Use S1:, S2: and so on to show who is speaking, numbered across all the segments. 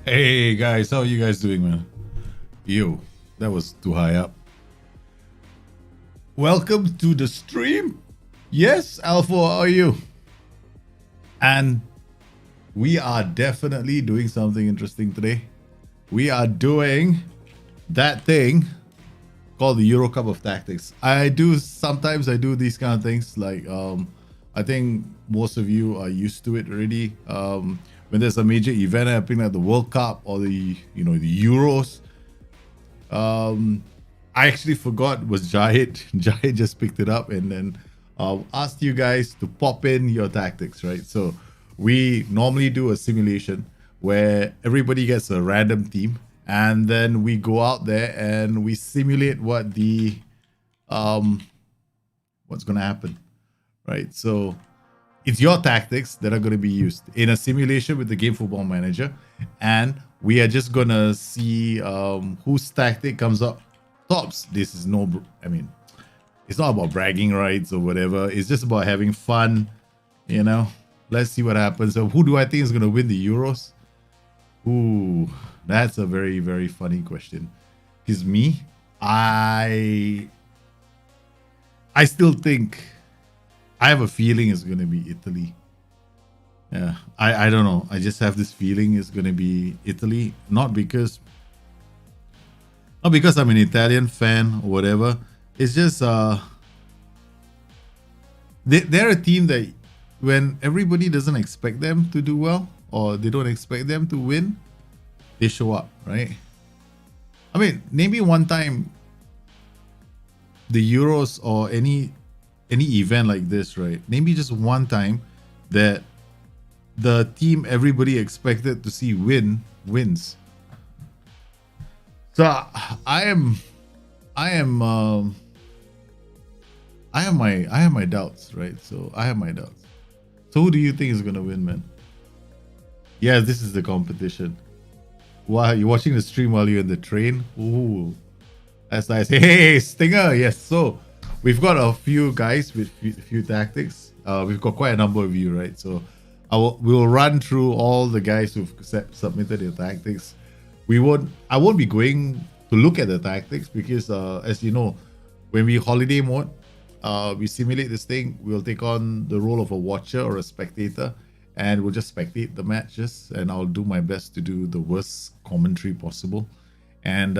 S1: Hey guys, how are you guys doing, man? Yo, that was too high up. Welcome to the stream. Yes, Alpha, how are you? And we are definitely doing something interesting today. We are doing that thing called the Euro Cup of Tactics. Sometimes I do these kind of things like I think most of you are used to it already. When there's a major event happening like the World Cup or the the Euros. I actually forgot was Jahid. Jahid just picked it up and then asked you guys to pop in your tactics, right? So we normally do a simulation where everybody gets a random team and then we go out there and we simulate what the what's gonna happen, right? So it's your tactics that are going to be used in a simulation with the game football manager, and we are just gonna see whose tactic comes up tops. This is it's not about bragging rights or whatever. It's just about having fun, you know. Let's see what happens. So who do I think is going to win the Euros? Ooh, that's a very, very funny question. Because me, I still think, I have a feeling it's going to be Italy. Yeah, I don't know. I just have this feeling it's going to be Italy. Not because I'm an Italian fan or whatever. It's just they're a team that when everybody doesn't expect them to do well or they don't expect them to win, they show up, right? I mean, maybe one time the Euros or any event like this, right? Maybe just one time that the team everybody expected to see wins. So I have my doubts, right? So I have my doubts. So who do you think is gonna win, man? Yeah, this is the competition. Wow, you're watching the stream while you're in the train. Ooh, that's nice. Hey, Stinger. Yes. So we've got a few guys with few tactics. We've got quite a number of you, right? So we'll run through all the guys who've submitted their tactics. I won't be going to look at the tactics because, as you know, when we holiday mode, we simulate this thing. We'll take on the role of a watcher or a spectator, and we'll just spectate the matches. And I'll do my best to do the worst commentary possible, and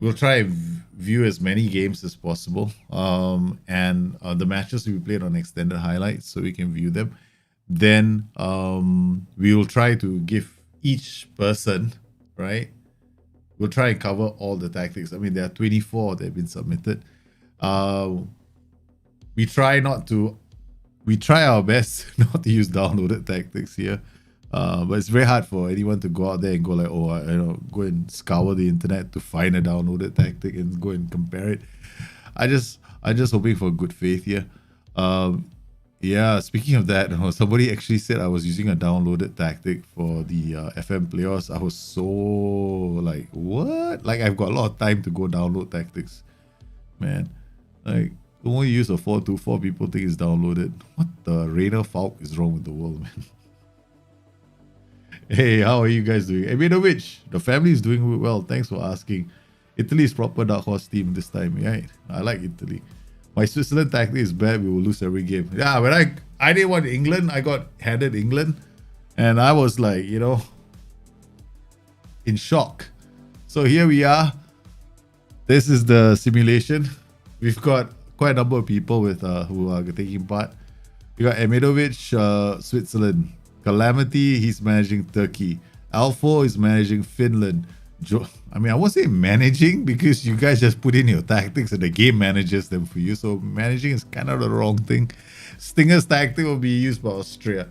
S1: we'll try and view as many games as possible. And the matches will be played on extended highlights so we can view them. Then we will try to give each person, right? We'll try and cover all the tactics. I mean, there are 24 that have been submitted. We try our best not to use downloaded tactics here. But it's very hard for anyone to go out there and go like, go and scour the internet to find a downloaded tactic and go and compare it. I just hoping for good faith here. Yeah, speaking of that, somebody actually said I was using a downloaded tactic for the FM playoffs. I was so like, what? Like, I've got a lot of time to go download tactics, man. Like, the only use of 424 people think it's downloaded. What the Rainer Falk is wrong with the world, man? Hey, how are you guys doing? Eminovich, the family is doing well. Thanks for asking. Italy is proper dark horse team this time, right? I like Italy. My Switzerland tactic is bad. We will lose every game. Yeah, when I didn't want England, I got handed England, and I was like, in shock. So here we are. This is the simulation. We've got quite a number of people with who are taking part. We got Emidovic, Switzerland. Calamity, he's managing Turkey. Alfo is managing Finland. I won't say managing because you guys just put in your tactics and the game manages them for you. So managing is kind of the wrong thing. Stinger's tactic will be used by Austria.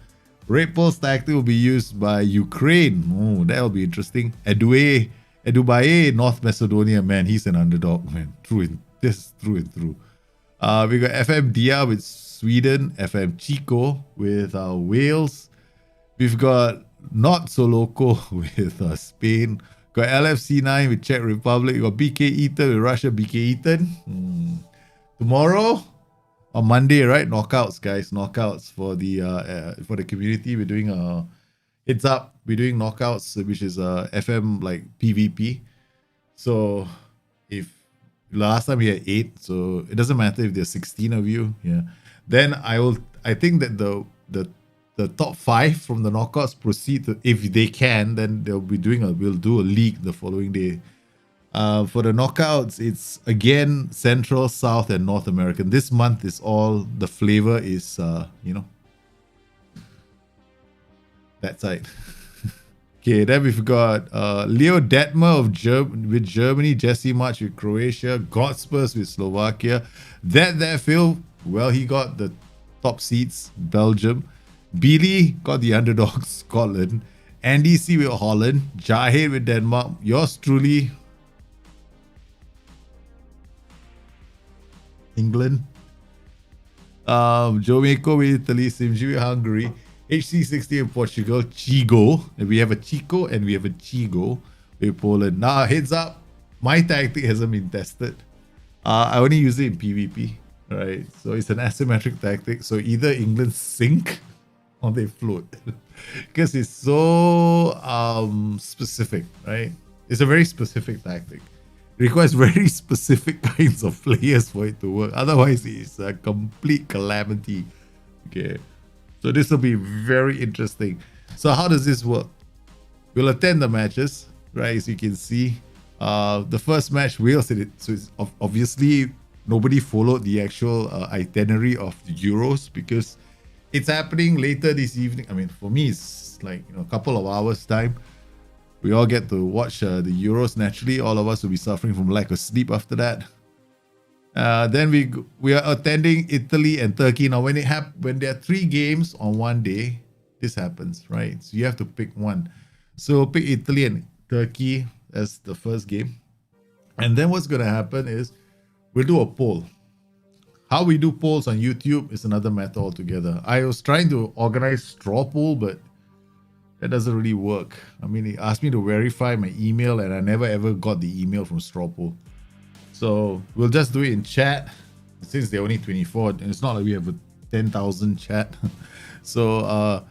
S1: Red Bull's tactic will be used by Ukraine. Oh, that'll be interesting. Edubaye, North Macedonia, man, he's an underdog, man. Through and through. We got FM Dia with Sweden, FM Chico with Wales. We've got Not So Loco with Spain. Got LFC9 with Czech Republic. We got BK Eaton with Russia. BK Eaton. Tomorrow on Monday, right? Knockouts, guys. Knockouts for the community. We're doing a Heads up, we're doing knockouts, which is FM like PvP. So if last time we had 8, so it doesn't matter if there's 16 of you. Yeah. Then I think that the top 5 from the knockouts proceed to, if they can, then we'll do a league the following day. For the knockouts, it's again Central, South, and North American. This month is all the flavor is that side. Okay, then we've got Leo Detmer with Germany, Jesse March with Croatia, Godspurs with Slovakia. That Phil, well, he got the top seeds, Belgium. Billy got the underdog, Scotland. Andy C with Holland, Jahid with Denmark. Yours truly, England. Jomeko with Italy, Simji with Hungary. HC60 in Portugal, Chigo. And we have a Chico and we have a Chigo with Poland. Now, heads up, my tactic hasn't been tested. I only use it in PvP, right? So it's an asymmetric tactic. So either England sink or they float. Because it's so specific, right? It's a very specific tactic. It requires very specific kinds of players for it to work. Otherwise, it's a complete calamity. Okay. So this will be very interesting. So how does this work? We'll attend the matches, right? As you can see, the first match, Wales did it. So it's obviously nobody followed the actual itinerary of the Euros because it's happening later this evening. I mean, for me, it's like a couple of hours time. We all get to watch the Euros. Naturally, all of us will be suffering from lack of sleep after that. Then we are attending Italy and Turkey. Now, when there are 3 games on one day, this happens, right? So you have to pick one. So pick Italy and Turkey as the first game. And then what's going to happen is we'll do a poll. How we do polls on YouTube is another matter altogether. I was trying to organize straw poll, but that doesn't really work. I mean, he asked me to verify my email and I never ever got the email from straw poll. So we'll just do it in chat since they're only 24 and it's not like we have a 10,000 chat. So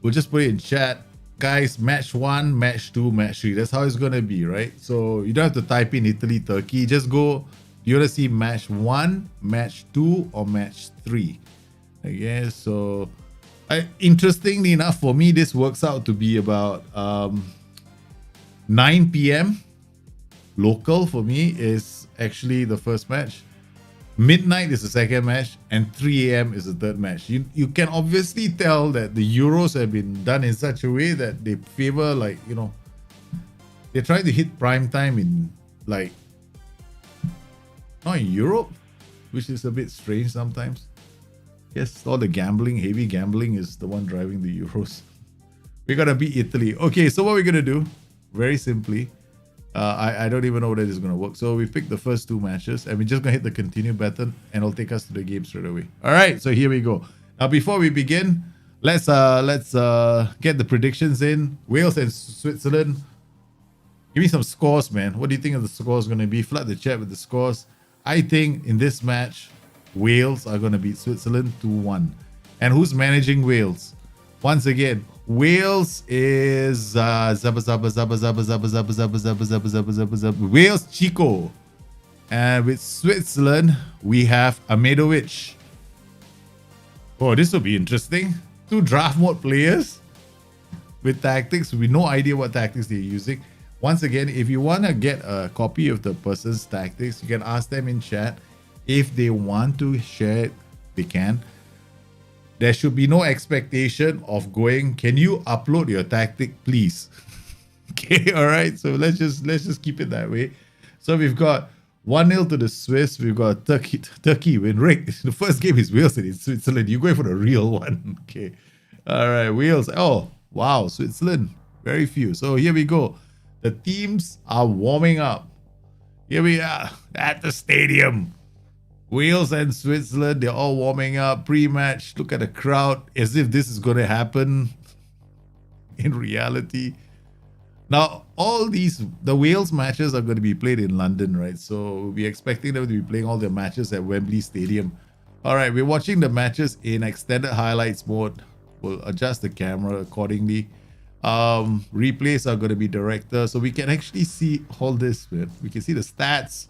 S1: we'll just put it in chat. Guys, match 1, match 2, match 3. That's how it's going to be, right? So you don't have to type in Italy, Turkey. Just go, you want to see match 1, match 2, or match 3. Okay, so interestingly enough, for me, this works out to be about 9 p.m. Local for me is actually the first match. Midnight is the second match, and 3 a.m. is the third match. You can obviously tell that the Euros have been done in such a way that they favor, like, they're trying to hit prime time in, like, not in Europe, which is a bit strange sometimes. Yes, all the gambling, heavy gambling is the one driving the Euros. We're gonna beat Italy. Okay, so what we're gonna do, very simply, I don't even know whether this is going to work. So we picked the first 2 matches and we're just going to hit the continue button and it'll take us to the game straight away. All right, so here we go. Now, before we begin, let's get the predictions in. Wales and Switzerland. Give me some scores, man. What do you think of the scores going to be? Flood the chat with the scores. I think in this match, Wales are going to beat Switzerland 2-1. And who's managing Wales? Once again, Wales is Wales Chico. And with Switzerland, we have Amedovic. Oh, this will be interesting. 2 draft mode players with tactics. We have no idea what tactics they're using. Once again, if you want to get a copy of the person's tactics, you can ask them in chat. If they want to share it, they can. There should be no expectation of going, can you upload your tactic, please? Okay, all right. So let's just keep it that way. So we've got 1-0 to the Swiss. We've got Turkey win. Rick, the first game is Wales and Switzerland. You're going for the real one. Okay. All right, Wales. Oh, wow. Switzerland. Very few. So here we go. The teams are warming up. Here we are at the stadium. Wales and Switzerland, they're all warming up pre-match. Look at the crowd as if this is going to happen in reality. Now, the Wales matches are going to be played in London, right? So we're expecting them to be playing all their matches at Wembley Stadium. All right, we're watching the matches in extended highlights mode. We'll adjust the camera accordingly. Replays are going to be director, so we can actually see all this, man. We can see the stats,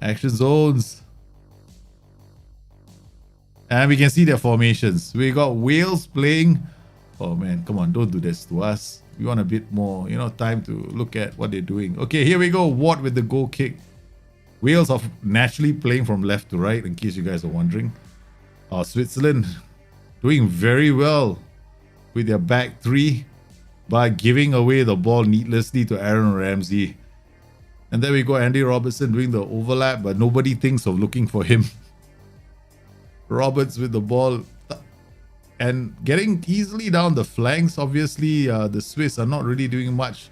S1: action zones, and we can see their formations. We got Wales playing. Oh man, come on, don't do this to us. We want a bit more, time to look at what they're doing. Okay, here we go. Watt with the goal kick. Wales are naturally playing from left to right, in case you guys are wondering. Switzerland doing very well with their back three by giving away the ball needlessly to Aaron Ramsey. And then we got Andy Robertson doing the overlap, but nobody thinks of looking for him. Roberts with the ball and getting easily down the flanks. Obviously, the Swiss are not really doing much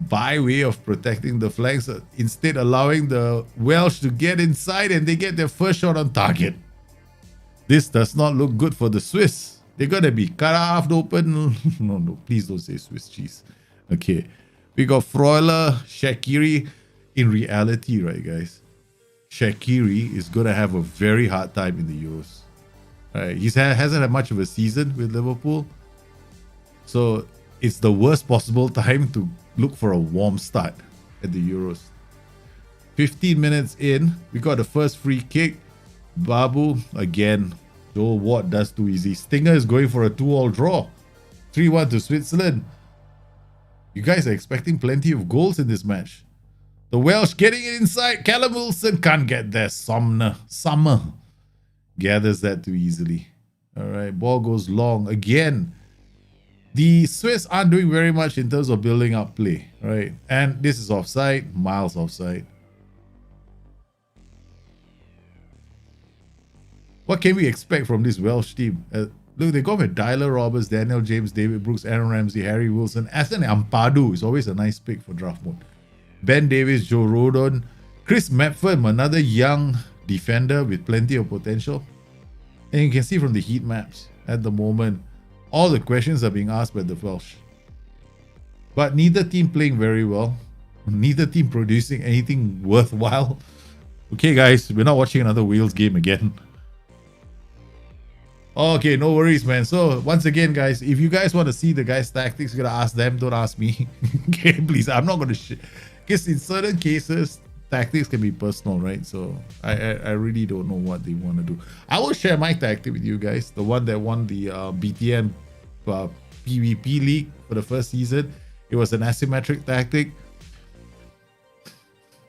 S1: by way of protecting the flanks, instead allowing the Welsh to get inside and they get their first shot on target. This does not look good for the Swiss. They're going to be carved open. No, please don't say Swiss cheese. Okay. We got Freuler, Shaqiri. In reality, right, guys, Shaqiri is going to have a very hard time in the Euros. Right? He hasn't had much of a season with Liverpool. So it's the worst possible time to look for a warm start at the Euros. 15 minutes in, we got the first free kick. Babu, again, Joel Watt does too easy. Stinger is going for a 2-all draw. 3-1 to Switzerland. You guys are expecting plenty of goals in this match. The Welsh getting it inside. Callum Wilson can't get there. Summer gathers that too easily. All right, ball goes long. Again, the Swiss aren't doing very much in terms of building up play. Right, and this is offside. Miles offside. What can we expect from this Welsh team? Look, they go with Dyler Roberts, Daniel James, David Brooks, Aaron Ramsey, Harry Wilson. Ethan Ampadu is always a nice pick for draft mode. Ben Davies, Joe Rodon, Chris Medford, another young defender with plenty of potential. And you can see from the heat maps at the moment, all the questions are being asked by the Welsh. But neither team playing very well. Neither team producing anything worthwhile. Okay, guys, we're not watching another Wales game again. Okay, no worries, man. So once again, guys, if you guys want to see the guys' tactics, you're gonna ask them. Don't ask me. Okay, please. I'm not gonna because in certain cases, tactics can be personal, right? So I really don't know what they want to do. I will share my tactic with you guys. The one that won the BTN PvP League for the first season. It was an asymmetric tactic.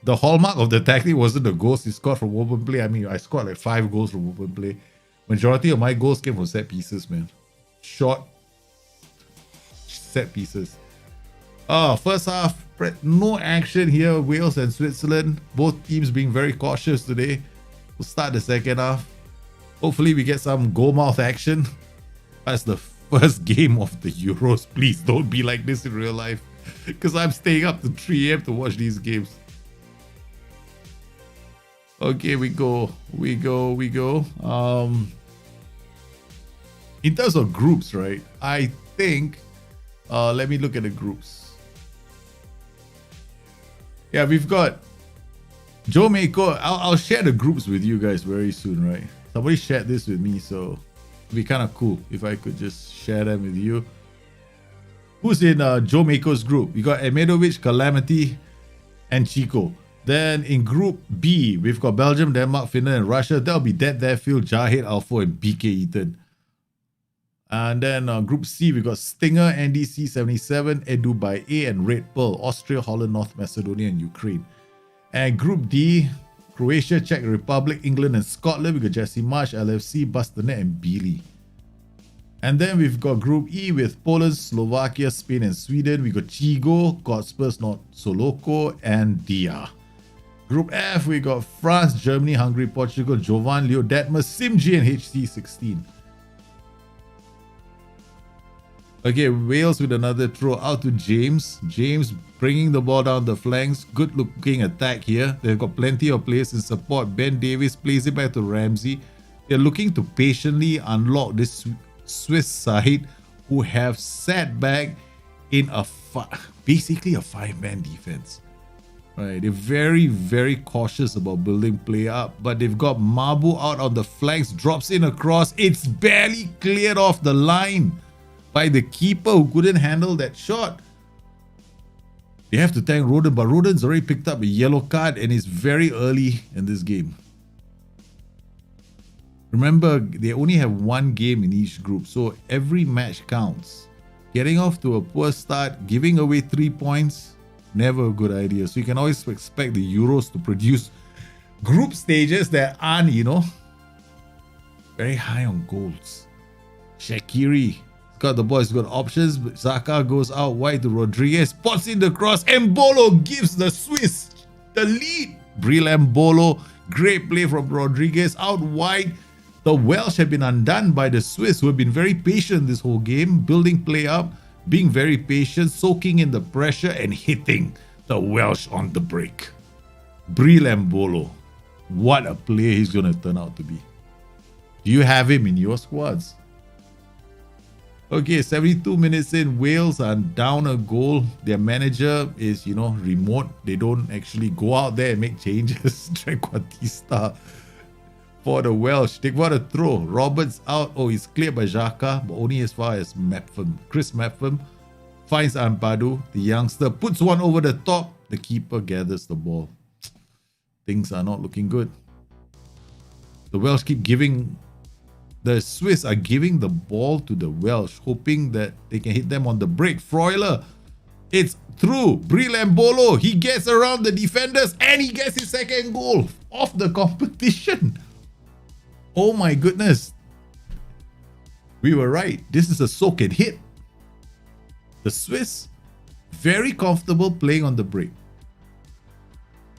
S1: The hallmark of the tactic wasn't the goals he scored from open play. I mean, I scored like 5 goals from open play. Majority of my goals came from set pieces, man. Short set pieces. First half, no action here. Wales and Switzerland, both teams being very cautious today. We'll start the second half. Hopefully we get some goal mouth action. That's the first game of the Euros. Please don't be like this in real life, because I'm staying up to 3 AM to watch these games. Okay, we go. In terms of groups, right? I think, let me look at the groups. Yeah, we've got Jamaica. I'll share the groups with you guys very soon, right? Somebody shared this with me, so it'd be kind of cool if I could just share them with you. Who's in Jamaica's group? We got Emedovic, Calamity, and Chico. Then in Group B, we've got Belgium, Denmark, Finland, and Russia. That'll be Dead Phil, Jahid, Alfo, and BK Eaton. And then Group C, we've got Stinger, NDC77, Edu by A, and Red Pearl, Austria, Holland, North Macedonia, and Ukraine. And Group D, Croatia, Czech Republic, England, and Scotland. We got Jesse Marsh, LFC, Bastanet, and Bealey. And then we've got Group E with Poland, Slovakia, Spain, and Sweden. We got Chigo, Godspurs, Not Soloko, and Dia. Group F, we got France, Germany, Hungary, Portugal, Jovan, Leo, Detmer, Simji, and HC16. Okay, Wales with another throw out to James. James bringing the ball down the flanks. Good looking attack here. They've got plenty of players in support. Ben Davies plays it back to Ramsey. They're looking to patiently unlock this Swiss side who have sat back in basically a 5-man defense. Right, they're very, very cautious about building play up, but they've got Mabu out on the flanks, drops in across. It's barely cleared off the line by the keeper who couldn't handle that shot. They have to thank Roden, but Roden's already picked up a yellow card and is very early in this game. Remember, they only have one game in each group, so every match counts. Getting off to a poor start, giving away 3 points, never a good idea. So you can always expect the Euros to produce group stages that aren't, very high on goals. Shaqiri got the ball, he's got options. But Xhaka goes out wide to Rodriguez, spots in the cross. Embolo gives the Swiss the lead. Bril Embolo, great play from Rodriguez out wide. The Welsh have been undone by the Swiss, who have been very patient this whole game, building play up, being very patient, soaking in the pressure and hitting the Welsh on the break. Bril Embolo, what a player he's going to turn out to be. Do you have him in your squads? Okay, 72 minutes in, Wales are down a goal. Their manager is, remote. They don't actually go out there and make changes. Trequartista for the Welsh. They've got a throw. Roberts out. Oh, he's cleared by Xhaka, but only as far as Meppham. Chris Meppham finds Ampadu, the youngster, puts one over the top. The keeper gathers the ball. Things are not looking good. The Welsh keep giving... The Swiss are giving the ball to the Welsh, hoping that they can hit them on the break. Freuler, it's through. Bril Embolo, he gets around the defenders and he gets his second goal of the competition. Oh my goodness. We were right. This is a soak and hit. The Swiss, very comfortable playing on the break.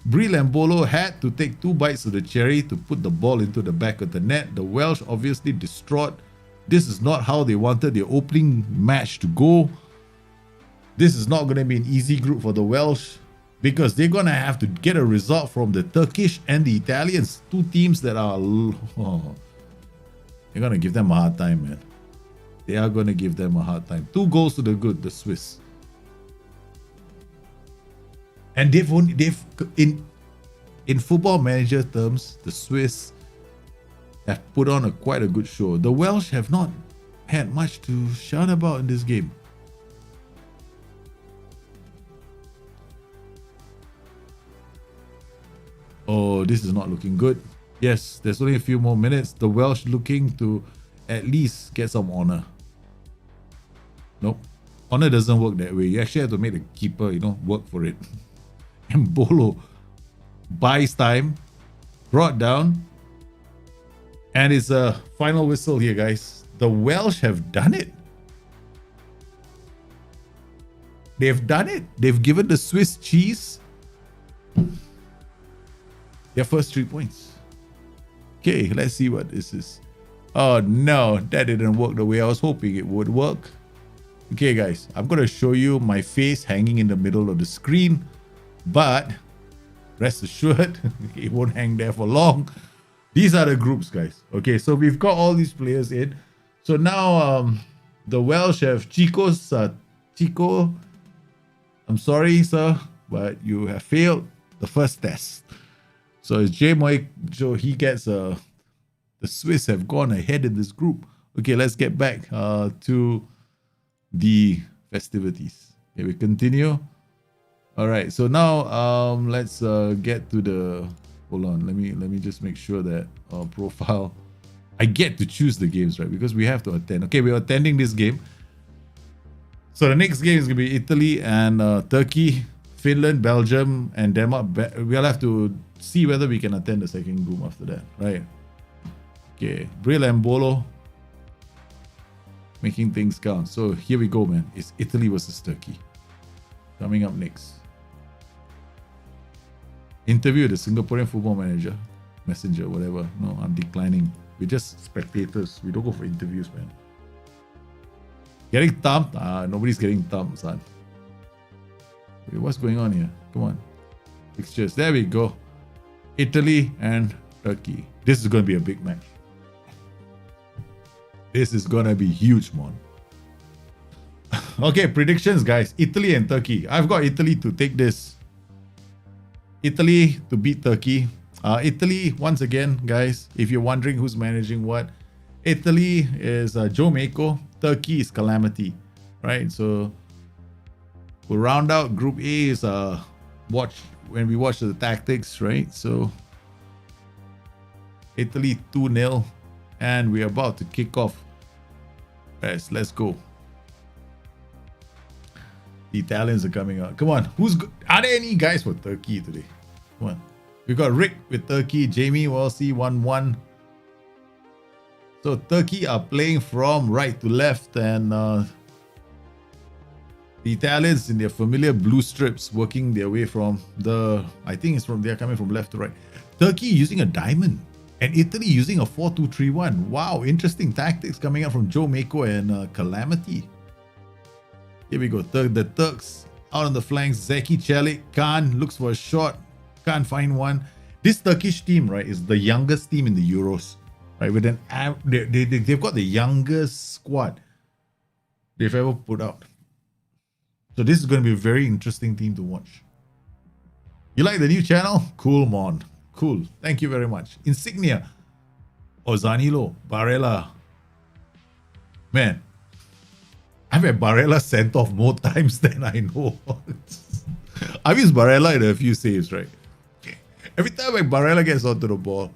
S1: Bril Embolo had to take 2 bites of the cherry to put the ball into the back of the net. The Welsh obviously distraught. This is not how they wanted their opening match to go. This is not going to be an easy group for the Welsh because they're going to have to get a result from the Turkish and the Italians. 2 teams that are... they're going to give them a hard time, man. They are going to give them a hard time. 2 goals to the good, the Swiss. And in football manager terms, the Swiss have put on quite a good show. The Welsh have not had much to shout about in this game. Oh, this is not looking good. Yes, there's only a few more minutes. The Welsh looking to at least get some honor. Nope. Honor doesn't work that way. You actually have to make the keeper, work for it. Embolo buys time, brought down, and it's a final whistle here, guys. The Welsh have done it. They've done it. They've given the Swiss cheese their first 3 points. Okay, let's see what this is. Oh no, that didn't work the way I was hoping it would work. Okay, guys, I'm going to show you my face hanging in the middle of the screen. But rest assured, it won't hang there for long. These are the groups, guys. Okay, so we've got all these players in. So now the Welsh have Chico, I'm sorry, sir, but you have failed the first test. So it's J. Moy, so he gets the Swiss have gone ahead in this group. Okay, let's get back to the festivities. Okay, we continue. All right, so now let's get to the... Hold on, let me just make sure that profile... I get to choose the games, right? Because we have to attend. Okay, we're attending this game. So the next game is going to be Italy and Turkey, Finland, Belgium, and Denmark. We'll have to see whether we can attend the second group after that, right? Okay, Bril Embolo making things count. So here we go, man. It's Italy versus Turkey. Coming up next. Interview the Singaporean football manager, messenger, whatever. No, I'm declining. We're just spectators. We don't go for interviews, man. Getting thumped? Nobody's getting thumped, son. Wait, what's going on here? Come on. Fixtures. There we go. Italy and Turkey. This is going to be a big match. This is going to be huge, man. Okay, predictions, guys. Italy and Turkey. I've got Italy to take this. Italy to beat Turkey. Italy, once again, guys, if you're wondering who's managing what, Italy is Joe Mako, Turkey is Calamity, right? So we'll round out Group A is watch the tactics, right? So Italy 2-0, and we're about to kick off. Guys, let's go. The Italians are coming out. Come on, are there any guys for Turkey today? Come on. We got Rick with Turkey, Jamie Walsey 1-1. So Turkey are playing from right to left, and the Italians in their familiar blue strips working their way from they're coming from left to right. Turkey using a diamond and Italy using a 4-2-3-1. Wow, interesting tactics coming out from Joe Mako and Calamity. Here we go. The Turks out on the flanks. Zeki Çelik. Khan looks for a shot. Can't find one. This Turkish team, right, is the youngest team in the Euros. Right, with they've got the youngest squad they've ever put out. So this is going to be a very interesting team to watch. You like the new channel? Cool, Mon. Cool. Thank you very much. Insignia. Ozanilo. Barella. Man, I've had Barella sent off more times than I know. I've used Barella in a few saves, right? Every time Barella gets onto the ball,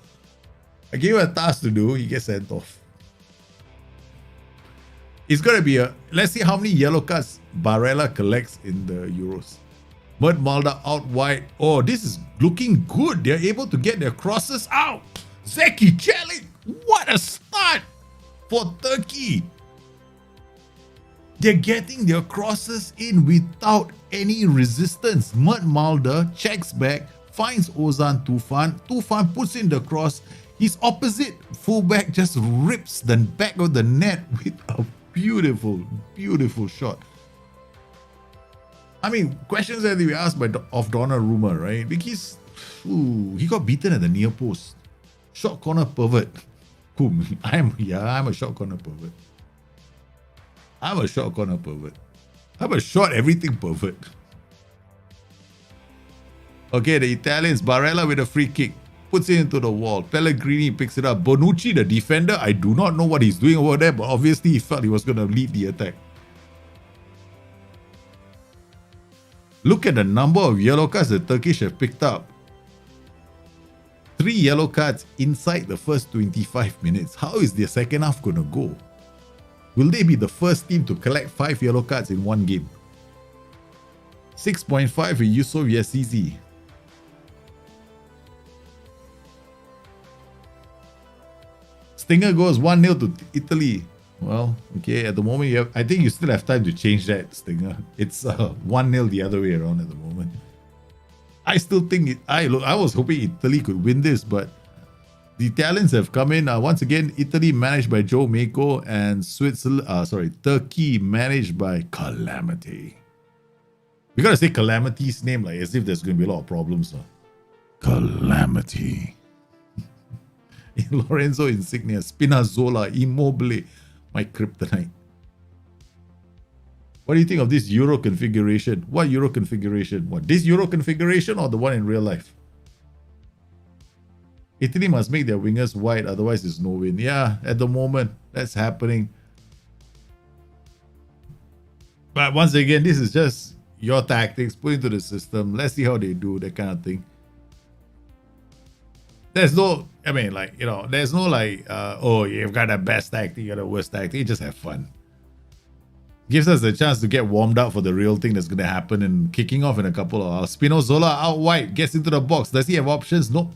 S1: I give him a task to do, he gets sent off. It's going to be let's see how many yellow cards Barella collects in the Euros. Mud Malda out wide. Oh, this is looking good. They're able to get their crosses out. Zeki Çelik. What a start for Turkey. They're getting their crosses in without any resistance. Mud Malda checks back, finds Ozan Tufan. Tufan puts in the cross. His opposite fullback just rips the back of the net with a beautiful, beautiful shot. I mean, questions that we asked of Donnarumma, right? Because he got beaten at the near post. Short corner pervert. I'm a short corner pervert. I'm a short corner pervert. I'm a short everything pervert. Okay, the Italians, Barella with a free kick. Puts it into the wall. Pellegrini picks it up. Bonucci, the defender, I do not know what he's doing over there, but obviously he felt he was going to lead the attack. Look at the number of yellow cards the Turkish have picked up. 3 yellow cards inside the first 25 minutes. How is their second half going to go? Will they be the first team to collect 5 yellow cards in one game? 6.5 for Yusuf Yazizi. Stinger goes 1-0 to Italy. Well, okay, at the moment, I think you still have time to change that, Stinger. It's 1-0 the other way around at the moment. I still think I was hoping Italy could win this, but the Italians have come in. Once again, Italy managed by Joe Mako and Turkey managed by Calamity. We gotta say Calamity's name like as if there's gonna be a lot of problems. Calamity. Lorenzo Insignia, Spinazzola, Immobile, my kryptonite. What do you think of this Euro configuration? What Euro configuration? What, this Euro configuration or the one in real life? Italy must make their wingers wide, otherwise there's no win. Yeah, at the moment, that's happening. But once again, this is just your tactics, put into the system. Let's see how they do, that kind of thing. There's no, I mean, like, you know, there's no like, oh, you've got the best tactic, you got the worst tactic. You just have fun. Gives us a chance to get warmed up for the real thing that's going to happen and kicking off in a couple of hours. Spinazzola out wide, gets into the box. Does he have options? Nope.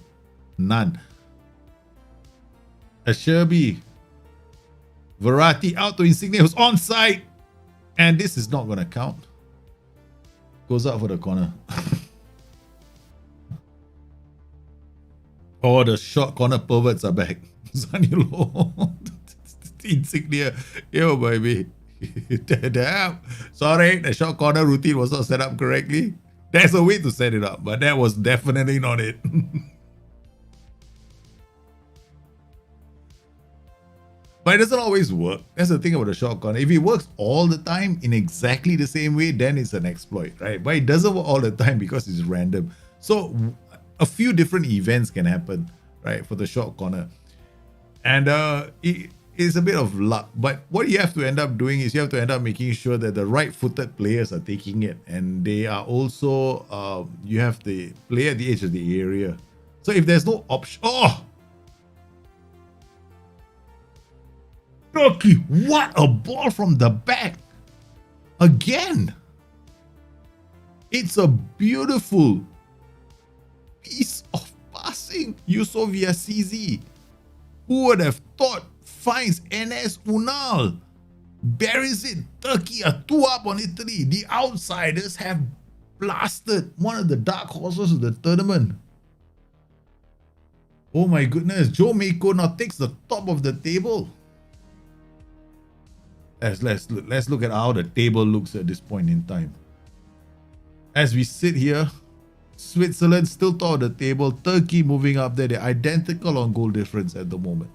S1: None. Asherby. Verratti out to Insigne, who's onside. And this is not going to count. Goes out for the corner. Oh, the short corner perverts are back. Zanilo. Insignia. Yo, baby. Damn. Sorry, the short corner routine was not set up correctly. There's a way to set it up, but that was definitely not it. But it doesn't always work. That's the thing about the short corner. If it works all the time in exactly the same way, then it's an exploit, right? But it doesn't work all the time because it's random. So a few different events can happen, right, for the short corner. And it is a bit of luck. But what you have to end up doing is you have to end up making sure that the right-footed players are taking it. And they are also, you have the player at the edge of the area. So if there's no option... Oh! Turkey, what a ball from the back. Again. It's a beautiful piece of passing. Yusuf Yazici. Who would have thought? Finds Enes Unal. Buries it. Turkey are 2 up on Italy. The outsiders have blasted one of the dark horses of the tournament. Oh my goodness. Joe Mako now takes the top of the table. Let's look at how the table looks at this point in time. As we sit here, Switzerland still top of the table. Turkey moving up there. They're identical on goal difference at the moment.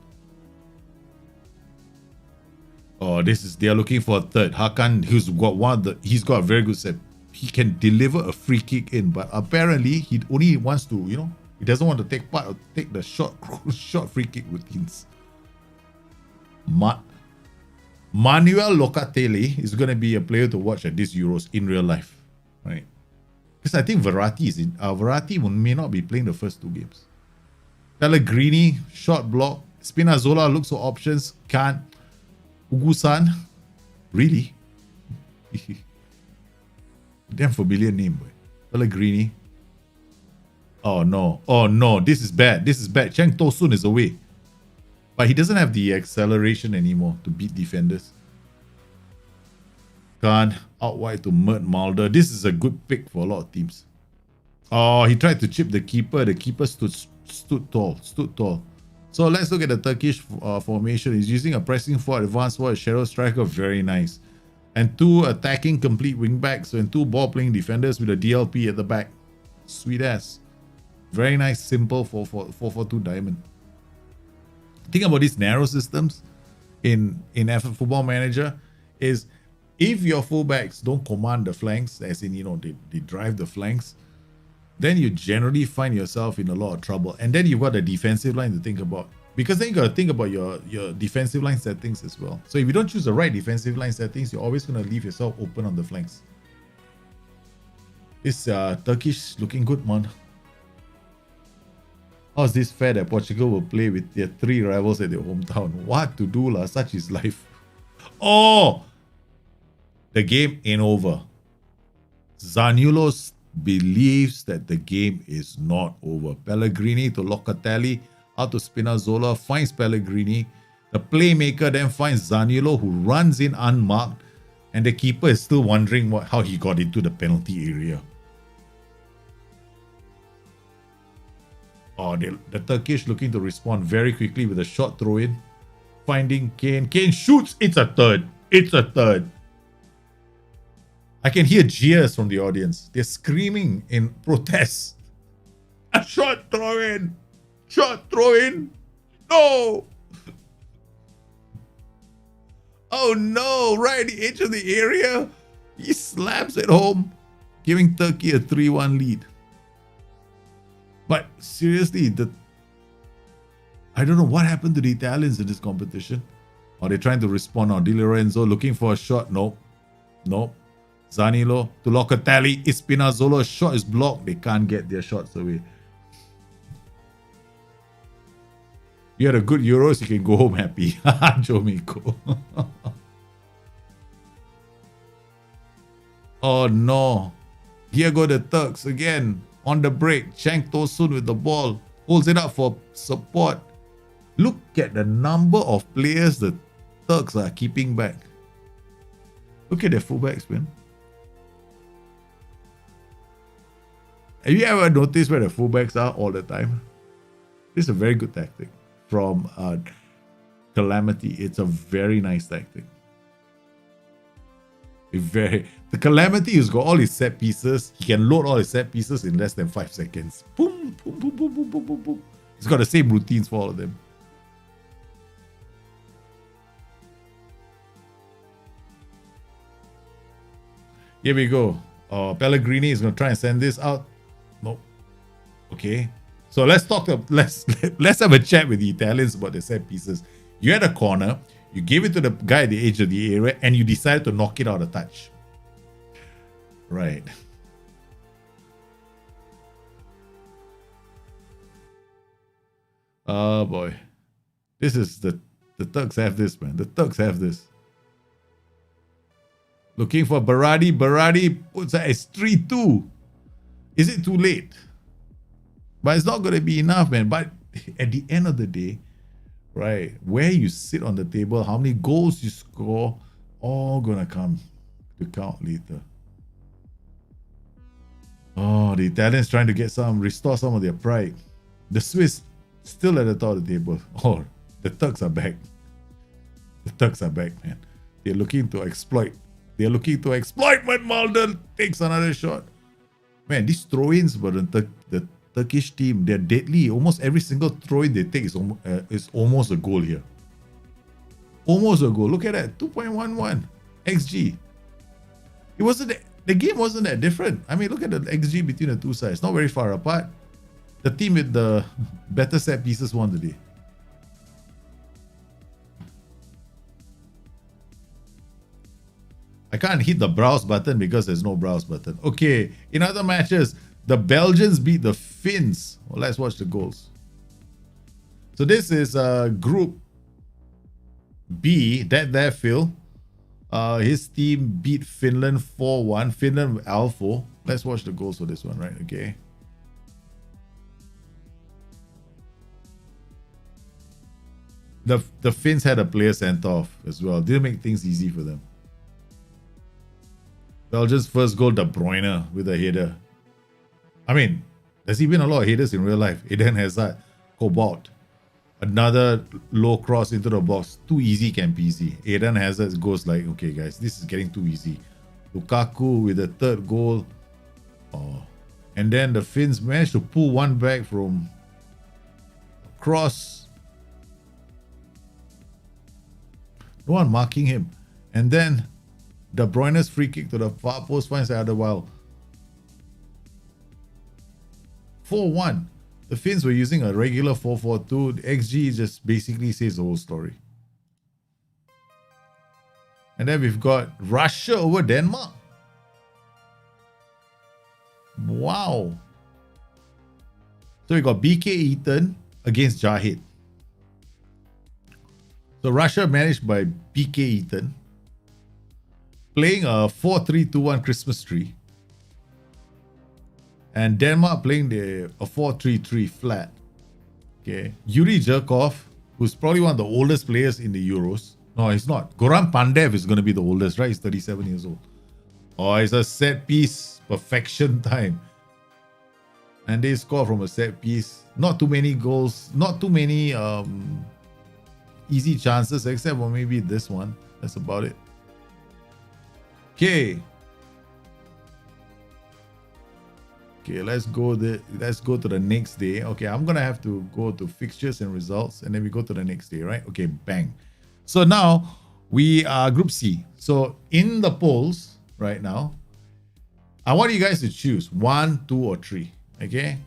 S1: Oh, they are looking for a third. Hakan, he's got a very good set. He can deliver a free kick in, but apparently he only wants to, he doesn't want to take part or take the short free kick routines. Manuel Locatelli is going to be a player to watch at this Euros in real life, right? Because I think Verratti may not be playing the first 2 games. Pellegrini, short block. Spinazzola looks for options. Can't. Ugusan, really? Damn familiar name, boy. Pellegrini. Oh no, this is bad. Cheng Tosun is away. But he doesn't have the acceleration anymore to beat defenders. Khan out wide to Mert Mulder. This is a good pick for a lot of teams. Oh, he tried to chip the keeper. The keeper stood tall. So let's look at the Turkish formation. He's using a pressing forward, advanced forward, shadow striker. Very nice. And 2 attacking complete wing backs and 2 ball playing defenders with a DLP at the back. Sweet ass. Very nice, simple 4-4-2 diamond. Think about these narrow systems in FF Football Manager is if your fullbacks don't command the flanks, as in, they drive the flanks, then you generally find yourself in a lot of trouble. And then you've got the defensive line to think about. Because then you got to think about your defensive line settings as well. So if you don't choose the right defensive line settings, you're always going to leave yourself open on the flanks. This Turkish looking good, man. How's this fair that Portugal will play with their 3 rivals at their hometown? What to do, lah? Such is life. Oh! The game ain't over. Zaniolo believes that the game is not over. Pellegrini to Locatelli, out to Spinazzola, finds Pellegrini. The playmaker then finds Zaniolo, who runs in unmarked, and the keeper is still wondering how he got into the penalty area. Oh, the Turkish looking to respond very quickly with a short throw-in. Finding Kane. Kane shoots. It's a third. I can hear jeers from the audience. They're screaming in protest. A short throw-in. No. Oh no. Right at the edge of the area. He slams it home, giving Turkey a 3-1 lead. But seriously, I don't know what happened to the Italians in this competition. Are they trying to respond now? Di Lorenzo looking for a shot. Nope. Zaniolo to Locatelli. Spinazzola's shot is blocked. They can't get their shots away. You had a good Euros, you can go home happy. Joe Miko. Oh no. Here go the Turks again. On the break, Cheng Tosun with the ball. Holds it up for support. Look at the number of players the Turks are keeping back. Look at their fullbacks, man. Have you ever noticed where the fullbacks are all the time? This is a very good tactic from Calamity. It's a very nice tactic. The Calamity has got all his set pieces. He can load all his set pieces in less than 5 seconds. Boom, boom, boom, boom, boom, boom, boom, boom. He's got the same routines for all of them. Here we go. Pellegrini is going to try and send this out. Nope. Okay, so let's let's have a chat with the Italians about the set pieces. You had a corner, you gave it to the guy at the edge of the area, and you decided to knock it out a touch. Right. Oh boy. This is the Turks have this, man. The Turks have this. Looking for Berardi. Berardi puts a S3-2. Is it too late? But it's not going to be enough, man. But at the end of the day, right, where you sit on the table, how many goals you score, all going to come to count later. Oh, the Italians trying to restore some of their pride. The Swiss still at the top of the table. Oh, the Turks are back. The Turks are back, man. They're looking to exploit. They're looking to exploit when Mulder takes another shot. Man, these throw-ins for the Turkish team, they're deadly. Almost every single throw-in they take is almost a goal here. Almost a goal. Look at that. 2.11 XG. The game wasn't that different. I mean, look at the XG between the two sides. Not very far apart. The team with the better set pieces won the day. I can't hit the browse button because there's no browse button. Okay, in other matches, the Belgians beat the Finns. Well, let's watch the goals. So this is Group B. That Phil. His team beat Finland 4-1. Finland with Alfo. Let's watch the goals for this one, right? Okay. The Finns had a player sent off as well. Didn't make things easy for them. Belgium's first goal, De Bruyne with a header. I mean, there's even a lot of headers in real life. Eden Hazard, Cobalt. Another low cross into the box. Too easy, Campisi. Eden Hazard goes like, okay, guys, this is getting too easy. Lukaku with the third goal. Oh. And then the Finns managed to pull one back from cross. No one marking him. And then De Bruyne's free kick to the far post finds the other while. 4-1. The Finns were using a regular 4-4-2. The XG just basically says the whole story. And then we've got Russia over Denmark. Wow. So we got BK Eaton against Jahid. So Russia managed by BK Eaton, playing a 4-3-2-1 Christmas tree. And Denmark playing a 4-3-3 flat. Okay. Yuri Zhirkov, who's probably one of the oldest players in the Euros. No, he's not. Goran Pandev is going to be the oldest, right? He's 37 years old. Oh, it's a set piece perfection time. And they score from a set piece. Not too many goals. Not too many easy chances, except for maybe this one. That's about it. Okay. Okay, let's go to the next day. Okay, I'm gonna have to go to fixtures and results, and then we go to the next day, right? Okay, bang. So now we are Group C. So in the polls right now, I want you guys to choose 1, 2, or 3. Okay.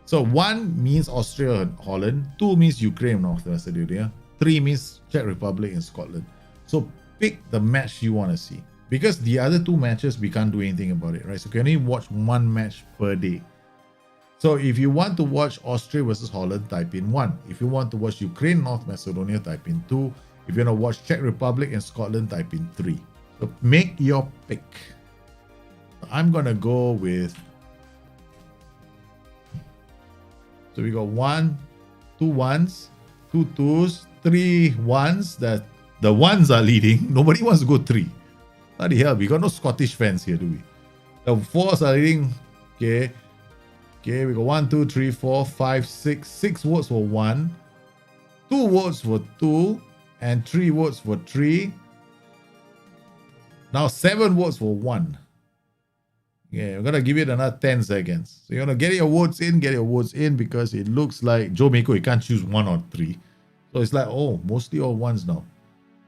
S1: So 1 means Austria and Holland, 2 means Ukraine and North Macedonia, 3 means Czech Republic and Scotland. So pick the match you want to see. Because the other 2 matches, we can't do anything about it, right? So you can only watch 1 match per day. So if you want to watch Austria versus Holland, type in 1. If you want to watch Ukraine, North Macedonia, type in 2. If you want to watch Czech Republic and Scotland, type in 3. So make your pick. I'm going to go with... So we got 1, 2 1s, 2 2s, 3 1s. That the 1s are leading. Nobody wants to go 3. Bloody hell, we got no Scottish fans here, do we? The 4s are leading. Okay. Okay, we got 1, 2, 3, 4, 5, 6. 6 votes for 1. 2 votes for 2. And 3 votes for 3. Now 7 votes for 1. Yeah, we're going to give it another 10 seconds. So you're going to get your votes in because it looks like Joe Mako, you can't choose 1 or 3. So it's like, oh, mostly all 1s now.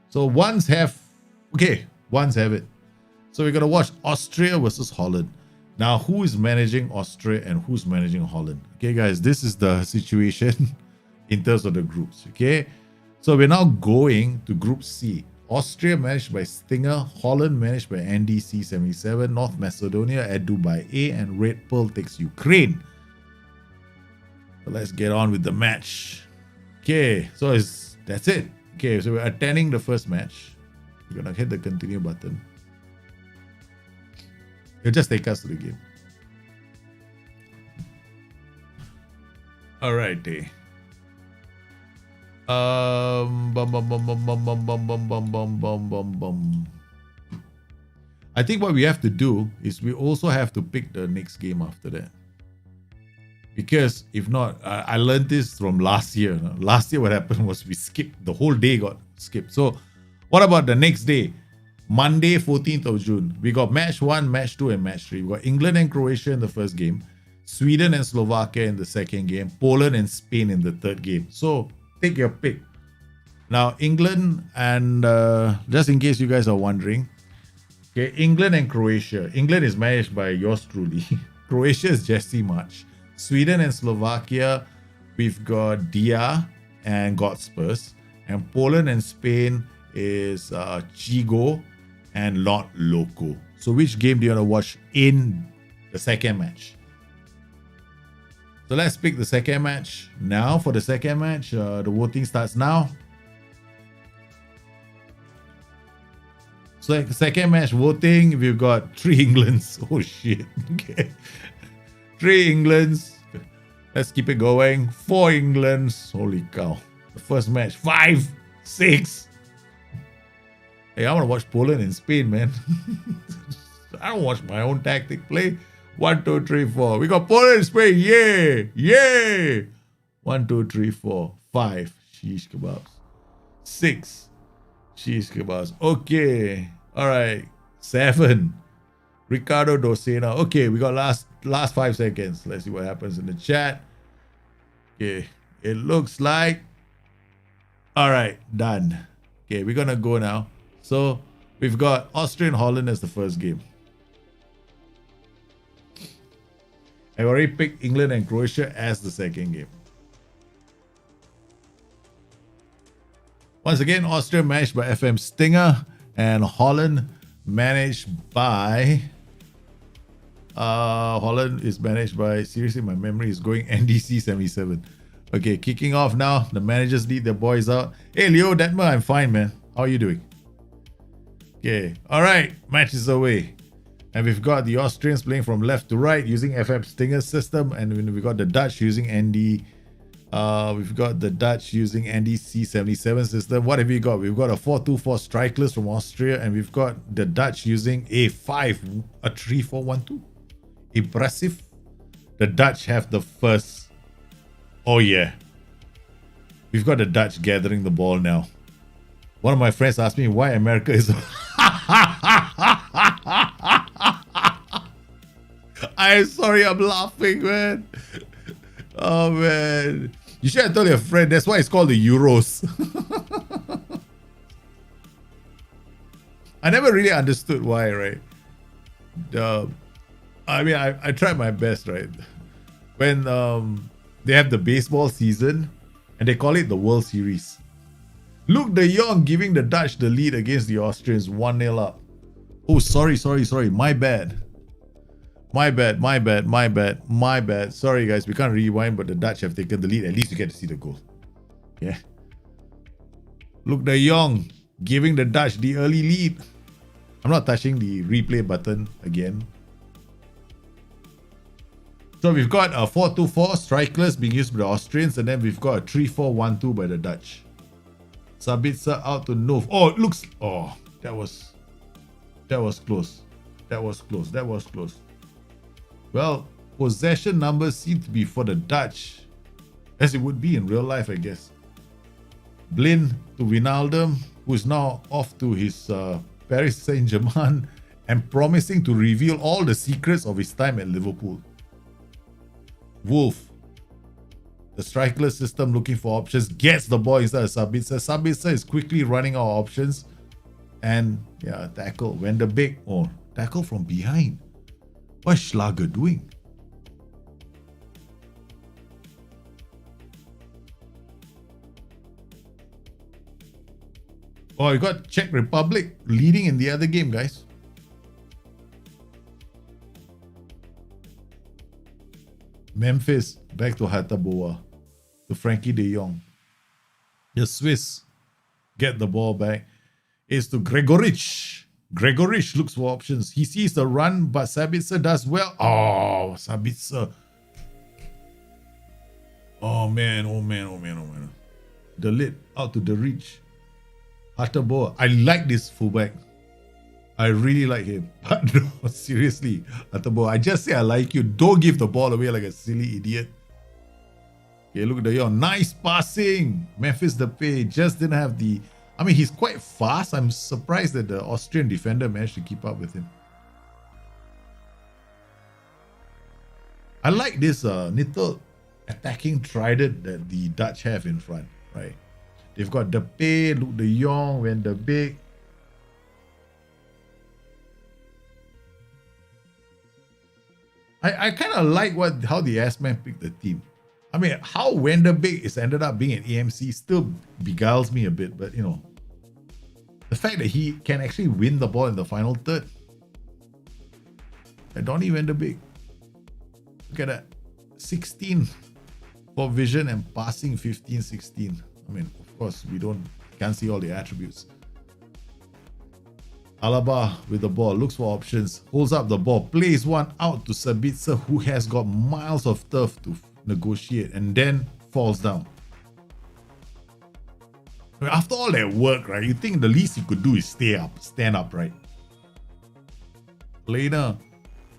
S1: So 1s have, okay, 1s have it. So we're going to watch Austria versus Holland. Now, who is managing Austria and who's managing Holland? Okay, guys, this is the situation in terms of the groups. Okay, so we're now going to Group C. Austria managed by Stinger, Holland managed by NDC77, North Macedonia, Edu by A, and Red Pearl takes Ukraine. So let's get on with the match. Okay, so that's it. Okay, so we're attending the first match. We're gonna hit the continue button. It'll just take us to the game. Alrighty. I think what we have to do is we also have to pick the next game after that. Because if not, I learned this from last year. Last year, what happened was we skipped, the whole day got skipped. So what about the next day? Monday, 14th of June. We got match 1, match 2, and match 3. We got England and Croatia in the first game, Sweden and Slovakia in the second game, Poland and Spain in the third game. So take your pick. Now, England and just in case you guys are wondering, okay, England and Croatia. England is managed by yours truly. Croatia is Jesse March. Sweden and Slovakia, we've got Dia and Godspurs. And Poland and Spain is Chigo and Lot Loco. So which game do you want to watch in the second match? So let's pick the second match now. For the second match, the voting starts now. So second match voting, we've got 3 Englands. Oh shit. Okay. 3 Englands. Let's keep it going. 4 Englands. Holy cow. The first match. 5, 6. Hey, I want to watch Poland and Spain, man. I don't watch my own tactic play. 1, 2, 3, 4. We got Poland and Spain. Yay! Yay! 1, 2, 3, 4, 5. Sheesh kebabs. 6. Sheesh kebabs. Okay. All right. 7. Ricardo Docena. Okay, we got last 5 seconds. Let's see what happens in the chat. Okay. It looks like. All right. Done. Okay, we're gonna go now. So we've got Austria and Holland as the first game. I already picked England and Croatia as the second game. Once again, Austria managed by FM Stinger and Holland managed by Holland is managed by, seriously, my memory is going NDC 77. Okay, kicking off now. The managers lead their boys out. Hey, Leo Detmer, I'm fine, man. How are you doing? Okay, all right, match is away. And we've got the Austrians playing from left to right using FM Stinger's system. And we've got the Dutch using we've got the Dutch using NDC77 system. What have we got? We've got a 4-2-4 strikeless from Austria. And we've got the Dutch using a 3-4-1-2. Impressive. The Dutch have the first. Oh, yeah. We've got the Dutch gathering the ball now. One of my friends asked me why America is... I'm sorry, I'm laughing, man. Oh, man. You should have told your friend. That's why it's called the Euros. I never really understood why, right? I mean, I tried my best, right? When they have the baseball season and they call it the World Series. Luke de Jong giving the Dutch the lead against the Austrians 1-0 up. Oh, sorry. My bad. Sorry, guys. We can't rewind, but the Dutch have taken the lead. At least you get to see the goal. Yeah. Luke de Jong giving the Dutch the early lead. I'm not touching the replay button again. So we've got a 4-2-4 strikeless being used by the Austrians, and then we've got a 3-4-1-2 by the Dutch. Sabitzer out to Nov. Oh, it looks... Oh, that was close. That was close. Well, possession numbers seem to be for the Dutch, as it would be in real life, I guess. Blin to Wijnaldum, who is now off to his Paris Saint-Germain and promising to reveal all the secrets of his time at Liverpool. Wolf, the strikeless system looking for options, gets the ball inside of Sabitzer. Sabitzer is quickly running out of options. And yeah, tackle. When the big, tackle from behind. What's Schlager doing? Oh, you got Czech Republic leading in the other game, guys. Memphis back to Hataboa, to Frankie de Jong. The Swiss get the ball back. It's to Gregoric. Gregoric looks for options. He sees the run, but Sabitzer does well. Oh, Sabitzer. Oh man, oh man, oh man, oh man. The lid out to the reach. Hataboa. I like this fullback. I really like him. But no, seriously, Hataboa. I just say I like you. Don't give the ball away like a silly idiot. Okay, look at the nice passing. Memphis Depay just didn't have the... I mean, he's quite fast. I'm surprised that the Austrian defender managed to keep up with him. I like this little attacking trident that the Dutch have in front, right? They've got Depay, Luke de Jong, Van de Beek. I kind of like how the S-Man picked the team. I mean, how Van de Beek is ended up being an AMC still beguiles me a bit, but you know, the fact that he can actually win the ball in the final third. Donny Van de Beek. Look at that. 16 for vision and passing 15, 16. I mean, of course, can't see all the attributes. Alaba with the ball, looks for options, holds up the ball, plays one out to Sabitzer, who has got miles of turf to negotiate, and then falls down. I mean, after all that work, right, you think the least he could do is stand up, right? Later,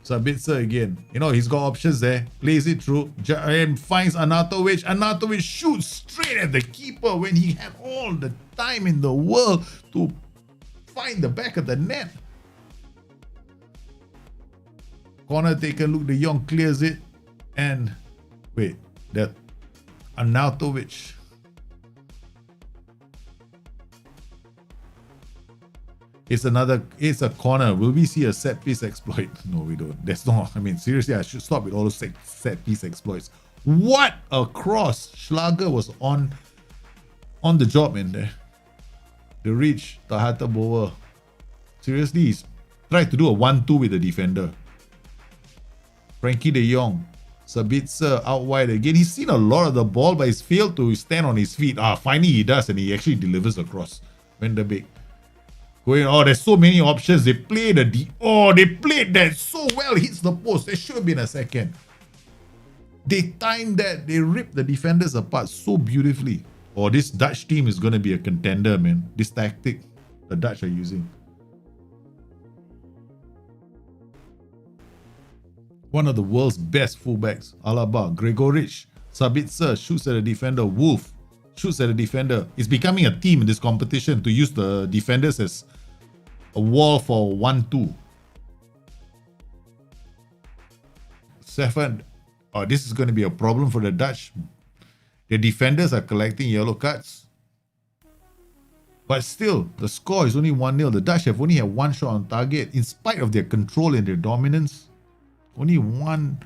S1: Sabitzer again. You know, he's got options there. Plays it through and finds Anatovic. Anatovic shoots straight at the keeper when he had all the time in the world to find the back of the net. Corner taken, Luke de Jong clears it. And wait, that Anatovic. It's a corner. Will we see a set piece exploit? No, we don't. That's not. I mean, seriously, I should stop with all those set piece exploits. What a cross! Schlager was on the job in there. The reach, Tahata Bower. Seriously, he's tried to do a 1-2 with the defender. Frankie de Jong. Sabitzer out wide again. He's seen a lot of the ball, but he's failed to stand on his feet. Finally he does, and he actually delivers across. Van de Beek. Going, there's so many options. They played they played that so well. Hits the post. There should have been a second. They timed that. They ripped the defenders apart so beautifully. This Dutch team is going to be a contender, man. This tactic the Dutch are using. One of the world's best fullbacks, Alaba, Gregoric, Sabitzer shoots at a defender, Wolf shoots at a defender. It's becoming a team in this competition to use the defenders as a wall for 1-2. Seven. This is going to be a problem for the Dutch. The defenders are collecting yellow cards. But still, the score is only 1-0. The Dutch have only had one shot on target in spite of their control and their dominance. Only one.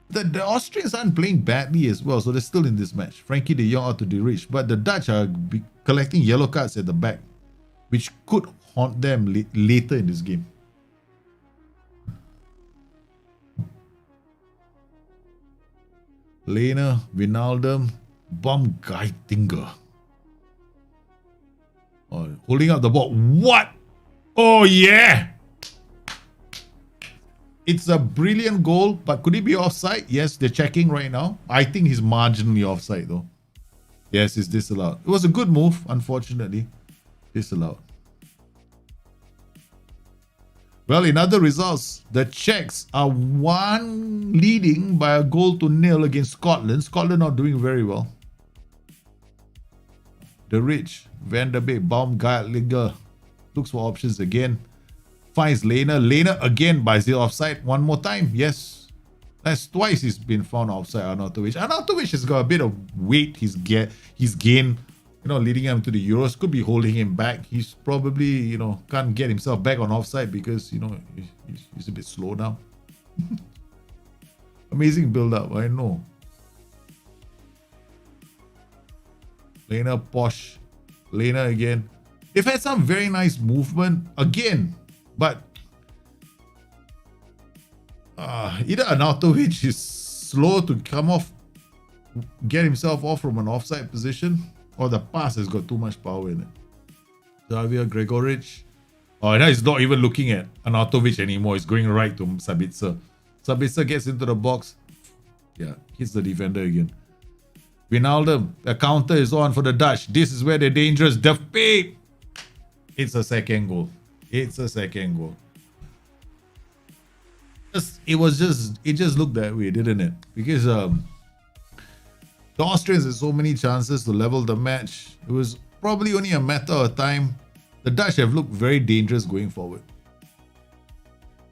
S1: The Austrians aren't playing badly as well, so they're still in this match. Frankie de Jong out to the reach, but the Dutch are collecting yellow cards at the back, which could haunt them later in this game. Lehner, Wijnaldum, Baumgartlinger. Holding up the ball. What? Oh yeah! It's a brilliant goal, but could it be offside? Yes, they're checking right now. I think he's marginally offside though. Yes, it's disallowed. It was a good move, unfortunately. Disallowed. Well, in other results, the Czechs are leading by a 1-0 against Scotland. Scotland not doing very well. The Rich, Van der Beek, Baumgartlinger looks for options again. Finds Lehner. Lehner again by zero offside. One more time. Yes. That's twice he's been found offside, Arnautovic. Arnautovic has got a bit of weight he's gained, leading him to the Euros. Could be holding him back. He's probably, can't get himself back on offside because, he's a bit slow now. Amazing build-up, I know. Lena, Posh. Lena again. They've had some very nice movement again, but either Arnautovic is slow to come off, get himself off from an offside position, or the pass has got too much power in it. Xavier Gregoric. Oh, now he's not even looking at Arnautovic anymore. He's going right to Sabitzer. Sabitzer gets into the box. Yeah, hits the defender again. Wijnaldum, the counter is on for the Dutch. This is where they're dangerous. Defeat! It's a second goal. It's a second goal. It just looked that way, didn't it? Because the Austrians had so many chances to level the match. It was probably only a matter of time. The Dutch have looked very dangerous going forward.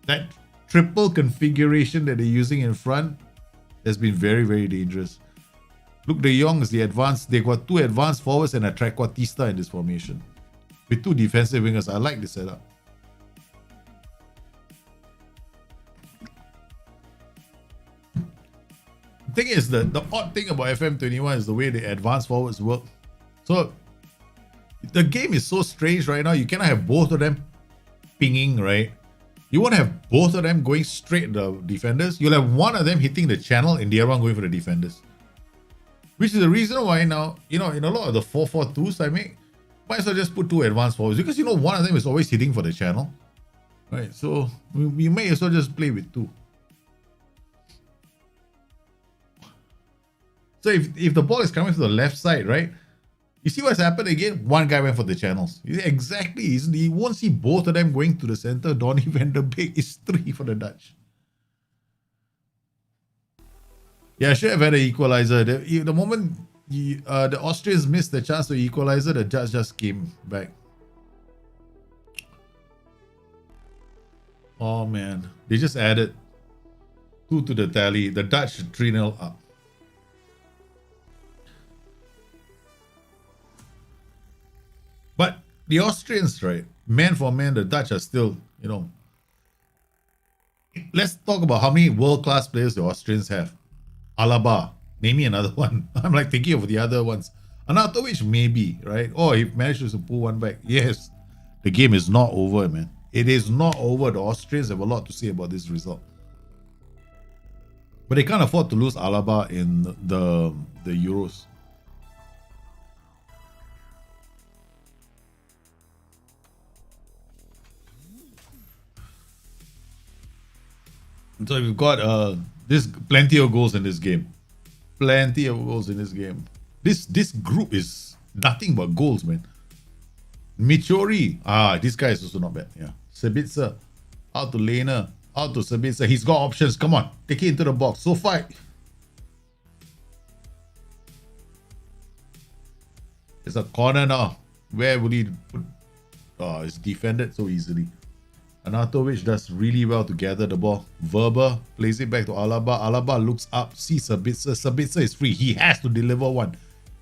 S1: That triple configuration that they're using in front has been very, very dangerous. Luke de Jong is the advanced. They've got two advanced forwards and a trequartista in this formation. With two defensive wingers. I like the setup. The thing is, the odd thing about FM21 is the way the advanced forwards work. So, the game is so strange right now. You cannot have both of them pinging, right? You won't have both of them going straight at the defenders. You'll have one of them hitting the channel and the other one going for the defenders. Which is the reason why now, in a lot of the 4-4-2s I make, might as well just put two advanced forwards. Because one of them is always hitting for the channel. Right, so we may as well just play with two. So if the ball is coming to the left side, right? You see what's happened again? One guy went for the channels. Exactly. You won't see both of them going to the center. Donny van der Beek is 3 for the Dutch. Yeah, I should have had an equalizer. The moment the Austrians missed the chance to equalizer, the Dutch just came back. Oh man. They just added 2 to the tally. The Dutch 3-0 up. But the Austrians, right, man for man, the Dutch are still, Let's talk about how many world-class players the Austrians have. Alaba, name me another one. I'm like thinking of the other ones. Arnautovic, maybe, right? Oh, he managed to pull one back. Yes, the game is not over, man. It is not over. The Austrians have a lot to say about this result. But they can't afford to lose Alaba in the Euros. So we've got this plenty of goals in this game. Plenty of goals in this game. This group is nothing but goals, man. Michori. This guy is also not bad. Yeah. Sabitzer. Out to Lena. Out to Sabitzer. He's got options. Come on. Take it into the box. So fight. It's a corner now. Where will he put? Oh, it's defended so easily. Arnautovic does really well to gather the ball. Verber plays it back to Alaba. Alaba looks up, sees Sabitzer. Sabitzer is free. He has to deliver one.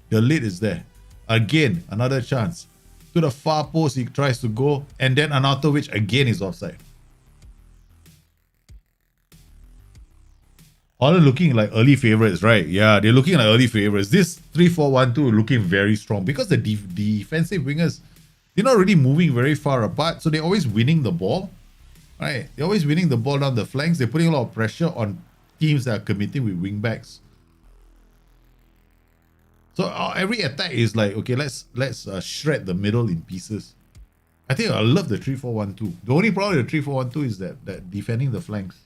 S1: The lid is there. Again, another chance. To the far post, he tries to go. And then Arnautovic again is offside. Holland looking like early favourites, right? Yeah, they're looking like early favourites. This 3-4-1-2 looking very strong because the defensive wingers, they're not really moving very far apart, so they're always winning the ball, right? They're always winning the ball down the flanks. They're putting a lot of pressure on teams that are committing with wing backs. So every attack is like, okay, let's shred the middle in pieces. I think I love the 3-4-1-2. The only problem with the 3-4-1-2 is that defending the flanks.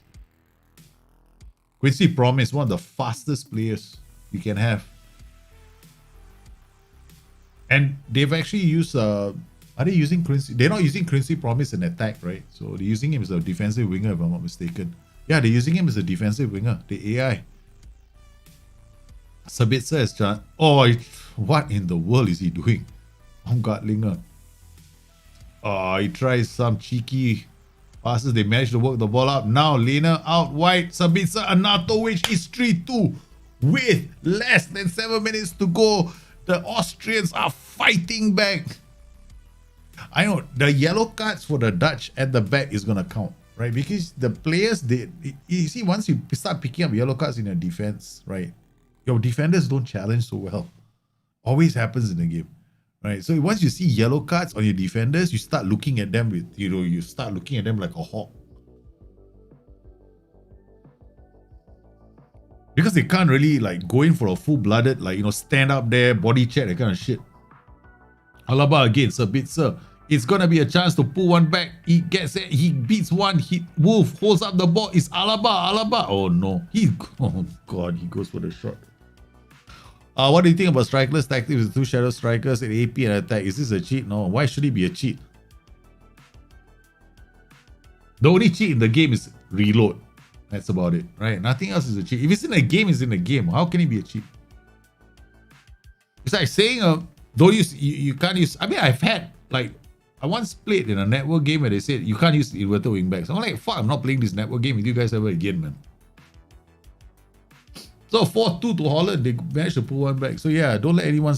S1: Quincy Promise, one of the fastest players you can have. And they've actually used are they using Quincy? They're not using Quincy Promise in attack, right? So they're using him as a defensive winger, if I'm not mistaken. Yeah, they're using him as a defensive winger, the AI. Sabitzer has chance. Oh, what in the world is he doing? Baumgartlinger. Oh, he tries some cheeky passes. They managed to work the ball up. Now Lena out wide. Sabitzer, Arnautovic is 3-2 with less than 7 minutes to go. The Austrians are fighting back. I know the yellow cards for the Dutch at the back is going to count. right? Because the players, you see, once you start picking up yellow cards in your defense, right, your defenders don't challenge so well. Always happens in the game, right? So once you see yellow cards on your defenders, you start looking at them with, you start looking at them like a hawk. Because they can't really like go in for a full-blooded, like, stand up there, body check, that kind of shit. Alaba again, Sir Bitzer. It's gonna be a chance to pull one back. He gets it, he beats one, Wolf holds up the ball. It's Alaba. Oh no. Oh god, he goes for the shot. What do you think about strikerless tactics with 2 shadow strikers and AP and attack? Is this a cheat? No. Why should it be a cheat? The only cheat in the game is reload. That's about it, right? Nothing else is a cheat. If it's in a game, it's in a game. How can it be a cheat? It's like saying, don't use, you can't use, I mean, I've had, like, I once played in a network game where they said, you can't use inverted wingbacks. I'm like, fuck, I'm not playing this network game with you guys ever again, man. So 4-2 to Holland, they managed to pull one back. So yeah, don't let anyone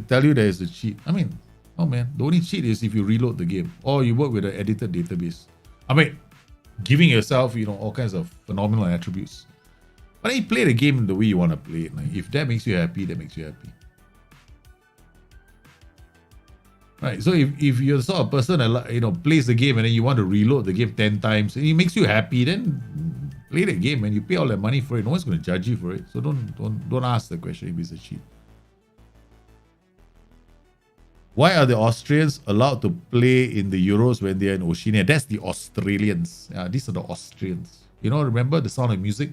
S1: tell you there's a cheat. I mean, oh man, the only cheat is if you reload the game or you work with an edited database. I mean, giving yourself, all kinds of phenomenal attributes. But then you play the game the way you want to play it. Like, if that makes you happy, that makes you happy. Right, so if you're the sort of person that plays the game and then you want to reload the game 10 times and it makes you happy, then play the game and you pay all that money for it. No one's going to judge you for it. So don't ask the question if it's a cheat. Why are the Austrians allowed to play in the Euros when they're in Oceania? That's the Australians. Yeah, these are the Austrians. Remember the Sound of Music?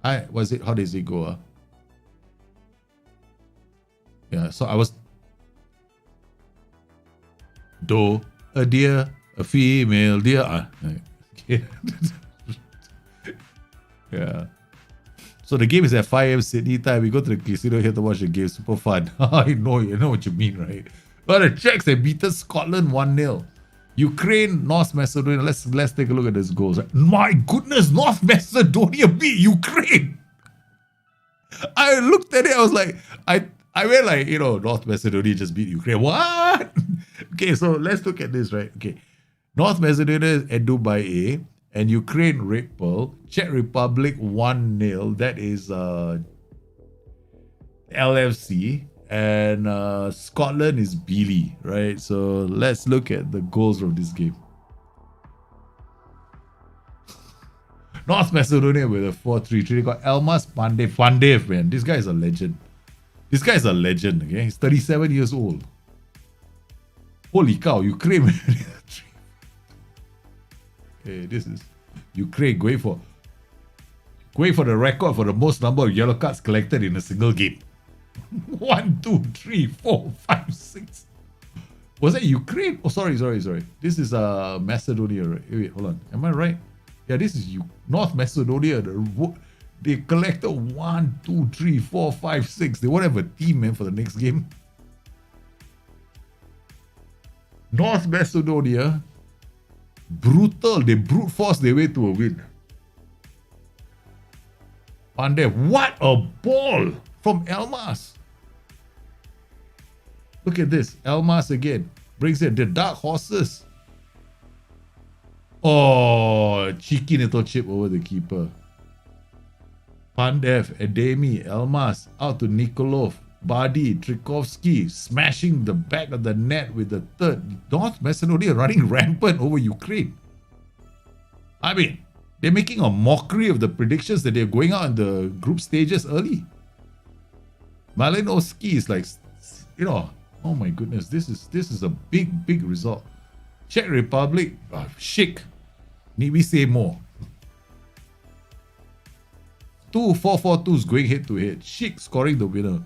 S1: How does it go? Yeah, so I was... Do, a deer, a female deer. Okay. Yeah. So the game is at 5 a.m. Sydney time. We go to the casino here to watch the game. Super fun. I know what you mean, right? But the Czechs have beaten Scotland 1-0. Ukraine, North Macedonia. Let's take a look at these goals. Right? My goodness, North Macedonia beat Ukraine. I looked at it. I was like, I went like, North Macedonia just beat Ukraine. What? Okay, so let's look at this, right? Okay. North Macedonia is Edu by A, and Ukraine Red Pearl. Czech Republic 1-0. That is LFC. And Scotland is Beely, right? So let's look at the goals from this game. North Macedonia with a 4-3. They got Elmas Pandev, man. This guy is a legend. Okay? He's 37 years old. Holy cow, Ukraine. Okay, this is Ukraine going for the record for the most number of yellow cards collected in a single game. 1, 2, 3, 4, 5, 6. Was that Ukraine? Oh, sorry. This is Macedonia, right? Wait, hold on. Am I right? Yeah, this is North Macedonia. They collected 1, 2, 3, 4, 5, 6. They won't have a team, man, for the next game. North Macedonia, brutal. They brute force their way to a win. Pandev, what a ball from Elmas. Look at this. Elmas again. Brings it. The Dark Horses. Oh, cheeky little chip over the keeper. Pandev, Ademi, Elmas, out to Nikolov. Badi, Trikovsky, smashing the back of the net with the third. North Macedonia running rampant over Ukraine. I mean, they're making a mockery of the predictions that they're going out in the group stages early. Malinovsky is like, oh my goodness, this is a big result. Czech Republic, Schick. Need we say more? 2 4-4-2s going head to head. Schick scoring the winner.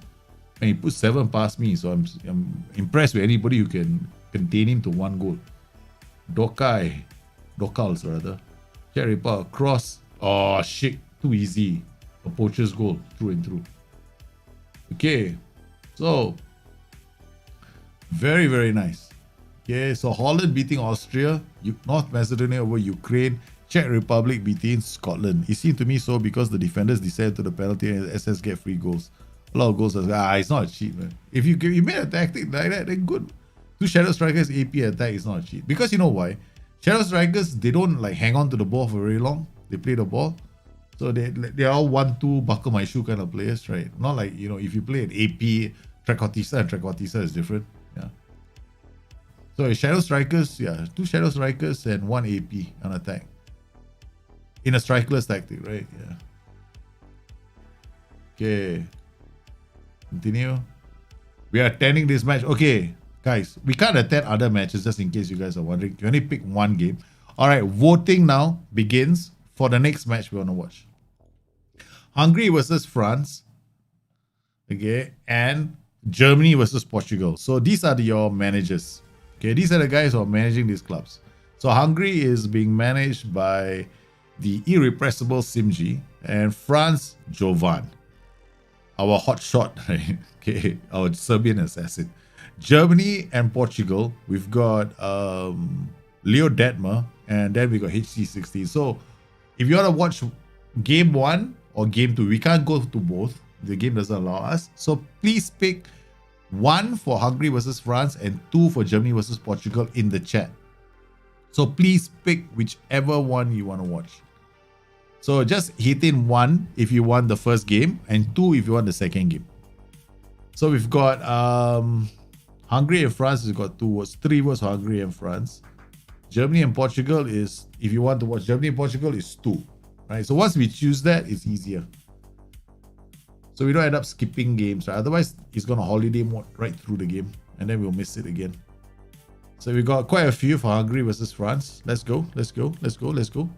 S1: And he put 7 past me, so I'm impressed with anybody who can contain him to 1 goal. Dokals rather. Czech Republic, cross. Oh, shit, too easy. A poacher's goal, through and through. Okay, so very, very nice. Okay, so Holland beating Austria, North Macedonia over Ukraine, Czech Republic beating Scotland. It seemed to me so because the defenders descend to the penalty and SS get free goals. A lot of goals. It's not a cheat, man. If you made a tactic like that, then good. 2 shadow strikers, AP attack is not a cheat. Because you know why? Shadow strikers, they don't like hang on to the ball for very long. They play the ball. So they're all 1-2 buckle my shoe kind of players, right? Not like, you know, if you play an AP, Trequartista and Trequartista is different. Yeah. So shadow strikers, yeah, 2 shadow strikers and 1 AP on attack. In a strikerless tactic, right? Yeah. Okay. Continue. We are attending this match. Okay, guys, we can't attend other matches just in case you guys are wondering. You only pick one game. All right, voting now begins for the next match we want to watch. Hungary versus France. Okay, and Germany versus Portugal. So these are your managers. Okay, these are the guys who are managing these clubs. So Hungary is being managed by the irrepressible Simji, and France, Jovan, our hot shot, right? Okay, our Serbian assassin. Germany and Portugal, we've got Leo Detmer, and then we got HC16. So if you want to watch game 1 or game 2, we can't go to both. The game doesn't allow us. So please pick 1 for Hungary versus France and 2 for Germany versus Portugal in the chat. So please pick whichever one you want to watch. So just hit in 1 if you want the first game and 2 if you want the second game. So we've got Hungary and France, we've got 2 votes, 3 votes for Hungary and France. Germany and Portugal is, if you want to watch Germany and Portugal, is 2. Right? So once we choose that, it's easier. So we don't end up skipping games, right? Otherwise, it's going to holiday mode right through the game and then we'll miss it again. So we got quite a few for Hungary versus France. Let's go, let's go, let's go, let's go.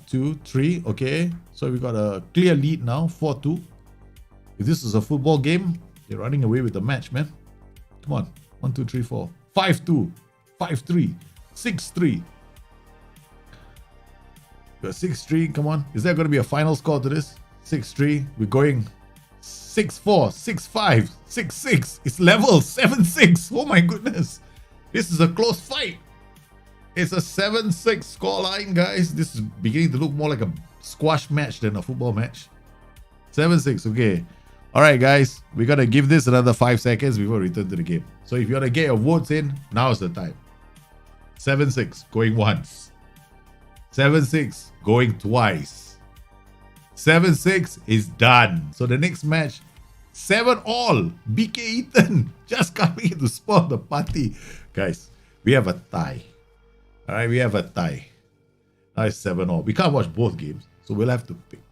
S1: 2, 3, okay. So we got a clear lead now, 4-2. If this is a football game, they're running away with the match, man. Come on, 1, 2, 3, 4. 5-2, 5-3, 6-3. Got 6-3, come on. Is there going to be a final score to this? 6-3, we're going 6-4, 6-5, 6-6. It's level, 7-6. Oh my goodness. This is a close fight. It's a 7-6 scoreline, guys. This is beginning to look more like a squash match than a football match. 7-6, okay. All right, guys. We're going to give this another 5 seconds before we return to the game. So if you want to get your votes in, now's the time. 7-6, going once. 7-6, going twice. 7-6 is done. So the next match, 7-all. BK Eaton just coming in to spoil the party. Guys, we have a tie. All right, we have a tie. Now it's 7-all. We can't watch both games, so we'll have to pick.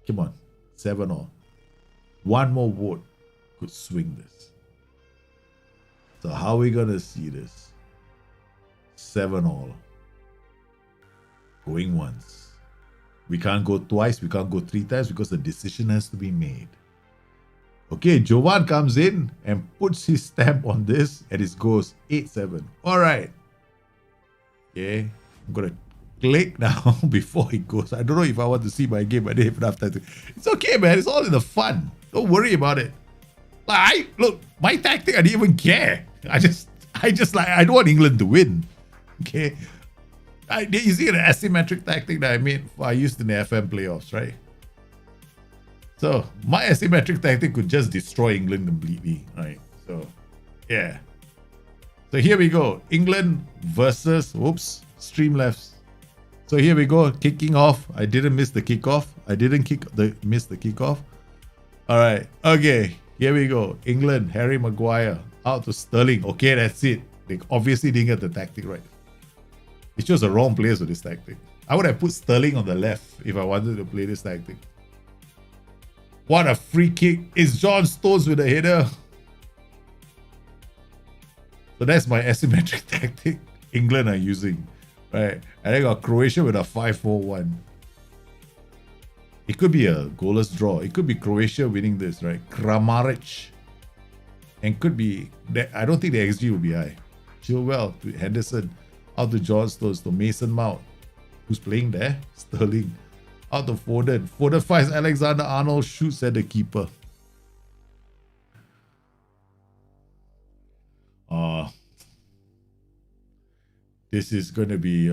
S1: Come on, 7-all. One more vote could swing this. So how are we going to see this? 7-all. Going once. We can't go twice, we can't go 3 times because the decision has to be made. Okay, Jovan comes in and puts his stamp on this and it goes 8-7. All right. Okay, I'm going to click now before it goes. I don't know if I want to see my game. I didn't have enough time to. It's okay, man. It's all in the fun. Don't worry about it. Like, look, my tactic, I didn't even care. I just like, I don't want England to win. Okay. You see the asymmetric tactic that I used in the FM playoffs, right? So my asymmetric tactic could just destroy England completely, right? So yeah. So here we go. England versus, whoops, stream left. So here we go, kicking off. I didn't miss the kickoff. Miss the kickoff. All right. Okay. Here we go. England, Harry Maguire out to Sterling. Okay, that's it. They obviously didn't get the tactic right. It chose the wrong players with this tactic. I would have put Sterling on the left if I wanted to play this tactic. What a free kick. It's John Stones with a header. So that's my asymmetric tactic England are using. Right. And I got Croatia with a 5-4-1. It could be a goalless draw. It could be Croatia winning this, right? Kramaric. And could be, I don't think the XG will be high. Chilwell to Henderson. Out to John Stones, to Mason Mount. Who's playing there? Sterling. Out to Foden. Foden finds Alexander-Arnold, shoots at the keeper. This is going to be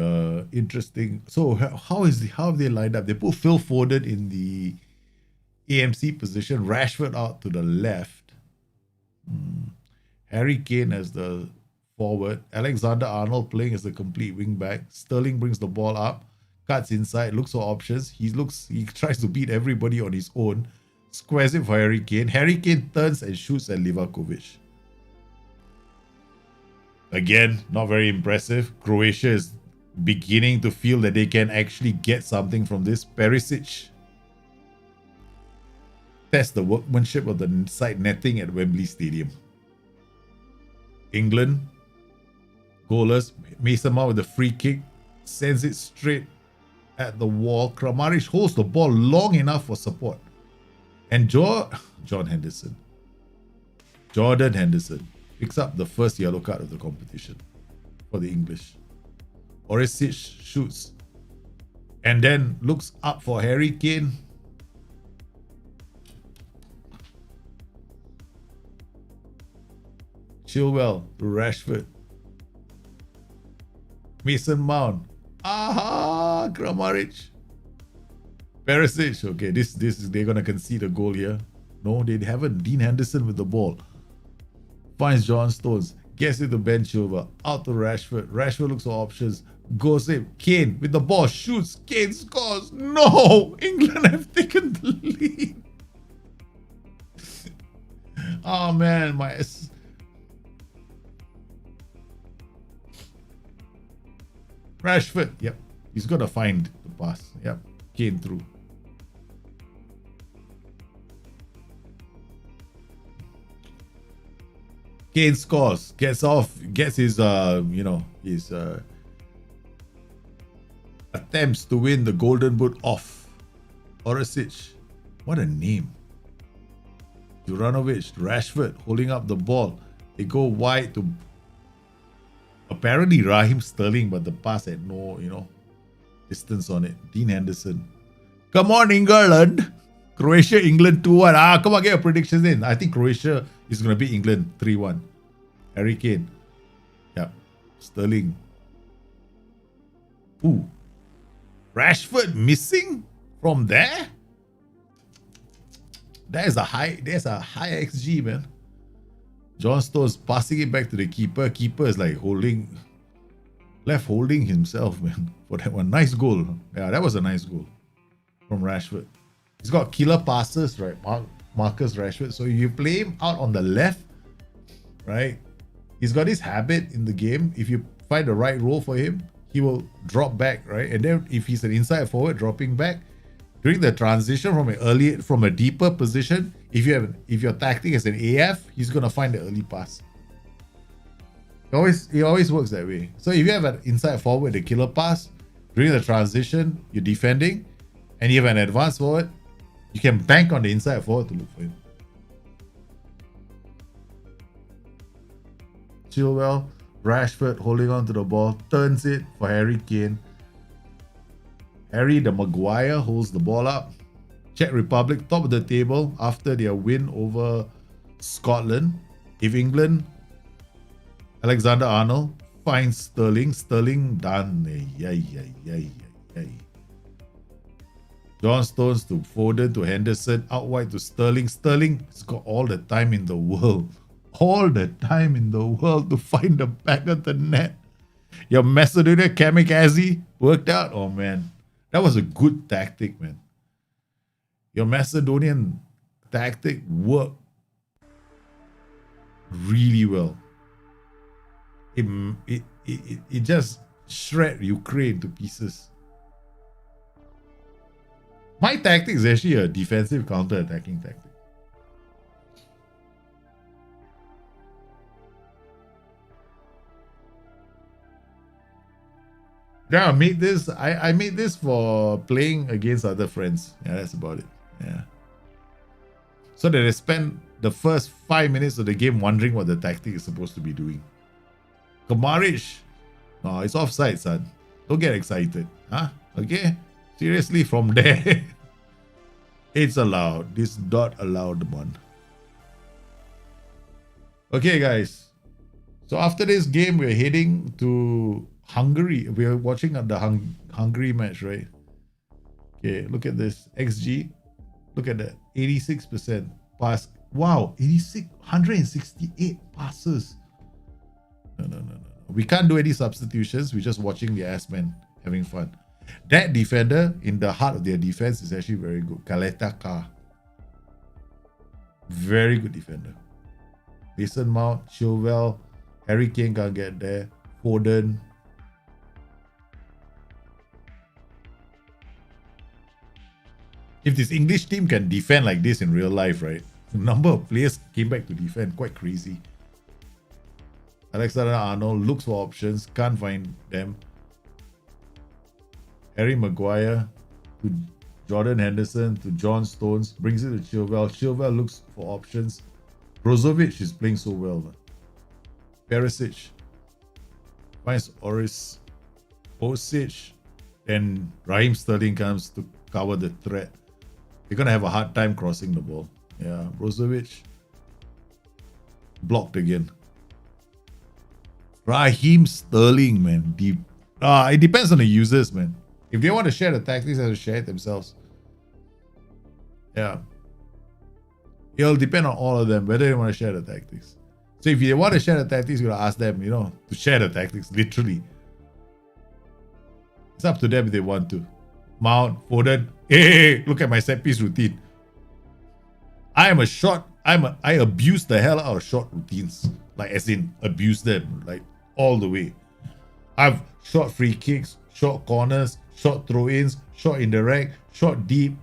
S1: interesting. So how have they lined up? They put Phil Foden in the AMC position. Rashford out to the left. Harry Kane as the forward. Alexander-Arnold playing as a complete wing back. Sterling brings the ball up, cuts inside, looks for options. He tries to beat everybody on his own. Squares it for Harry Kane. Harry Kane turns and shoots at Livakovic. Again, not very impressive. Croatia is beginning to feel that they can actually get something from this. Perisic test the workmanship of the side netting at Wembley Stadium. England, goalless. Mason Mount with the free kick, sends it straight at the wall. Kramaric holds the ball long enough for support. And Jordan Henderson picks up the first yellow card of the competition for the English. Orisic shoots and then looks up for Harry Kane. Chilwell to Rashford. Mason Mount. Aha! Kramaric. Perisic. Okay, this is they're gonna concede a goal here. No, they haven't. Dean Henderson with the ball. Finds John Stones. Gets it to Ben Chilwell. Out to Rashford. Rashford looks for options. Goes in. Kane with the ball. Shoots. Kane scores. No! England have taken the lead. Oh man, Rashford. Yep. He's got to find the pass. Yep. Kane through. Kane scores. Gets his his attempts to win the Golden Boot off. Orisic. What a name. Juranovic. Rashford holding up the ball. They go wide to apparently Raheem Sterling, but the pass had no, distance on it. Dean Henderson. Come on, England. Croatia, England 2-1. Come on, get your predictions in. I think Croatia is going to beat England 3-1. Harry Kane. Yeah. Sterling. Ooh. Rashford missing from there? There's a high XG, man. John Stones passing it back to the keeper. Keeper is like holding himself, man, for that one. Nice goal. Yeah, that was a nice goal from Rashford. He's got killer passes, right? Marcus Rashford. So you play him out on the left, right? He's got this habit in the game. If you find the right role for him, he will drop back, right? And then if he's an inside forward dropping back, during the transition from a deeper position, if your tactic is an AF, he's gonna find the early pass. It always works that way. So if you have an inside forward, the killer pass, during the transition, you're defending, and you have an advanced forward, you can bank on the inside forward to look for him. Chilwell, Rashford holding on to the ball, turns it for Harry Kane. Harry the Maguire holds the ball up. Czech Republic top of the table after their win over Scotland. If England, Alexander-Arnold finds Sterling done. John Stones to Foden to Henderson, out wide to Sterling. Sterling has got all the time in the world. All the time in the world to find the back of the net. Your Macedonia kamikaze worked out. Oh man, that was a good tactic, man. Your Macedonian tactic worked really well. It just shred Ukraine to pieces. My tactic is actually a defensive counter-attacking tactic. Yeah, I made this for playing against other friends. Yeah, that's about it. Yeah. So that I spend the first 5 minutes of the game wondering what the tactic is supposed to be doing. Kramaric. No, it's offside, son. Don't get excited. Huh? Okay? Seriously, from there. It's allowed. This not allowed one. Okay, guys. So after this game, we're heading to Hungary. We're watching the Hungary match, right? Okay, look at this. XG. Look at that. 86% pass. Wow, 168 passes. No, no, no, no. We can't do any substitutions. We're just watching the ass men having fun. That defender in the heart of their defense is actually very good. Kaleta Ka. Very good defender. Mason Mount, Chilwell, Harry Kane can't get there. Foden. If this English team can defend like this in real life, right? The number of players came back to defend, quite crazy. Alexander-Arnold looks for options, can't find them. Harry Maguire to Jordan Henderson to John Stones, brings it to Chilwell. Chilwell looks for options. Brozovic is playing so well. Perisic finds Oris. Osic and Raheem Sterling comes to cover the threat. They're going to have a hard time crossing the ball. Yeah, Brozovic blocked again. Raheem Sterling, man. Deep. It depends on the users, man. If they want to share the tactics, they have to share it themselves. Yeah. It'll depend on all of them whether they want to share the tactics. So if you want to share the tactics, you gotta ask them, to share the tactics, literally. It's up to them if they want to. Mount, Foden. Hey, look at my set piece routine. I abuse the hell out of short routines. Like, as in, abuse them, like, all the way. I've short free kicks, short corners, short throw-ins, short indirect, short deep.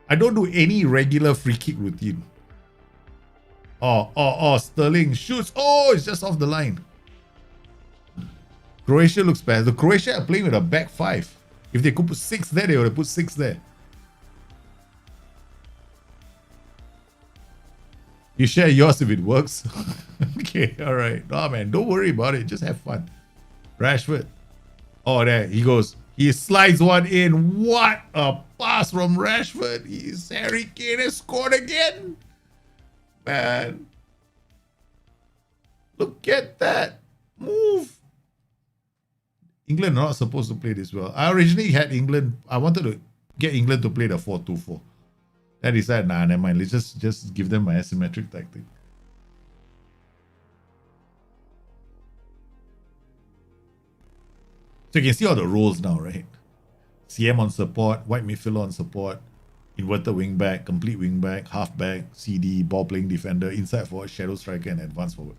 S1: I don't do any regular free kick routine. Sterling shoots. Oh, it's just off the line. Croatia looks bad. The Croatia are playing with a back five. If they could put 6 there, they would have put 6 there. You share yours if it works. Okay, all right. No, man, don't worry about it. Just have fun. Rashford. Oh, there he goes. He slides one in. What a pass from Rashford. Harry Kane has scored again. Man. Look at that. Move. England are not supposed to play this well. I originally had England. I wanted to get England to play the 4-2-4. I decided, nah, never mind. Let's just give them my asymmetric tactic. So you can see all the roles now, right? CM on support, white midfielder on support, inverted wing back, complete wing back, half back, CD, ball playing defender, inside forward, shadow striker, and advanced forward.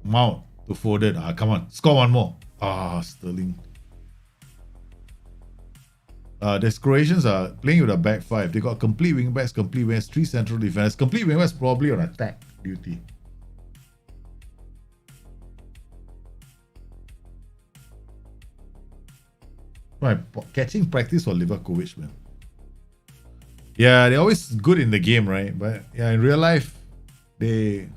S1: Mount to Foden. Come on, score one more. Sterling. The Croatians are playing with a back five. They got complete wing backs, complete wings, 3 central defenders. Complete wing backs probably on attack duty. Right, catching practice for Livakovic, man. Yeah, they're always good in the game, right? But yeah, in real life, a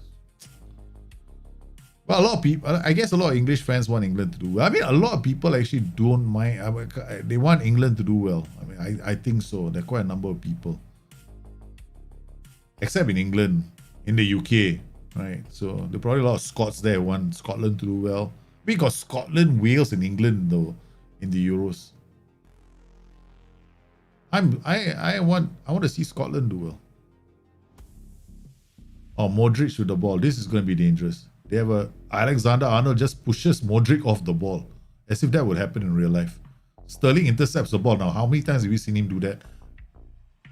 S1: lot of people, I guess a lot of English fans want England to do well. I mean, a lot of people actually don't mind. They want England to do well. I mean, I think so. There are quite a number of people. Except in England, in the UK, right? So there are probably a lot of Scots there who want Scotland to do well. We got Scotland, Wales, and England though in the Euros. I want to see Scotland do well. Oh, Modric with the ball. This is going to be dangerous. They have Alexander-Arnold just pushes Modric off the ball. As if that would happen in real life. Sterling intercepts the ball. Now, how many times have we seen him do that?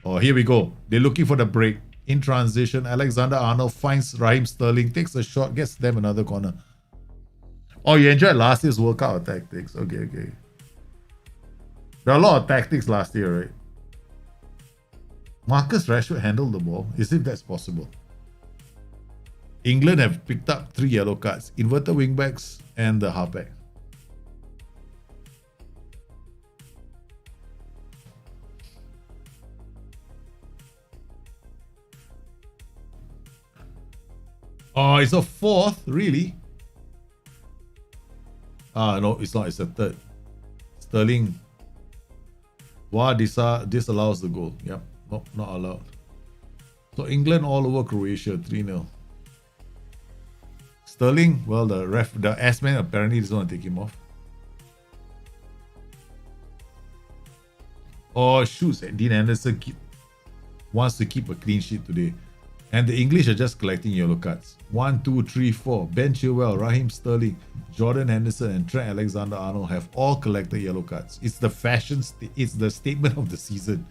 S1: Oh, here we go. They're looking for the break. In transition, Alexander-Arnold finds Raheem Sterling, takes a shot, gets them another corner. Oh, you enjoyed last year's World Cup tactics. Okay. There are a lot of tactics last year, right? Marcus Rashford handled the ball. As if that's possible. England have picked up 3 yellow cards. Inverted wingbacks and the halfback. Oh, it's a 4th? Really? No, it's not. It's a 3rd. Sterling. Wow, disallows the goal. Yep. Nope, not allowed. So England all over Croatia, 3-0. Sterling, well, the S-man apparently doesn't want to take him off. Oh, shoots. Dean Anderson wants to keep a clean sheet today. And the English are just collecting yellow cards. 1, 2, 3, 4. Ben Chilwell, Raheem Sterling, Jordan Henderson, and Trent Alexander-Arnold have all collected yellow cards. It's the fashion. It's the statement of the season.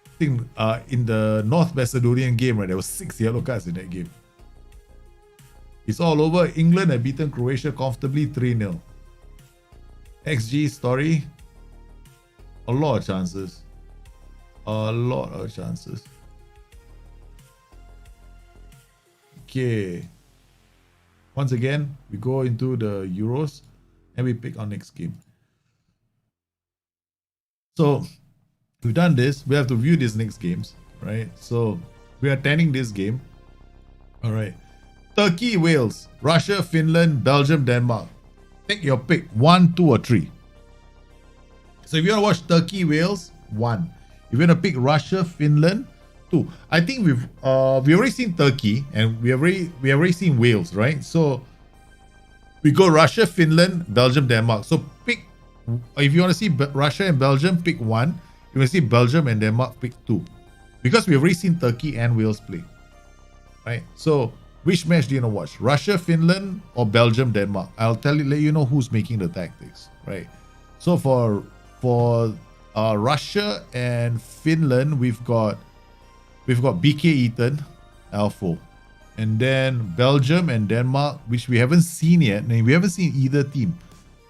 S1: I think in the North Macedonian game, right, there was 6 yellow cards in that game. It's all over. England have beaten Croatia comfortably 3-0. XG story. A lot of chances. A lot of chances. Okay. Once again, we go into the Euros and we pick our next game. So we've done this. We have to view these next games, right? So we are attending this game. All right. Turkey, Wales, Russia, Finland, Belgium, Denmark. Take your pick. 1, 2, or 3. So if you want to watch Turkey, Wales, 1. If you want to pick Russia, Finland, 2. I think we've already seen Turkey and we have already seen Wales, right? So we go Russia, Finland, Belgium, Denmark. So pick, if you want to see Russia and Belgium, pick 1. If you want to see Belgium and Denmark, pick 2. Because we've already seen Turkey and Wales play, right? So which match do you want to watch? Russia, Finland, or Belgium, Denmark? I'll let you know who's making the tactics, right? So for Russia and Finland, we've got BK Eaton, Alfo. And then Belgium and Denmark, which we haven't seen yet. We haven't seen either team.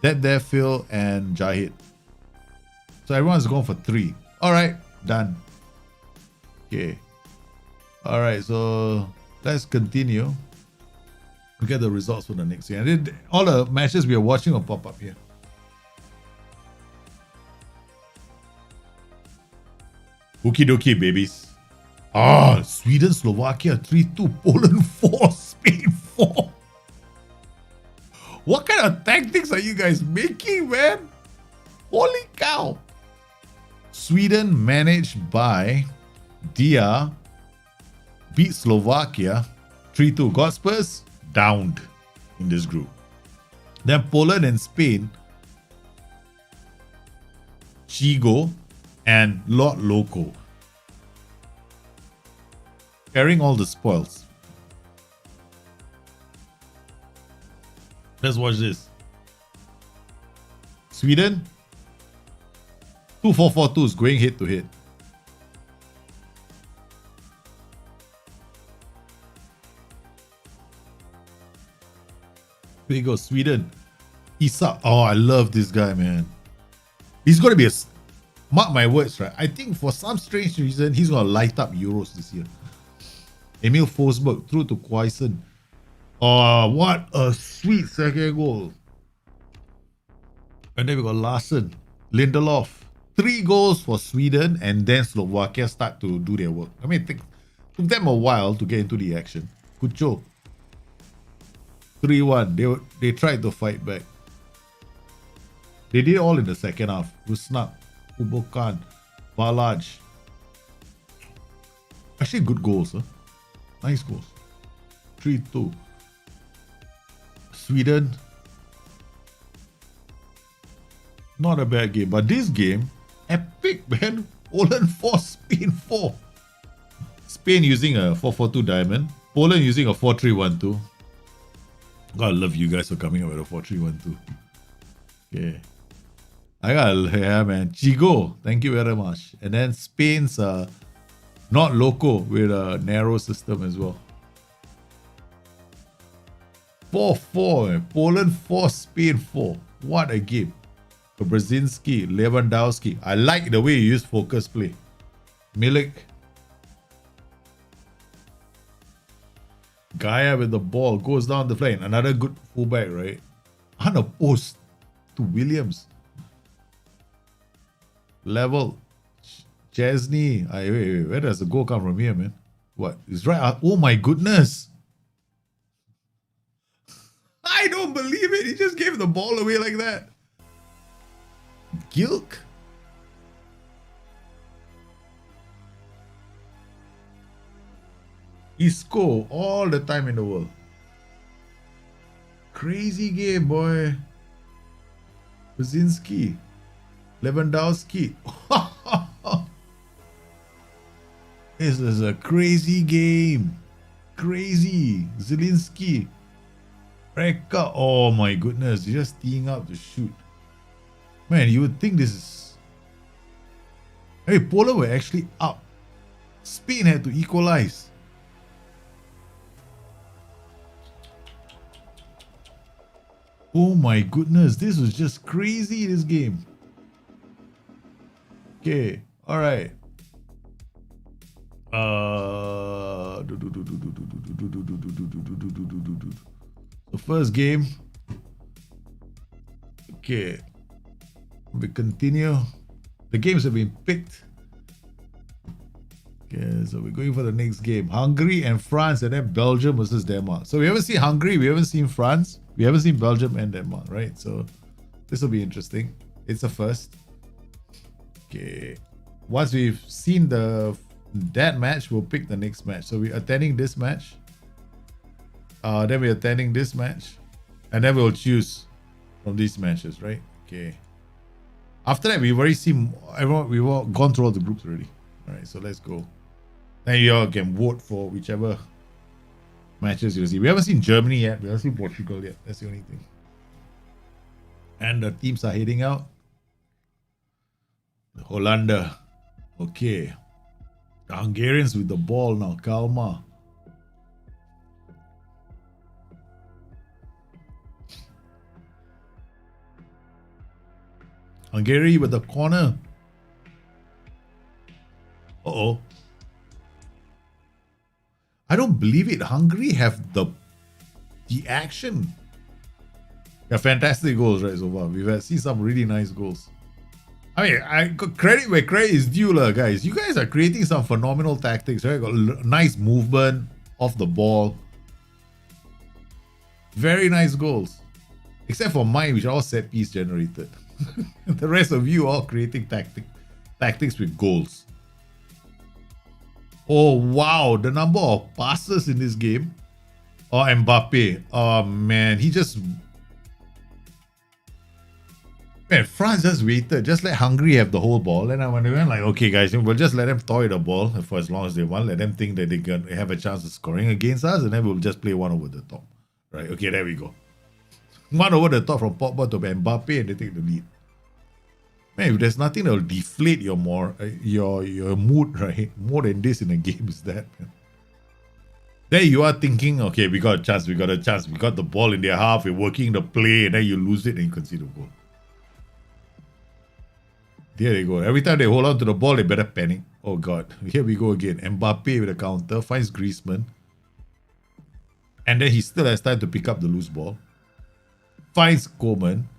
S1: That Phil and Jahid. So everyone's going for 3. Alright, done. Okay. Alright, so let's continue. We get the results for the next year. And all the matches we are watching will pop up here. Okie dokie, babies. Sweden, Slovakia 3-2, Poland 4, Spain 4. What kind of tactics are you guys making, man? Holy cow. Sweden managed by Dia beat Slovakia 3-2. Got Spurs downed in this group. Then Poland and Spain, Chigo and Lord Loco, carrying all the spoils. Let's watch this. Sweden 2-4-4-2 is going head to head. Here you go, Sweden. Isak. Oh, I love this guy, man. He's going to be mark my words, right? I think for some strange reason, he's going to light up Euros this year. Emil Forsberg through to Quaison. Oh, what a sweet second goal. And then we got Larsen, Lindelof. 3 goals for Sweden, and then Slovakia start to do their work. I mean, it took them a while to get into the action. Kucho. 3-1. They tried to fight back. They did all in the second half. Rusnak, Kubokan, Balaj. Actually, good goals. Huh? Nice goals. 3-2. Sweden. Not a bad game. But this game, epic, man. Poland 4, Spain 4. Spain using a 4-4-2 diamond. Poland using a 4-3-1-2. God, I love you guys for coming up with a 4-3-1-2. Okay. Yeah, man. Chigo, thank you very much. And then Spain's not Loco with a narrow system as well. 4-4. Poland 4, Spain 4. What a game. Brzezinski, Lewandowski. I like the way you use focus play. Milik. Gaia with the ball goes down the flank. Another good fullback, right? On a post to Williams. Level. Chesney. Wait. Where does the goal come from here, man? What? It's right. Oh my goodness. I don't believe it. He just gave the ball away like that. Gilk. Isco all the time in the world. Crazy game, boy. Brzezinski. Lewandowski. This is a crazy game. crazy. Zelensky. Reka. Oh my goodness. Just teeing up to shoot. Man, you would think this is... Hey, Poland were actually up. Spain had to equalize. Oh my goodness. This was just crazy, this game. Okay. Alright. The first game. Okay. We continue. The games have been picked. Okay, so we're going for the next game. Hungary and France, and then Belgium versus Denmark. So we haven't seen Hungary, we haven't seen France, we haven't seen Belgium and Denmark, right? So this will be interesting. It's a first. Okay. Once we've seen that match, we'll pick the next match. So we're attending this match. Then we're attending this match. And then we'll choose from these matches, right? Okay. After that, we've already seen everyone, we've all gone through all the groups already. Alright, so let's go. Then you all can vote for whichever matches you see. We haven't seen Germany yet, we haven't seen Portugal yet. That's the only thing. And the teams are heading out. Holland. Okay. The Hungarians with the ball now. Kalma. Hungary with the corner. Uh-oh. I don't believe it. Hungary have the action. Yeah, fantastic goals right so far. We've seen some really nice goals. I mean, I got credit where credit is due, guys. You guys are creating some phenomenal tactics, right? Got nice movement off the ball. Very nice goals. Except for mine, which are all set piece generated. The rest of you all creating tactics with goals. Oh, wow. The number of passes in this game. Oh, Mbappe. Oh, man. He just... Man, France just waited. Just let Hungary have the whole ball. And I went like, okay, guys, we'll just let them toy the ball for as long as they want. Let them think that they can have a chance of scoring against us. And then we'll just play one over the top. Right? Okay, there we go. One over the top from Pogba to Mbappe and they take the lead. Man, if there's nothing that will deflate your mood, right? More than this in a game is that, man. There you are thinking, okay, we got a chance, we got the ball in their half, we're working the play, and then you lose it and you concede a goal. There they go. Every time they hold on to the ball, they better panic. Oh God, here we go again. Mbappe with a counter, finds Griezmann. And then he still has time to pick up the loose ball. Finds Coman.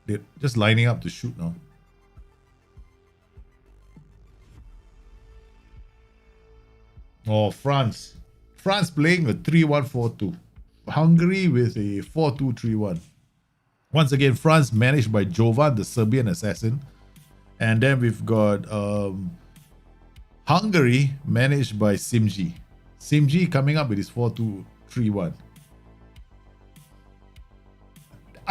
S1: They're just lining up to shoot now. Oh, France. France playing a 3-1-4-2. Hungary with a 4-2-3-1. Once again, France managed by Jovan, the Serbian assassin. And then we've got Hungary managed by Simji. Simji coming up with his 4-2-3-1.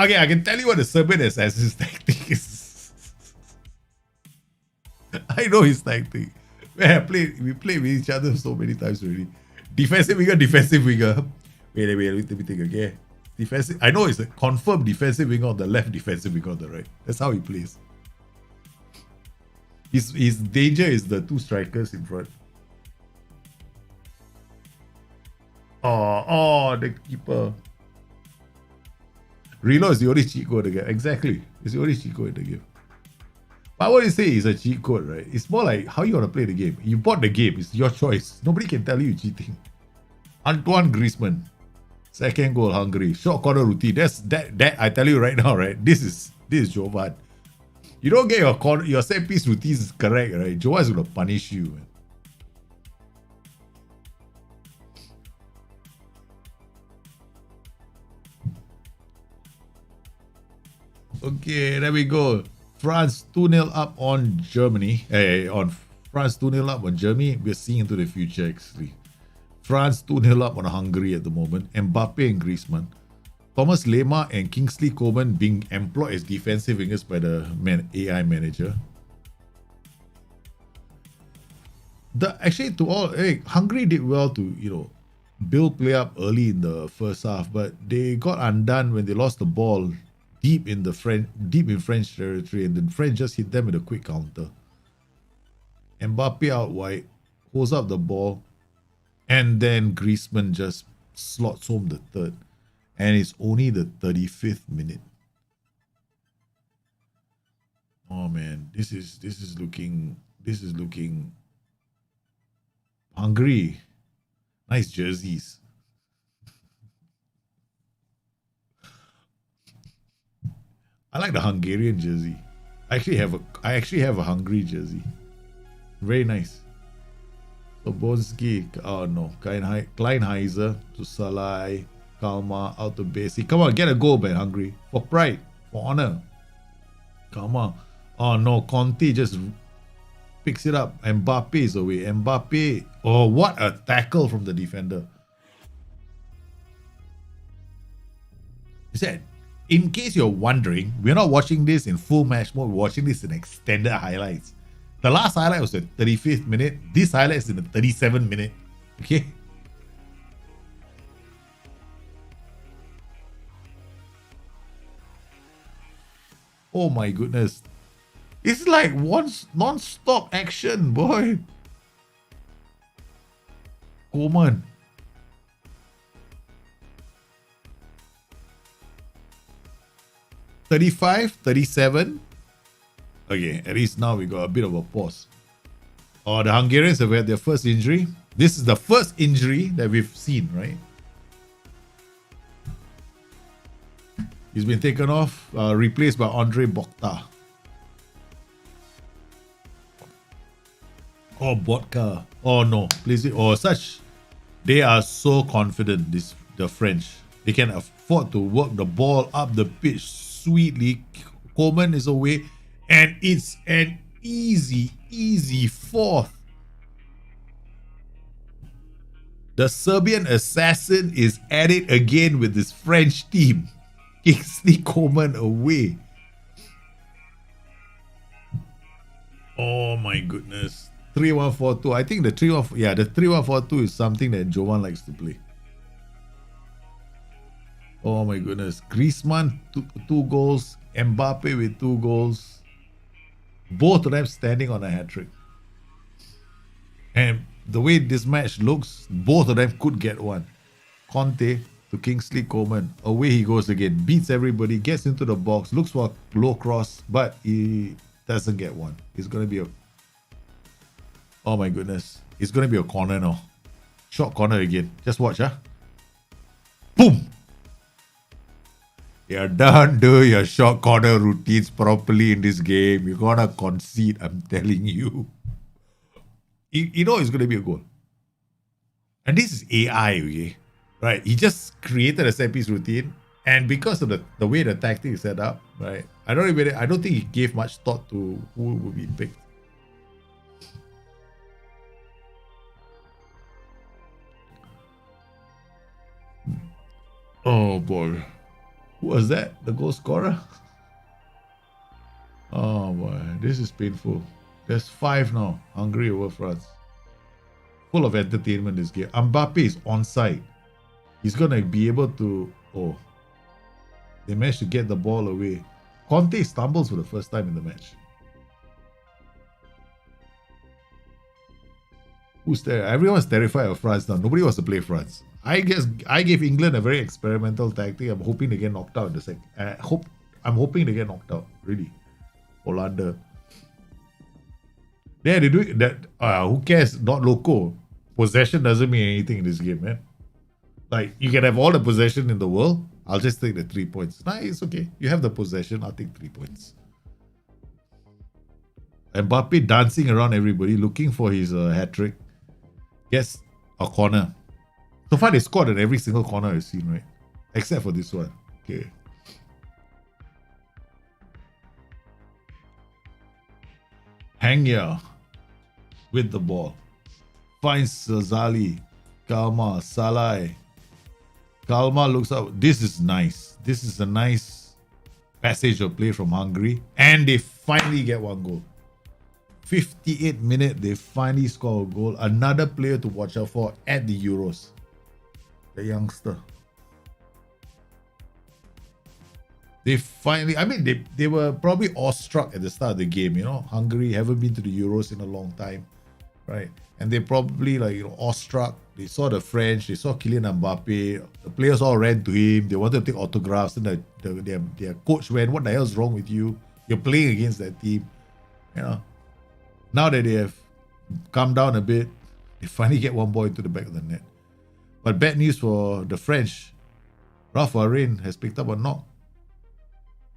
S1: Okay, I can tell you what the Serbian assassin's tactic is. I know his tactic. Man, we played with each other so many times already. Defensive winger, defensive winger. Wait, let me think, okay? Defensive. I know it's a confirmed defensive winger on the left, defensive winger on the right. That's how he plays. His danger is the two strikers in front. Oh, the keeper. Reload is the only cheat code in the game. Exactly. It's the only cheat code in the game. But I wouldn't say it's a cheat code, right? It's more like how you want to play the game. You bought the game. It's your choice. Nobody can tell you you're cheating. Antoine Griezmann. Second goal, Hungary. Short corner routine. That I tell you right now, right? This is Jovan. You don't get your set piece routines correct, right? Jovan is going to punish you, man. Okay, there we go. France 2-0 up on Germany. France 2-0 up on Germany. We're seeing into the future, actually. France 2-0 up on Hungary at the moment. Mbappe and Griezmann. Thomas Lemar and Kingsley Coman being employed as defensive wingers by the AI manager. Hungary did well to, build play up early in the first half, but they got undone when they lost the ball deep in French territory, and the French just hit them with a quick counter. Mbappe out wide, holds up the ball, and then Griezmann just slots home the third. And it's only the 35th minute. Oh man, this is looking Hungary. Nice jerseys. I like the Hungarian jersey. I actually have a Hungary jersey. Very nice. Sobonski, oh no, Kleinheiser to Salai, Kalma out to Basi. Come on, get a goal, man, Hungary. For pride, for honor. Come on. Oh no, Conte just picks it up. Mbappe is away. Mbappe. Oh, what a tackle from the defender. Is that? In case you're wondering, we're not watching this in full match mode. We're watching this in extended highlights. The last highlight was the 35th minute. This highlight is in the 37th minute. Okay. Oh my goodness. It's like one non-stop action, boy. Coleman. $35, $37. Okay, at least now we got a bit of a pause. Oh, the Hungarians have had their first injury. This is the first injury that we've seen, right? He's been taken off, replaced by Andre Bokta. Oh, Vodka. Oh no, please. Oh, such. They are so confident, the French. They can afford to work the ball up the pitch sweetly. Coleman is away, and it's an easy fourth. The Serbian assassin is at it again with this French team. Kingsley Coleman away. Oh my goodness. 3-1-4-2. I think the 3-1-4-2 is something that Jovan likes to play. Oh my goodness. Griezmann, two goals. Mbappe with 2 goals. Both of them standing on a hat-trick. And the way this match looks, both of them could get one. Conte to Kingsley Coleman. Away he goes again. Beats everybody. Gets into the box. Looks for a low cross. But he doesn't get one. It's going to be a... Oh my goodness. It's going to be a corner now. Short corner again. Just watch, huh? Boom! You're done, do your short corner routines properly in this game. You're gonna concede, I'm telling you. You know it's gonna be a goal. And this is AI, okay? Right? He just created a set piece routine, and because of the way the tactic is set up, right? I don't think he gave much thought to who would be picked. Oh boy. Who was that? The goal scorer? Oh boy, this is painful. There's 5 now. Hungary over France. Full of entertainment this game. Mbappe is onside. He's gonna be able to... Oh. They managed to get the ball away. Conte stumbles for the first time in the match. Who's there? Everyone's terrified of France now. Nobody wants to play France. I guess I gave England a very experimental tactic. I'm hoping they get knocked out in the second. I'm hoping they get knocked out. Really. Holland. Yeah, they do it. That. Who cares? Not local. Possession doesn't mean anything in this game, man. Like, you can have all the possession in the world. I'll just take the 3 points. Nah, it's okay. You have the possession. I'll take 3 points. Mbappe dancing around everybody, looking for his hat-trick. Gets a corner. So far, they scored at every single corner I've seen, right? Except for this one. Okay. Hangya with the ball. Finds Zali. Kalma. Salai. Kalma looks up. This is nice. This is a nice passage of play from Hungary. And they finally get one goal. 58th minute, they finally score a goal. Another player to watch out for at the Euros. the youngster. They finally, I mean, they were probably awestruck at the start of the game. You know, Hungary haven't been to the Euros in a long time, right? And they probably like, you know, awestruck. They saw the French, they saw Kylian Mbappe. The players all ran to him. They wanted to take autographs. And their coach went, "What the hell's wrong with you? You're playing against that team." You know, now that they have calmed down a bit, they finally get one ball into the back of the net. But bad news for the French. Ralph Varane has picked up a knock.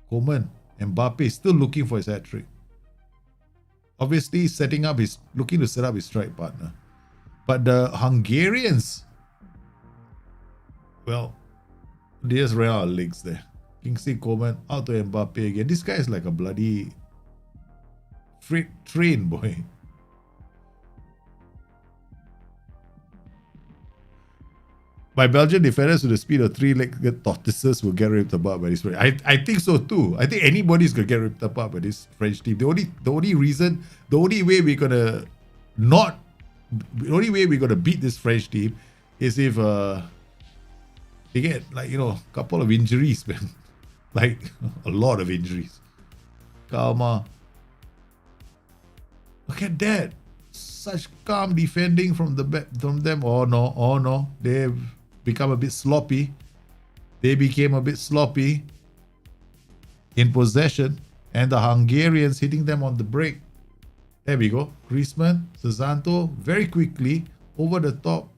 S1: Coman, Mbappe is still looking for his hat-trick. Obviously, looking to set up his strike partner. But the Hungarians, well, they just ran out of legs there. Kingsley Coman out to Mbappe again. This guy is like a bloody freight train, boy. By Belgian defenders with the speed of three-legged tortoises will get ripped apart by this French. I think so too. I think anybody's gonna get ripped apart by this French team. The only way we're gonna beat this French team is if they get like, you know, a couple of injuries, man. Like a lot of injuries. Kalma. Look at that. Such calm defending from them. Oh no. They've become a bit sloppy. They became a bit sloppy in possession, and the Hungarians hitting them on the break. There we go. Griezmann, Sazanto, very quickly over the top.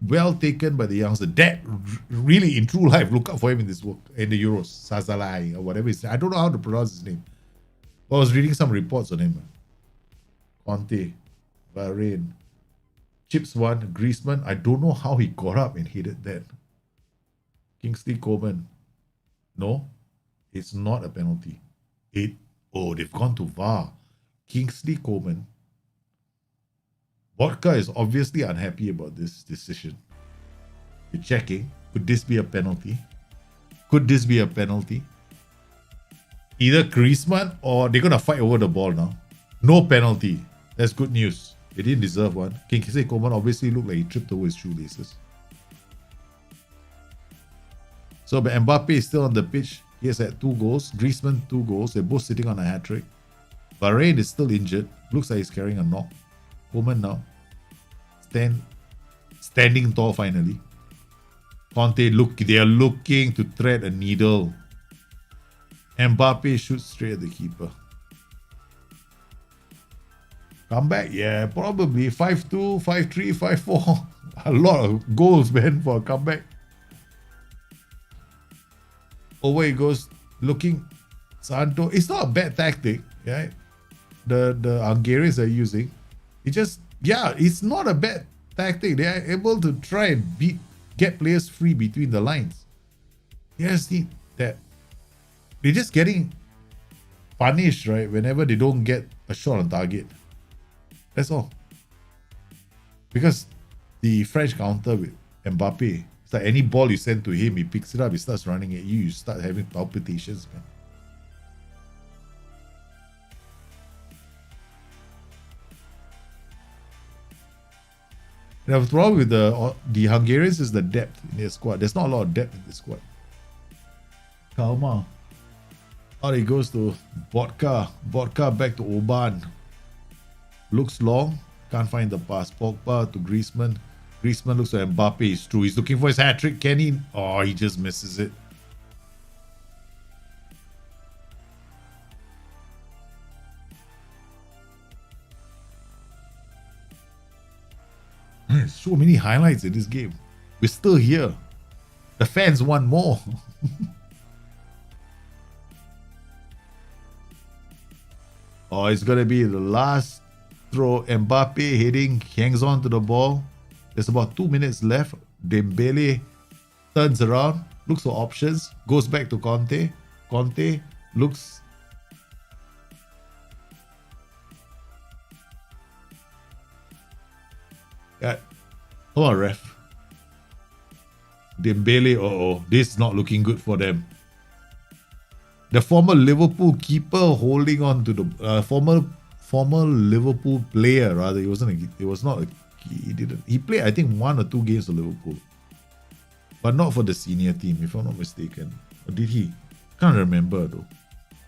S1: Well taken by the youngster. That really, in true life, look out for him in this work in the Euros. Sazalai or whatever I don't know how to pronounce his name. I was reading some reports on him. Conte, Varane, chips one. Griezmann, I don't know how he got up and hit it that. Kingsley Coman, no, it's not a penalty. They've gone to VAR. Kingsley Coman. Vodka is obviously unhappy about this decision. You're checking. Could this be a penalty? Either Griezmann or they're going to fight over the ball now. No penalty. That's good news. They didn't deserve one. Kingsley Coman obviously looked like he tripped over his shoelaces. So, but Mbappe is still on the pitch. He has had 2 goals. Griezmann 2 goals. They're both sitting on a hat-trick. Varane is still injured. Looks like he's carrying a knock. Coman now. Standing tall finally. Conte, they are looking to thread a needle. Mbappe shoots straight at the keeper. Comeback? Yeah, probably. 5-2, 5-3, 5-4. A lot of goals, man, for a comeback. Over he goes, looking. Santo. It's not a bad tactic, right? The Hungarians are using. It's not a bad tactic. They are able to try and get players free between the lines. You just need that. They're just getting punished, right? Whenever they don't get a shot on target. That's all. Because the French counter with Mbappe, it's like any ball you send to him, he picks it up, he starts running at you, you start having palpitations, man. The problem with the Hungarians is the depth in their squad. There's not a lot of depth in the squad. Kalma. Out he goes to Vodka. Vodka back to Oban. Looks long. Can't find the pass. Pogba to Griezmann. Griezmann looks at Mbappe. It's true. He's looking for his hat-trick. Can he? Oh, he just misses it. There's so many highlights in this game. We're still here. The fans want more. Oh, it's going to be the last throw. Mbappe hitting, hangs on to the ball. There's about 2 minutes left. Dembele turns around, looks for options, goes back to Conte. Conte looks. Yeah. Come on, ref. Dembele, this is not looking good for them. The former Liverpool keeper holding on to the former Liverpool player rather. He wasn't. He was not. He didn't. He played, I think, 1 or 2 games for Liverpool. but not for the senior team, if I'm not mistaken. Or did he? Can't remember though.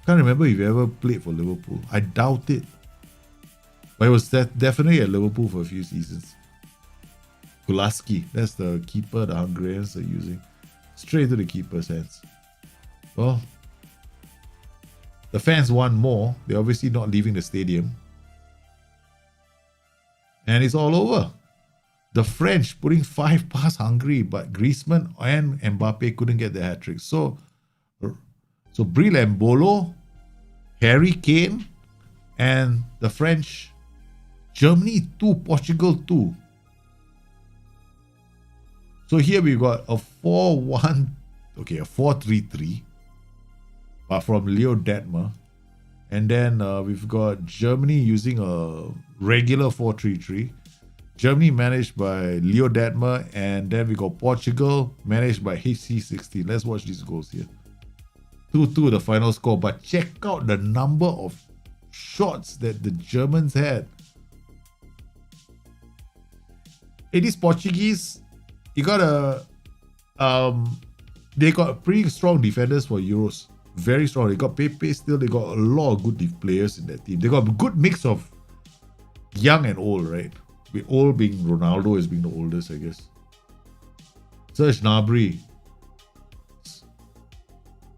S1: Can't remember if he ever played for Liverpool. I doubt it. But he was definitely at Liverpool for a few seasons. Kulaski, that's the keeper the Hungarians are using. Straight to the keeper's hands. Well, the fans want more. They're obviously not leaving the stadium. And it's all over. The French putting 5 past Hungary, but Griezmann and Mbappe couldn't get their hat-trick. So Bril Embolo, Harry Kane, and the French, Germany 2, Portugal 2. So here we got a 4-1, okay, a 4-3-3, but from Leo Detmer. And then we've got Germany using a regular 4-3-3. Germany managed by Leo Detmer, and then we got Portugal managed by HC16. Let's watch these goals here. 2-2 the final score, but check out the number of shots that the Germans had. It is Portuguese. You got they got pretty strong defenders for Euros. Very strong. They got Pepe still. They got a lot of good players in that team. They got a good mix of young and old, right? With old being Ronaldo as being the oldest, I guess. Serge Gnabry,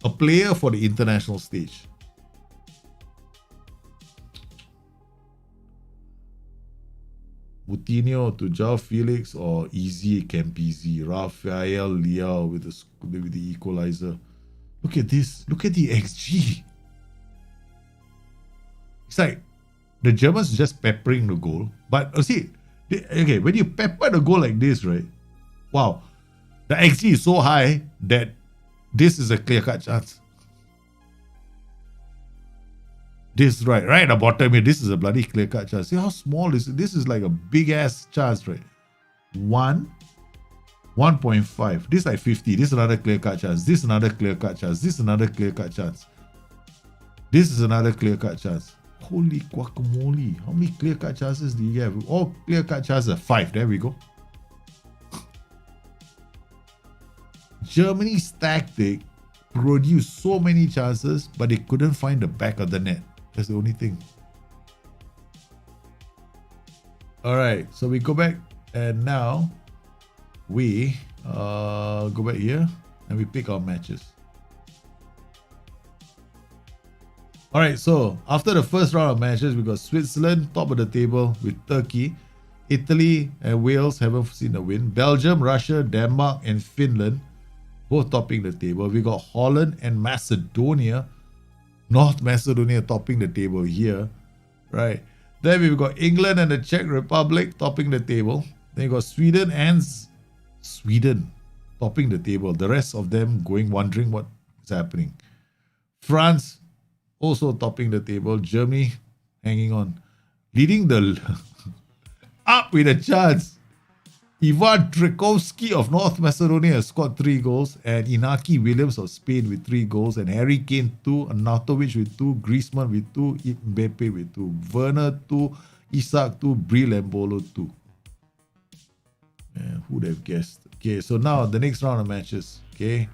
S1: a player for the international stage. Moutinho to João Felix or Easy Campisi, Rafael Leao with the equalizer. Look at this. Look at the XG. It's like the Germans just peppering the goal. But see, okay, when you pepper the goal like this, right? Wow, the XG is so high that this is a clear-cut chance. This right at the bottom here, this is a bloody clear-cut chance. See how small this is? This is like a big-ass chance, right? 1.5. This is like 50. This is another clear-cut chance. This is another clear-cut chance. This is another clear-cut chance. This is another clear-cut chance. Holy guacamole. How many clear-cut chances do you have? All clear-cut chances are 5. There we go. Germany's tactic produced so many chances, but they couldn't find the back of the net. That's the only thing. Alright, so we go back, and now we go back here and we pick our matches. Alright, so after the first round of matches, we got Switzerland top of the table with Turkey. Italy and Wales haven't seen a win. Belgium, Russia, Denmark, and Finland both topping the table. We got Holland and Macedonia. North Macedonia topping the table here. Right. Then we've got England and the Czech Republic topping the table. Then you got Sweden and Sweden topping the table. The rest of them wondering what is happening. France also topping the table. Germany hanging on. Leading the up with a chance. Ivan Trikovsky of North Macedonia scored 3 goals, and Inaki Williams of Spain with 3 goals, and Harry Kane 2, Anatovic with 2, Griezmann with 2, Mbappe with 2, Werner 2, Isak 2, Bril Embolo 2. Man, who'd have guessed? Okay, so now the next round of matches. Okay,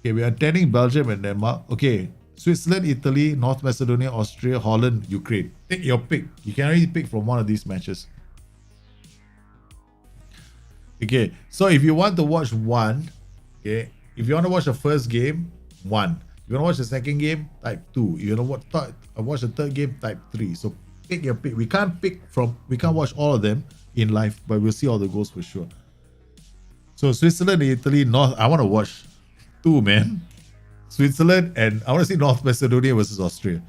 S1: we are attending Belgium and Denmark. Okay, Switzerland, Italy, North Macedonia, Austria, Holland, Ukraine. Take your pick. You can already pick from one of these matches. Okay, so if you want to watch one, okay, if you want to watch the first game, 1. If you want to watch the second game, type 2. If you want to watch the third game, type 3. So pick your pick. We can't watch all of them in live, but we'll see all the goals for sure. So Switzerland, Italy, I want to watch 2, man. Switzerland, and I want to see North Macedonia versus Austria.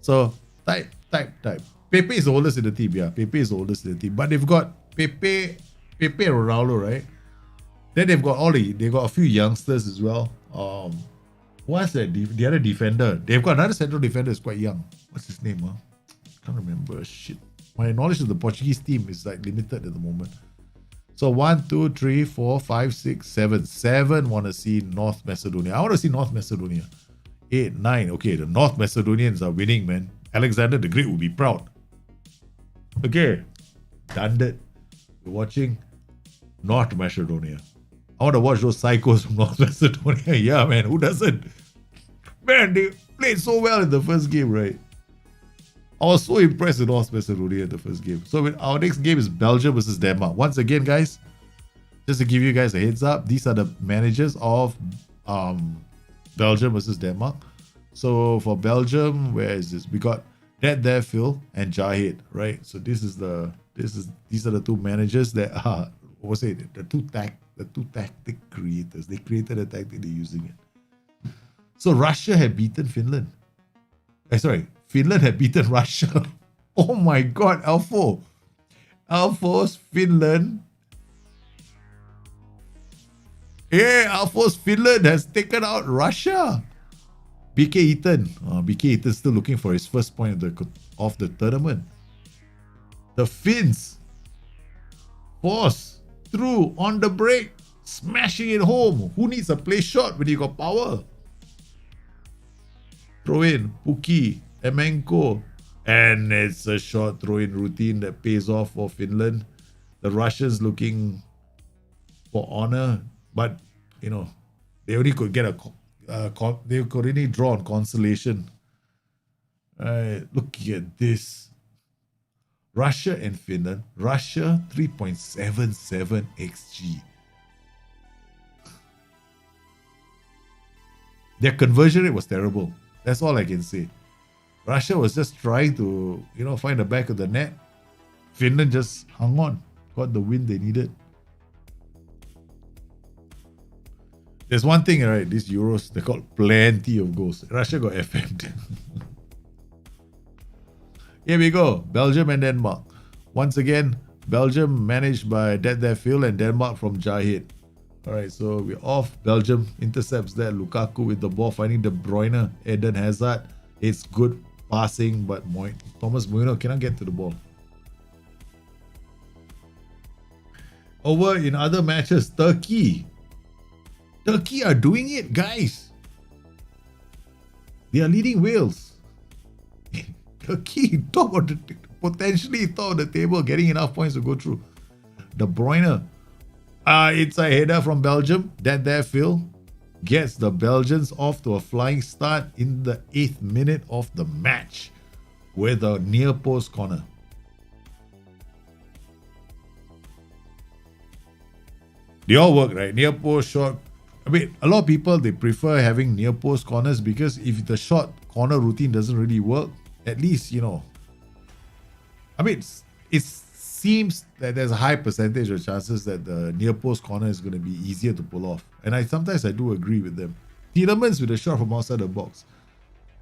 S1: So type. Pepe is the oldest in the team, yeah. Pepe is the oldest in the team. But they've got Pepe and Ronaldo, right? Then they've got a few youngsters as well. What's that? The other defender. They've got another central defender who's quite young. What's his name? Can't remember. Shit. My knowledge of the Portuguese team is like limited at the moment. So 1, 2, 3, 4, 5, 6, 7. 7 want to see North Macedonia. I want to see North Macedonia. 8, 9. Okay, the North Macedonians are winning, man. Alexander the Great will be proud. Okay, done that. We're watching North Macedonia. I want to watch those psychos from North Macedonia. Yeah, man, who doesn't? Man, they played so well in the first game, right? I was so impressed with North Macedonia in the first game. So our next game is Belgium versus Denmark. Once again, guys, just to give you guys a heads up, these are the managers of Belgium versus Denmark. So for Belgium, where is this? We got there Phil and Jahid, right? So these are the two managers that are the two tactic creators. They created a tactic, they're using it. So Russia had beaten Finland. Finland had beaten Russia. Oh my god, Alfo's Finland. Yeah, Alfo's Finland has taken out Russia. BK Eaton. BK Eaton still looking for his first point of the tournament. The Finns force through on the break, smashing it home. Who needs a play shot when you got power? Throw in Puki, Emenko, and it's a short throw-in routine that pays off for Finland. The Russians looking for honor, but you know they only could get they could only draw on consolation. Look at this. Russia and Finland. Russia 3.77 xG. Their conversion rate was terrible. That's all I can say. Russia was just trying to, find the back of the net. Finland just hung on, got the win they needed. There's one thing, right? These Euros, they got plenty of goals. Russia got FM'd. Here we go. Belgium and Denmark. Once again, Belgium managed by there Phil and Denmark from Jahid. All right, so we're off. Belgium intercepts that. Lukaku with the ball, finding De Bruyne, Eden Hazard. It's good passing, but Thomas Müller cannot get to the ball. Over in other matches, Turkey are doing it, guys. They are leading Wales. Turkey potentially top of the table, getting enough points to go through. De Bruyne. It's a header from Belgium. There Phil gets the Belgians off to a flying start in the 8th minute of the match with a near post corner. They all work, right? Near post, short. I mean, a lot of people, they prefer having near post corners because if the short corner routine doesn't really work, at least, I mean, it seems that there's a high percentage of chances that the near post corner is going to be easier to pull off. And sometimes I do agree with them. Tielemans with a shot from outside the box.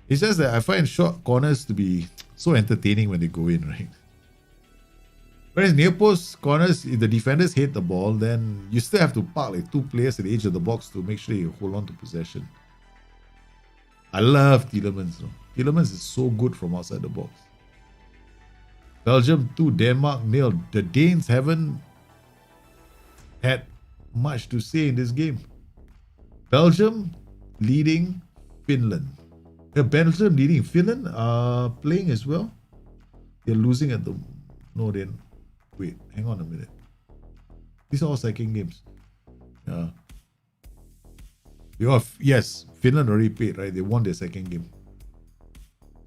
S1: It's just that I find short corners to be so entertaining when they go in, right? Whereas near post corners, if the defenders hit the ball, then you still have to park like two players at the edge of the box to make sure you hold on to possession. I love Tielemans though. Tielemans is so good from outside the box. Belgium 2, Denmark 0. The Danes haven't had much to say in this game. Belgium leading Finland. Belgium leading Finland are playing as well. They're losing at the... No, they're... Wait, hang on a minute. These are all second games. Yes, Finland already paid, right? They won their second game.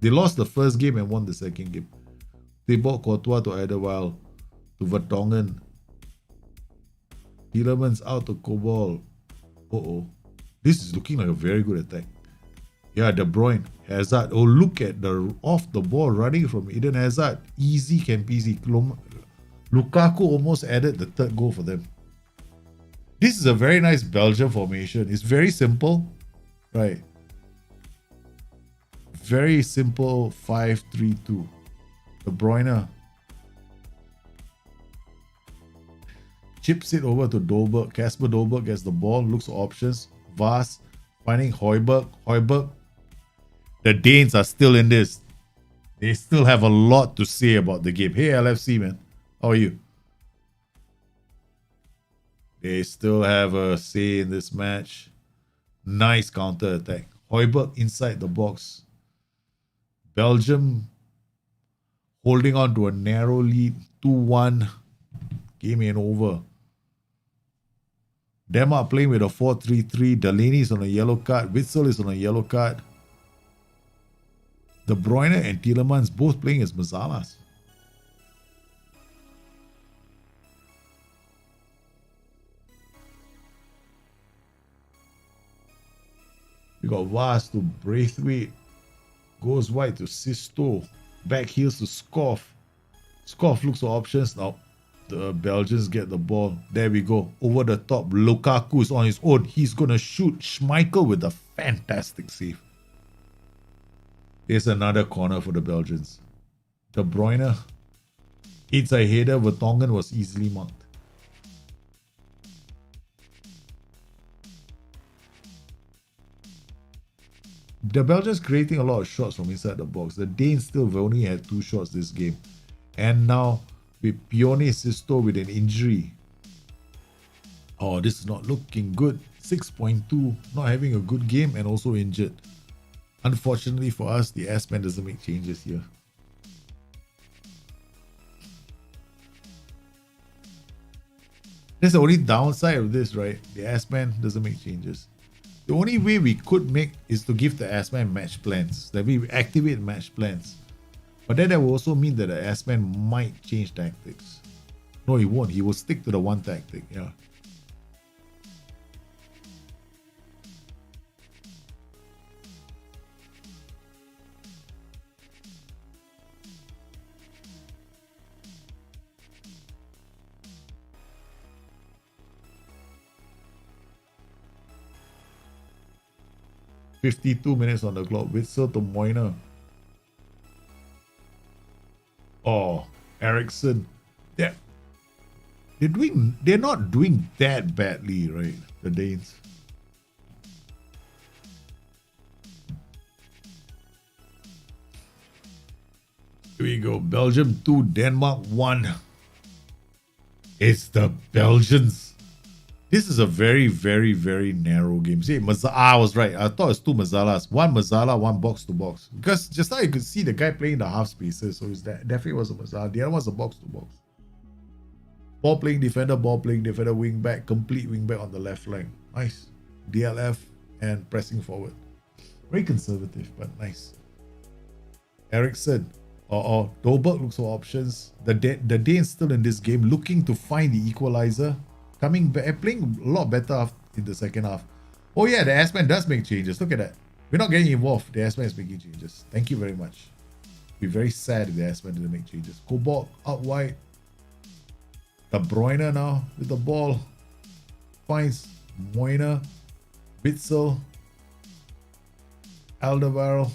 S1: They lost the first game and won the second game. They bought Courtois to Idewal, to Vertonghen. Tielemans out to Kobol. This is looking like a very good attack. Yeah, De Bruyne, Hazard. Oh, look at the off the ball running from Eden Hazard. Easy can peasy. Lukaku almost added the third goal for them. This is a very nice Belgium formation. It's very simple, right? Very simple 5-3-2. De Bruyne chips it over to Dolberg. Kasper Dolberg gets the ball, looks for options. Vaz finding Højbjerg. The Danes are still in this. They still have a lot to say about the game. Hey, LFC, man. How are you? They still have a say in this match. Nice counter attack. Højbjerg inside the box. Belgium holding on to a narrow lead. 2-1. Game ain't over. Denmark playing with a 4-3-3. Delaney is on a yellow card. Witsel is on a yellow card. De Bruyne and Tielemans both playing as Mazalas. We got Vaz to Braithwaite. Goes wide to Sisto. Back heels to Scoff. Scoff looks for options. Now the Belgians get the ball. There we go. Over the top. Lukaku is on his own. He's going to shoot. Schmeichel with a fantastic save. There's another corner for the Belgians. De Bruyne. It's a header. Vertonghen was easily marked. The Belgians creating a lot of shots from inside the box. The Danes still only had 2 shots this game. And now with Pione Sisto with an injury. Oh, this is not looking good. 6.2, not having a good game and also injured. Unfortunately for us, the S-Man doesn't make changes here. That's the only downside of this, right? The S-Man doesn't make changes. The only way we could make is to give the S-Man match plans. That we activate match plans. But then that will also mean that the S-Man might change tactics. No, he won't. He will stick to the one tactic. Yeah. "52 minutes on the clock. Witsel to Moyner. Oh, Eriksson. They're not doing that badly, right? The Danes. Here we go. Belgium 2, Denmark 1. It's the Belgians. This is a very, very, very narrow game. See, I was right. I thought it was 2 Mazalas. 1 Mazala, 1 box to box. Because just now you could see the guy playing the half spaces. So it's definitely was a Mazala. The other one's a box to box. Ball playing defender, wing back, complete wing back on the left flank. Nice. DLF and pressing forward. Very conservative, but nice. Eriksson. Dolberg looks for options. The Danes still in this game, looking to find the equalizer. Coming back, playing a lot better in the second half. Oh yeah, the S-Man does make changes. Look at that. We're not getting involved. The S-Man is making changes. Thank you very much. Be very sad if the S-Man didn't make changes. Cobalt out wide. De Bruyne now with the ball. Finds Moyner. Witsel. Alderweireld.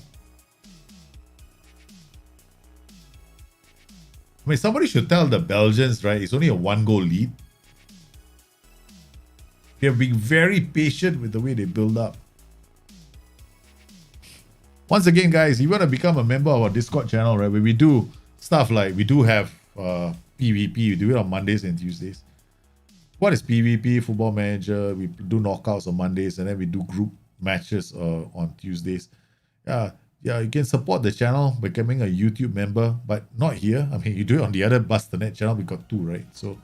S1: I mean, somebody should tell the Belgians, right? It's only a 1-goal lead. They're being very patient with the way they build up. Once again, guys, you want to become a member of our Discord channel, right? Where we do stuff like, we do have PvP. We do it on Mondays and Tuesdays. What is PvP? Football Manager. We do knockouts on Mondays, and then we do group matches on Tuesdays. Yeah, you can support the channel by becoming a YouTube member, but not here. I mean, you do it on the other Busternet channel. We got 2, right? So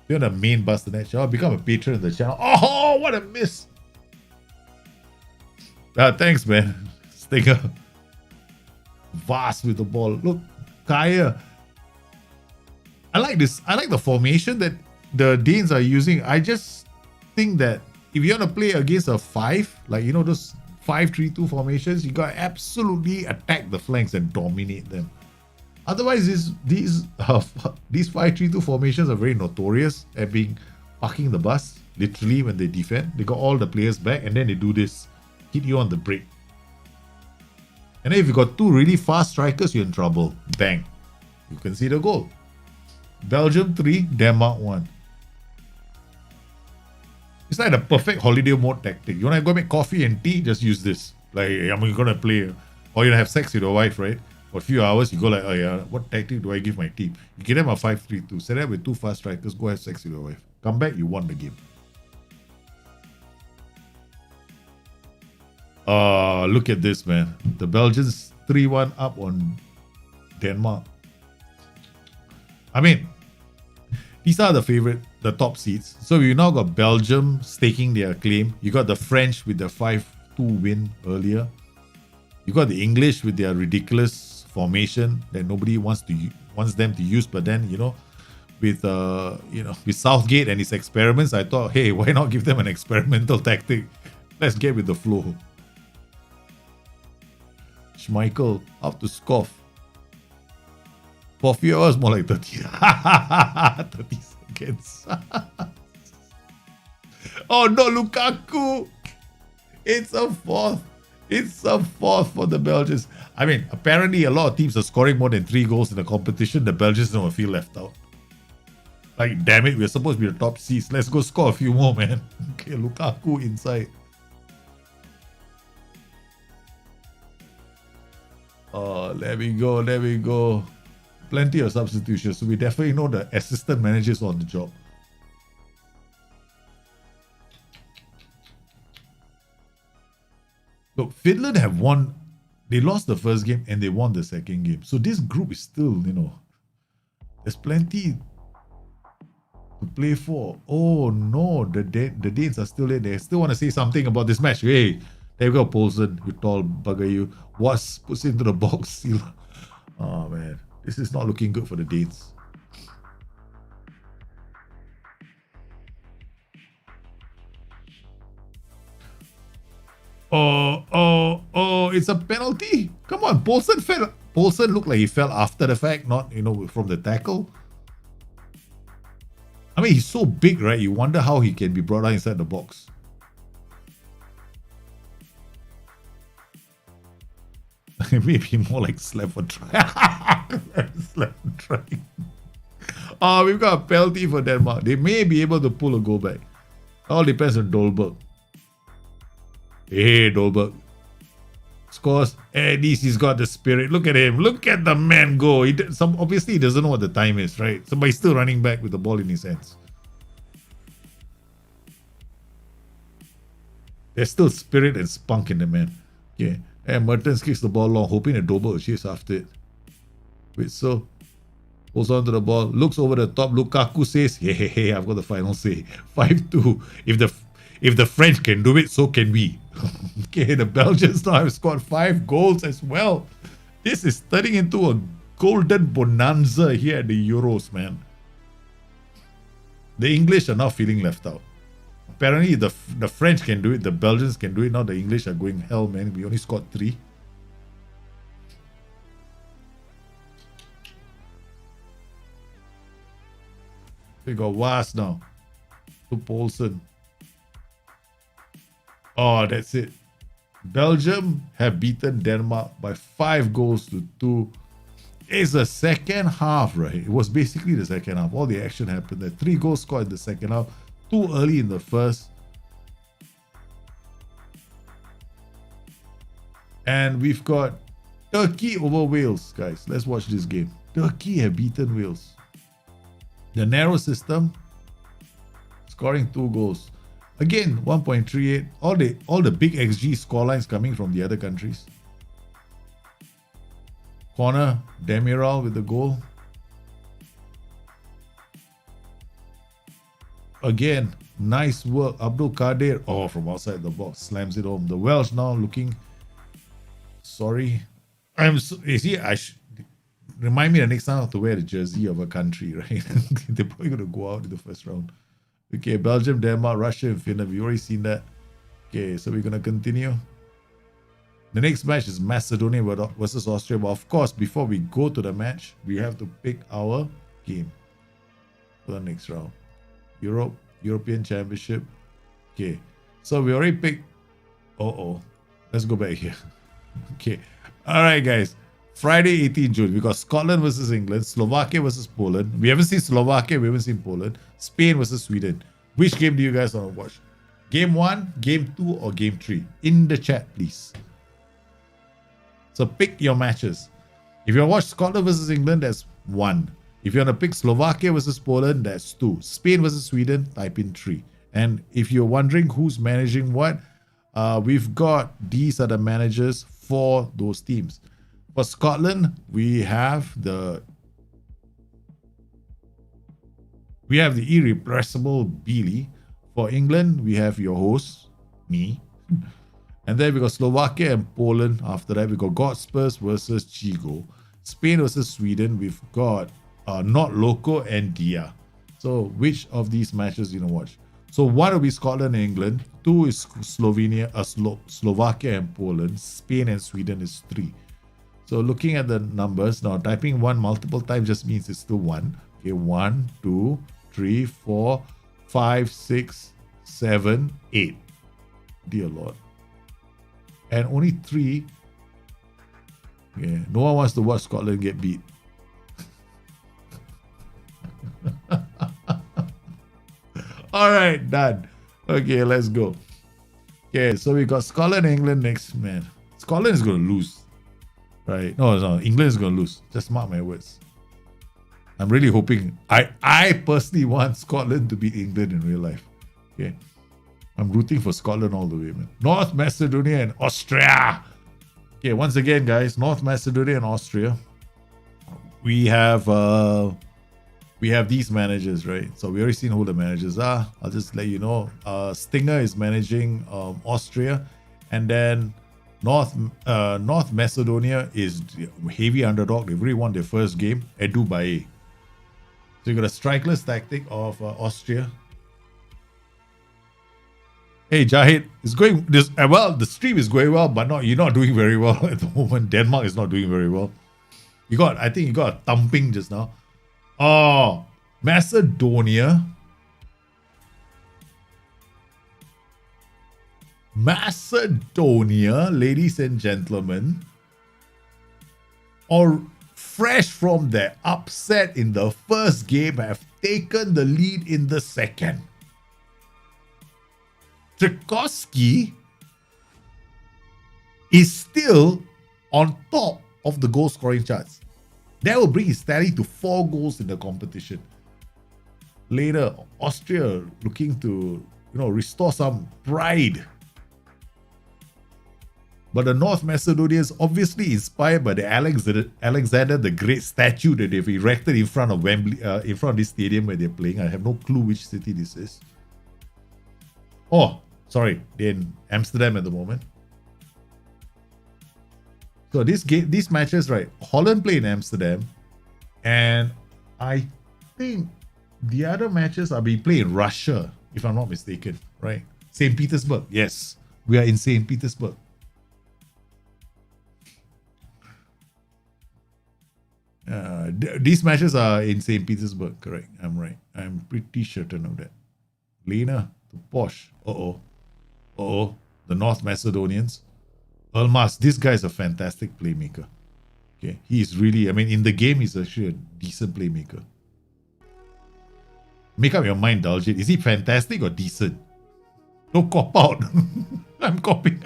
S1: you're the main Busternet channel. Become a patron of the channel. Oh, what a miss! Thanks, man. Stinger. Vast with the ball. Look, Kaya. I like this. I like the formation that the Danes are using. I just think that if you want to play against a 5, like, you know, those 5-3-2 formations, you got to absolutely attack the flanks and dominate them. Otherwise, these 5-3-2 formations are very notorious at being parking the bus, literally, when they defend. They got all the players back, and then they do this. Hit you on the break. And then if you got 2 really fast strikers, you're in trouble. Bang. You can see the goal. Belgium 3, Denmark 1. It's like the perfect holiday mode tactic. You want to go make coffee and tea? Just use this. Like, I'm going to play. Or you have sex with your wife, right? For a few hours, you go like, oh yeah, what tactic do I give my team? You give them a 5-3-2. Set up with 2 fast strikers. Go have sex with your wife. Come back, you won the game. Look at this, man. The Belgians 3-1 up on Denmark. I mean, these are the favorite the top seeds. So we now got Belgium staking their claim. You got the French with the 5-2 win earlier. You got the English with their ridiculous formation that nobody wants them to use. But then, with with Southgate and his experiments, I thought, hey, why not give them an experimental tactic? Let's get with the flow. Schmeichel out to scoff. For a few hours, more like 30. 30 seconds. Oh no, Lukaku! It's a fourth. It's a fourth for the Belgians. I mean, apparently a lot of teams are scoring more than 3 goals in the competition. The Belgians don't feel left out. Like, damn it, we're supposed to be the top seeds. Let's go score a few more, man. Okay, Lukaku inside. Oh, there we go, there we go. Plenty of substitutions, so we definitely know the assistant managers on the job. Look, Finland have won. They lost the first game and they won the second game. So this group is still, there's plenty to play for. Oh no, the Danes are still there. They still want to say something about this match. Hey, there you go, Poulsen, you tall bugger, you. Was puts into the box. Oh man, this is not looking good for the Danes. Oh, it's a penalty. Come on, Poulsen fell. Poulsen looked like he fell after the fact, not, from the tackle. I mean, he's so big, right? You wonder how he can be brought out inside the box. Maybe more like slap for try. Slap for try. Oh, we've got a penalty for Denmark. They may be able to pull a goal back. All depends on Dolberg. Hey, Dolberg. Scores. At least he's got the spirit. Look at him. Look at the man go. Obviously, he doesn't know what the time is, right? Somebody's still running back with the ball in his hands. There's still spirit and spunk in the man. Okay. And Mertens kicks the ball long, hoping that Dolberg will chase after it. Witzel holds on to the ball, looks over the top. Lukaku says, hey, I've got the final say. 5-2. If the French can do it, so can we. Okay, the Belgians now have scored 5 goals as well. This is turning into a golden bonanza here at the Euros, man. The English are now feeling left out. Apparently, the French can do it, the Belgians can do it. Now the English are going, hell, man, we only scored 3. We got Was now. To Poulsen. Oh, that's it. Belgium have beaten Denmark by 5-2. It's the second half, right? It was basically the second half. All the action happened there. 3 goals scored in the second half. 2 early in the first. And we've got Turkey over Wales, guys. Let's watch this game. Turkey have beaten Wales. The narrow system, scoring 2 goals. Again, 1.38. All the big XG scorelines coming from the other countries. Corner, Demiral with the goal. Again, nice work. Abdul Kadir, from outside the box, slams it home. The Welsh now looking sorry. Remind me the next time I have to wear the jersey of a country, right? They're probably going to go out in the first round. Okay, Belgium, Denmark, Russia, and Finland. We've already seen that. Okay, so we're going to continue. The next match is Macedonia versus Austria. But of course, before we go to the match, we have to pick our game for the next round. European Championship. Okay, so we already picked. Let's go back here. Okay, all right, guys. Friday, 18 June, we got Scotland versus England, Slovakia versus Poland. We haven't seen Slovakia, we haven't seen Poland. Spain versus Sweden. Which game do you guys want to watch? Game 1, Game 2, or Game 3? In the chat, please. So pick your matches. If you want to watch Scotland versus England, that's 1. If you want to pick Slovakia versus Poland, that's 2. Spain versus Sweden, type in 3. And if you're wondering who's managing what, we've got, these are the managers for those teams. For Scotland, we have We have the irrepressible Billy. For England, we have your host, me. And then we got Slovakia and Poland. After that, we got Godspurs versus Chigo. Spain versus Sweden. We've got Not Loco and Dia. So which of these matches you know watch? So one will be Scotland and England. Two is Slovakia and Poland. Spain and Sweden is 3. So looking at the numbers now, typing 1 multiple times just means it's still 1. Okay, 1, 2, 3, 4, 5, 6, 7, 8. Dear Lord. And only 3. Yeah, no one wants to watch Scotland get beat. All right, done. Okay, let's go. Okay, so we got Scotland, England next, man. Scotland is going to lose. Right? No, England is going to lose. Just mark my words. I'm really hoping. I personally want Scotland to beat England in real life. Okay. I'm rooting for Scotland all the way, man. North Macedonia and Austria. Okay, once again, guys, North Macedonia and Austria. We have these managers, right? So we already seen who the managers are. I'll just let you know. Stinger is managing Austria, and then North Macedonia is heavy underdog. They've already won their first game. Edu Bae. So you got a strikeless tactic of Austria. Hey Jahid, it's going this well. The stream is going well, but you're not doing very well at the moment. Denmark is not doing very well. I think you got a thumping just now. Oh, Macedonia. Macedonia, ladies and gentlemen, are fresh from their upset in the first game, have taken the lead in the second. Trikoski is still on top of the goal scoring charts. That will bring his tally to 4 goals in the competition. Later, Austria looking to restore some pride. But the North Macedonians, obviously inspired by the Alexander the Great statue that they've erected in front of Wembley, in front of this stadium where they're playing. I have no clue which city this is. Oh, sorry, they're in Amsterdam at the moment. So these matches, right? Holland play in Amsterdam, and I think the other matches are being played in Russia, if I'm not mistaken, right? St. Petersburg. Yes, we are in St. Petersburg. These matches are in St. Petersburg, correct? I'm right. I'm pretty certain of that. Lena to Posh. The North Macedonians. Elmas, this guy is a fantastic playmaker. Okay, he is really, in the game, he's actually a decent playmaker. Make up your mind, Daljit. Is he fantastic or decent? No cop out. I'm copying.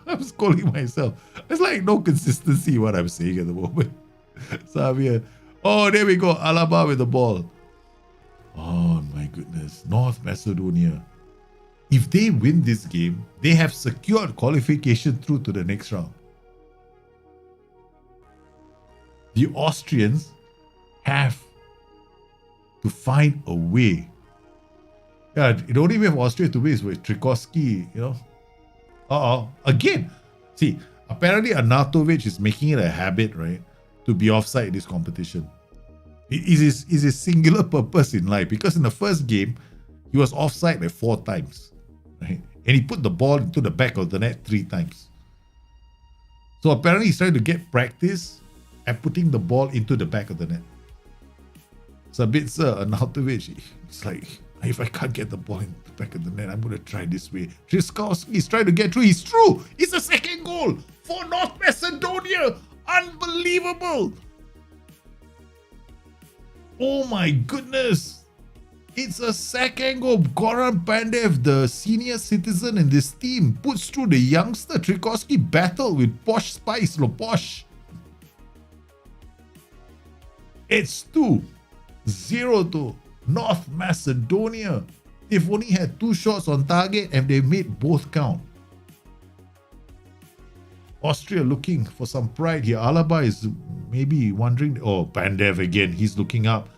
S1: I'm scolding myself. There's like no consistency in what I'm saying at the moment. Xavier. Oh, there we go. Alaba with the ball. Oh my goodness. North Macedonia. If they win this game, they have secured qualification through to the next round. The Austrians have to find a way. Yeah, the only way for Austria to win is with Trikoski, Again, see, apparently Arnautovic is making it a habit, right, to be offside in this competition. It is his singular purpose in life, because in the first game, he was offside like 4 times. Right? And he put the ball into the back of the net 3 times. So apparently he's trying to get practice at putting the ball into the back of the net. So a bit, sir, Arnautovic, it's like, if I can't get the ball in the back of the net, I'm going to try this way. Trzaskowski is trying to get through. He's through. It's a second goal for North Macedonia. Unbelievable. Oh my goodness. It's a second goal. Goran Pandev, the senior citizen in this team, puts through the youngster. Trzaskowski battle with Posh Spice. Posh. It's 2-0 to North Macedonia. They've only had 2 shots on target and they made both count. Austria looking for some pride here. Alaba is maybe wondering. Oh, Pandev again. He's looking up.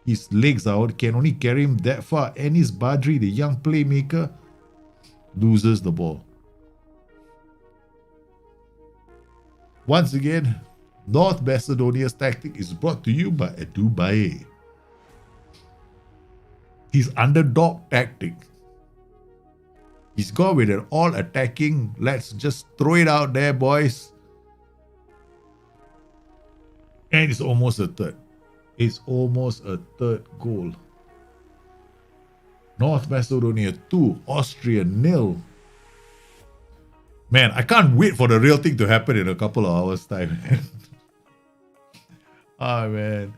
S1: His legs out can only carry him that far. Enis Badri, the young playmaker, loses the ball. Once again, North Macedonia's tactic is brought to you by Dubai. His underdog tactic. He's gone with an all-attacking, let's just throw it out there, boys. And it's almost a third. It's almost a third goal. North Macedonia 2, Austria 0. Man, I can't wait for the real thing to happen in a couple of hours' time. Oh man,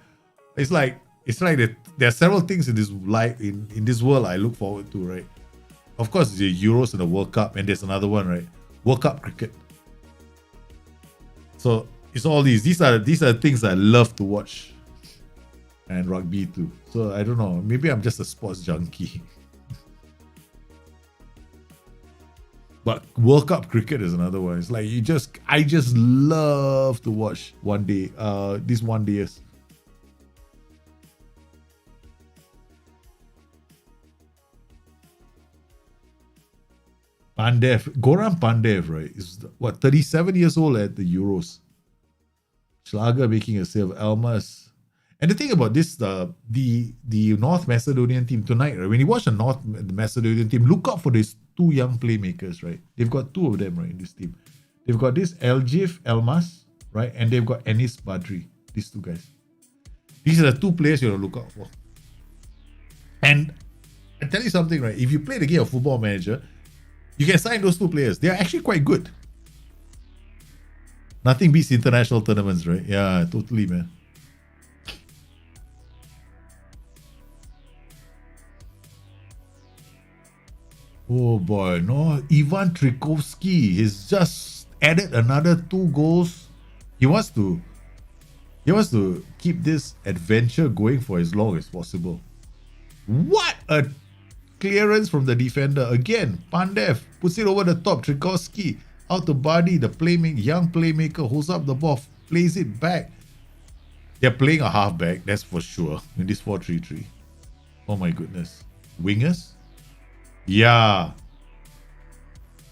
S1: it's like there are several things in this life in this world I look forward to, right? Of course, the Euros and the World Cup, and there's another one, right? World Cup cricket. So it's all these. These are things I love to watch, and rugby too. So I don't know. Maybe I'm just a sports junkie. But World Cup cricket is another one. It's like I just love to watch one day. These one days. Goran Pandev, right? Is 37 years old at the Euros. Schlager making a save. Elmas. And the thing about this, the North Macedonian team tonight, right? When you watch the North Macedonian team, look out for these two young playmakers, right? They've got two of them, right, in this team. They've got this Elgif Elmas, right? And they've got Enis Badri. These two guys. These are the two players you have to look out for. And I tell you something, right? If you play the game of Football Manager, you can sign those two players. They're actually quite good. Nothing beats international tournaments, right? Yeah, totally, man. Oh boy, no. Ivan Trikovsky has just added another 2 goals. He wants to keep this adventure going for as long as possible. What a clearance from the defender. Again, Pandev puts it over the top. Trikovsky out to body. The young playmaker holds up the ball, plays it back. They're playing a halfback, that's for sure, in this 4-3-3. Oh my goodness. Wingers? Yeah.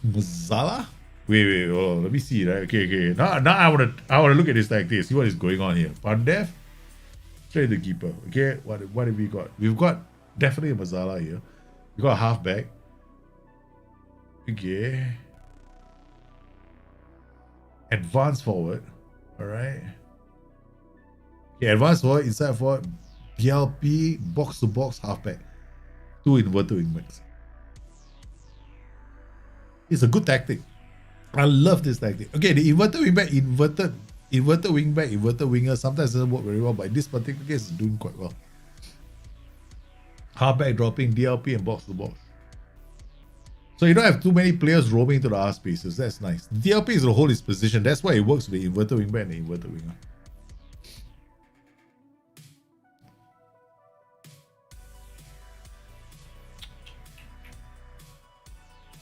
S1: Mazala? Wait. Oh, let me see. Right? Okay. Now I wanna look at this tactic. See what is going on here. Pandev, straight to the keeper. Okay. What have we got? We've got definitely a Mazala here. We got a halfback. Okay. Advance forward. All right. Okay. Advance forward, inside forward, PLP, box to box, halfback. 2 inverted wingbacks. It's a good tactic. I love this tactic. Okay, the inverted wingback, inverted wingback, inverted winger sometimes doesn't work very well, but in this particular case, it's doing quite well. Halfback dropping, DLP, and box to box. So you don't have too many players roaming to the R spaces. That's nice. DLP is to hold his position. That's why it works with the inverted wingback and the inverted winger.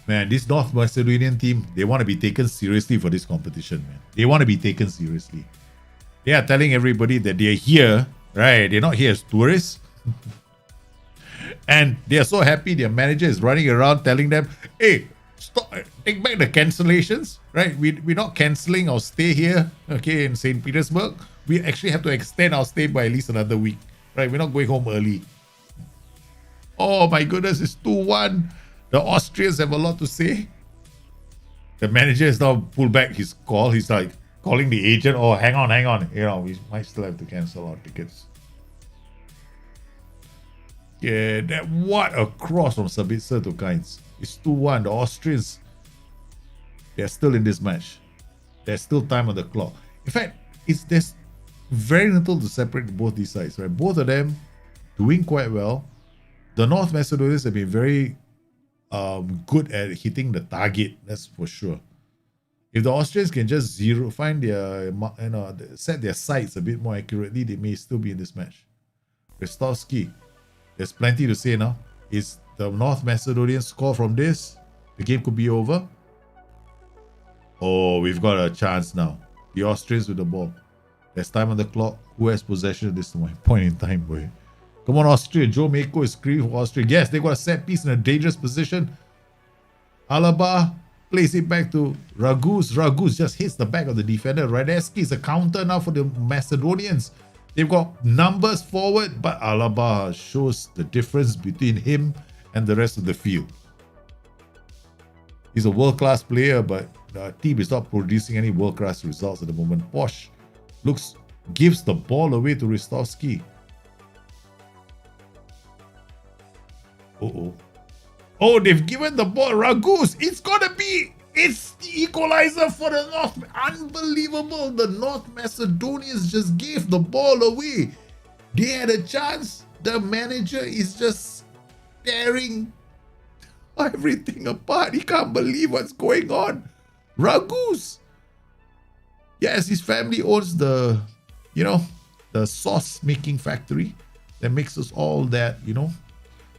S1: Man, this North Macedonian team, they want to be taken seriously for this competition, man. They want to be taken seriously. They are telling everybody that they're here, right? They're not here as tourists. And they are so happy their manager is running around telling them, hey, stop, take back the cancellations, right? We're not cancelling our stay here, okay, in St. Petersburg. We actually have to extend our stay by at least another week, right? We're not going home early. Oh my goodness, it's 2-1. The Austrians have a lot to say. The manager has now pulled back his call. He's like calling the agent. Oh, hang on. You know, we might still have to cancel our tickets. Yeah, what a cross from Sabitzer to Kainz. It's 2-1. The Austrians, they're still in this match. There's still time on the clock. In fact, there's very little to separate both these sides, right? Both of them doing quite well. The North Macedonians have been very good at hitting the target, that's for sure. If the Austrians can just find their, set their sights a bit more accurately, they may still be in this match. Ristovski, there's plenty to say now. Is the North Macedonian score from this? The game could be over. Oh, we've got a chance now. The Austrians with the ball. There's time on the clock. Who has possession at this point in time, boy? Come on, Austria. Joe Mako is screaming for Austria. Yes, they got a set piece in a dangerous position. Alaba plays it back to Ragus. Ragus just hits the back of the defender. Radeski is a counter now for the Macedonians. They've got numbers forward, but Alaba shows the difference between him and the rest of the field. He's a world-class player, but the team is not producing any world-class results at the moment. Posh gives the ball away to Ristovski. Oh, they've given the ball. Ragus. It's the equalizer for the North. Unbelievable. The North Macedonians just gave the ball away. They had a chance. The manager is just tearing everything apart. He can't believe what's going on. Ragus. Yes, his family owns the sauce making factory that makes us all that,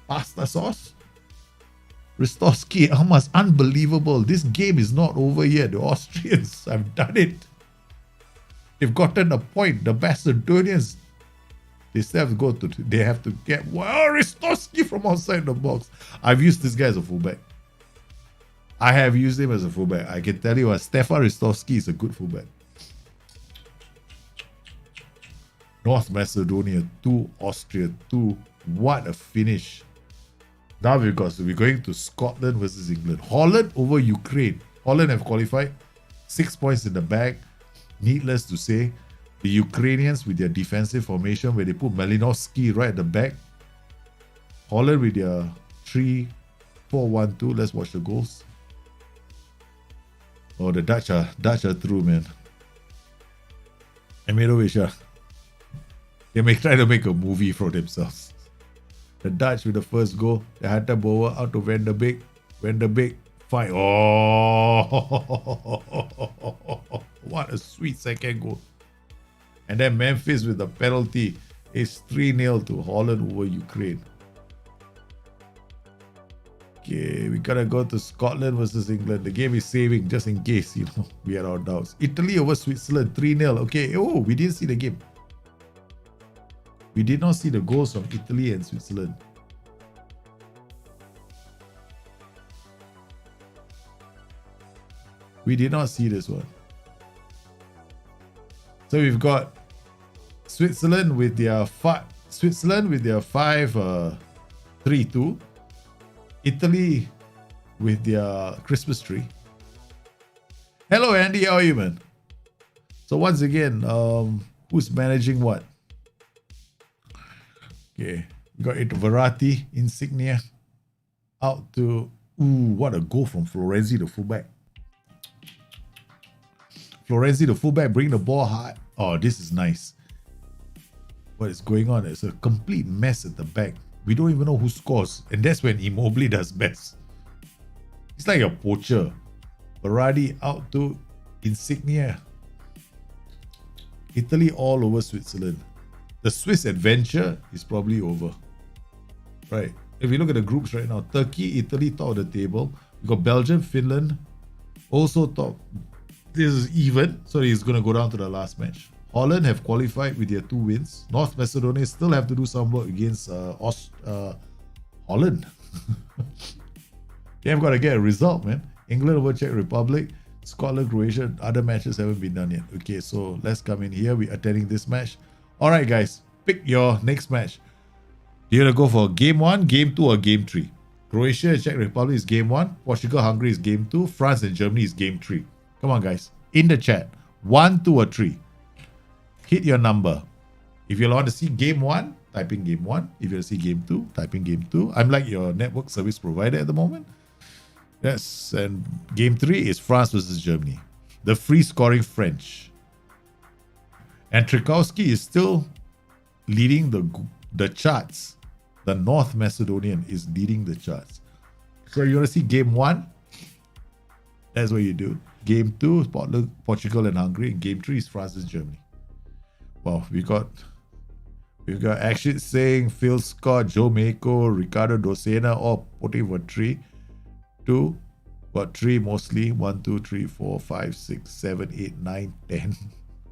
S1: pasta sauce. Ristovski, almost unbelievable. This game is not over yet. The Austrians have done it. They've gotten a point. The Macedonians, they still have to go to. They have to get Ristovski from outside the box. I've used this guy as a fullback. I have used him as a fullback. I can tell you what, Stefan Ristovski is a good fullback. North Macedonia 2, Austria 2. What a finish. Now we're going to Scotland versus England. Holland over Ukraine. Holland have qualified. 6 points in the bag. Needless to say, the Ukrainians with their defensive formation where they put Malinovsky right at the back. Holland with their 3-4-1-2. Let's watch the goals. Oh, the Dutch are through, man. Emirovic, they may try to make a movie for themselves. The Dutch with the first goal. They had to Boer out to Van der Beek. Van der Beek fight. Oh, what a sweet second goal. And then Memphis with the penalty is 3-0 to Holland over Ukraine. Okay, we gotta go to Scotland versus England. The game is saving just in case, we had our doubts. Italy over Switzerland, 3-0. Okay, we didn't see the game. We did not see the goals from Italy and Switzerland. We did not see this one. So we've got Switzerland with their 5-3-2. Italy with their Christmas tree. Hello Andy, how are you, man? So once again, who's managing what? Okay, we got it. Verratti, Insignia, out to. What a goal from Florenzi, the fullback. Florenzi, the fullback, bring the ball high. Oh, this is nice. What is going on? It's a complete mess at the back. We don't even know who scores, and that's when Immobile does best. It's like a poacher. Verratti out to Insignia. Italy all over Switzerland. The Swiss adventure is probably over. Right. If you look at the groups right now, Turkey, Italy top of the table. We got Belgium, Finland also top. This is even, so he's going to go down to the last match. Holland have qualified with their 2 wins. North Macedonia still have to do some work against Holland. They have got to get a result, man. England over Czech Republic. Scotland, Croatia, other matches haven't been done yet. Okay, so let's come in here. We're attending this match. All right, guys, pick your next match. You're going to go for game 1, game 2, or game 3. Croatia and Czech Republic is game 1. Portugal, Hungary is game 2. France and Germany is game 3. Come on, guys. In the chat. 1, 2, or 3. Hit your number. If you want to see game 1, type in game 1. If you want to see game 2, type in game 2. I'm like your network service provider at the moment. Yes, and game 3 is France versus Germany. The free scoring French. And Trikowski is still leading the charts. The North Macedonian is leading the charts. So you want to see game 1? That's what you do. Game 2 is Portugal and Hungary. And game 3 is France and Germany. Wow, we've got Ashit saying Phil Scott, Joe Mako, Ricardo Docena all putting for 3. 2, got 3 mostly. 1, 2, 3, 4, 5, 6, 7, 8, 9, 10.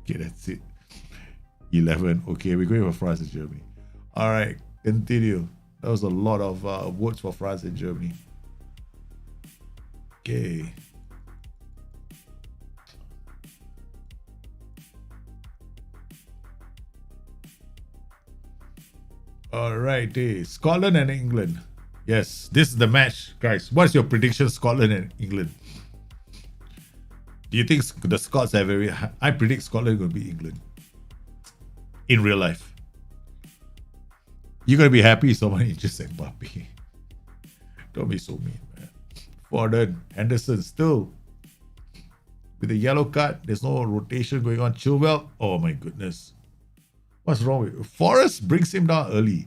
S1: Okay, that's it. 11. Okay, we're going for France and Germany. All right, Continue. That was a lot of votes for France and Germany. Okay. All right. Scotland and England. Yes, this is the match, guys. What's your prediction, Scotland and England? Do you think the Scots are very high? I predict Scotland will beat England in real life. You're going to be happy if someone injures Mbappe. Don't be so mean, man. Foden, Henderson still with the yellow card. There's no rotation going on. Chilwell, oh my goodness. What's wrong with Forrest brings him down early.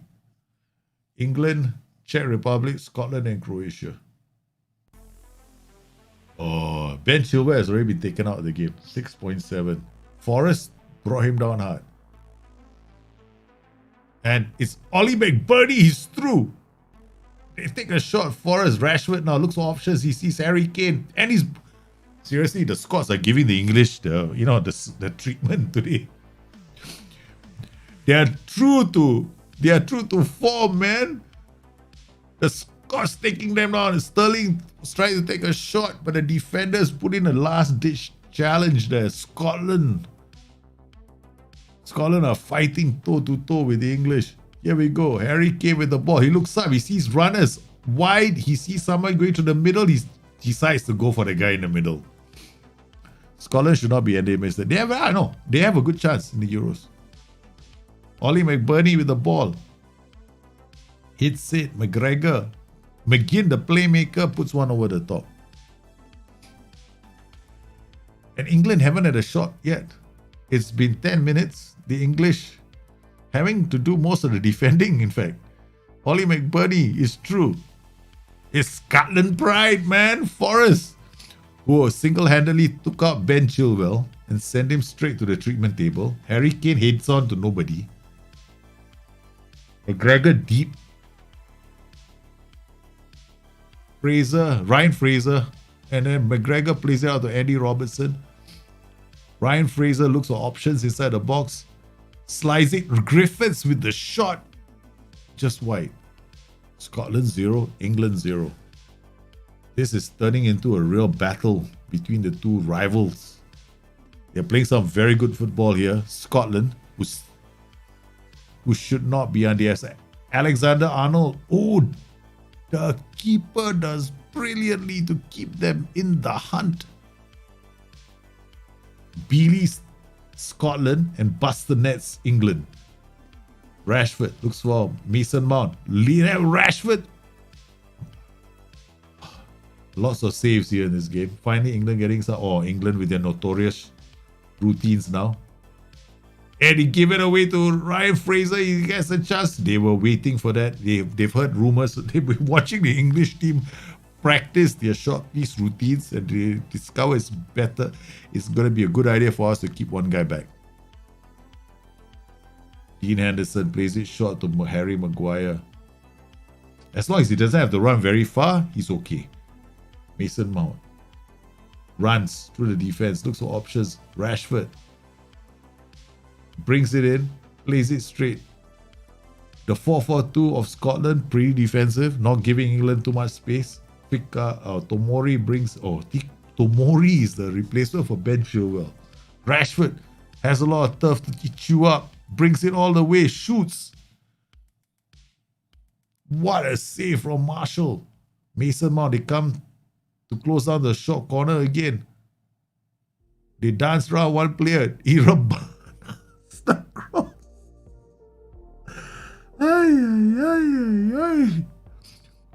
S1: England, Czech Republic, Scotland, and Croatia. Oh, Ben Chilwell has already been taken out of the game. 6.7. Forrest brought him down hard. And it's Ollie McBurnie. He's through. They take a shot. Forrest, Rashford now looks for options. He sees Harry Kane. And he's... Seriously, the Scots are giving the English the treatment today. They are true to form, man. The Scots taking them down. Sterling was trying to take a shot, but the defenders put in a last-ditch challenge there. Scotland are fighting toe-to-toe with the English. Here we go. Harry Kane with the ball. He looks up. He sees runners wide. He sees someone going to the middle. He decides to go for the guy in the middle. Scotland should not be endeavours. They have a good chance in the Euros. Ollie McBurnie with the ball. Hits it. McGregor. McGinn, the playmaker, puts one over the top. And England haven't had a shot yet. It's been 10 minutes. The English having to do most of the defending, in fact. Ollie McBurnie is true. It's Scotland pride, man. Forrest, who single-handedly took out Ben Chilwell and sent him straight to the treatment table. Harry Kane heads on to nobody. McGregor deep. Ryan Fraser, and then McGregor plays it out to Andy Robertson. Ryan Fraser looks for options inside the box. Slides it. Griffiths with the shot. Just wide. Scotland 0, England 0. This is turning into a real battle between the two rivals. They're playing some very good football here. Scotland, who should not be underestimated. Alexander-Arnold. Oh, the keeper does brilliantly to keep them in the hunt. Bealey's Scotland and Buster Nets England. Rashford looks for Mason Mount. Rashford. Lots of saves here in this game. Finally, England getting some. Oh, England with their notorious routines now. And he gave it away to Ryan Fraser. He gets a chance. They were waiting for that. They've heard rumors. They've been watching the English team practice their short piece routines, and they discover it's better. It's going to be a good idea for us to keep one guy back. Dean Henderson plays it short to Harry Maguire. As long as he doesn't have to run very far, he's okay. Mason Mount runs through the defense, looks for options. Rashford brings it in, plays it straight. The 4-4-2 of Scotland, pretty defensive, not giving England too much space. Tomori brings... Tomori is the replacement for Ben Chilwell. Rashford has a lot of turf to chew up, brings it all the way, shoots. What a save from Marshall. Mason Mount, they come to close down the short corner again. They dance around one player. He runs the cross.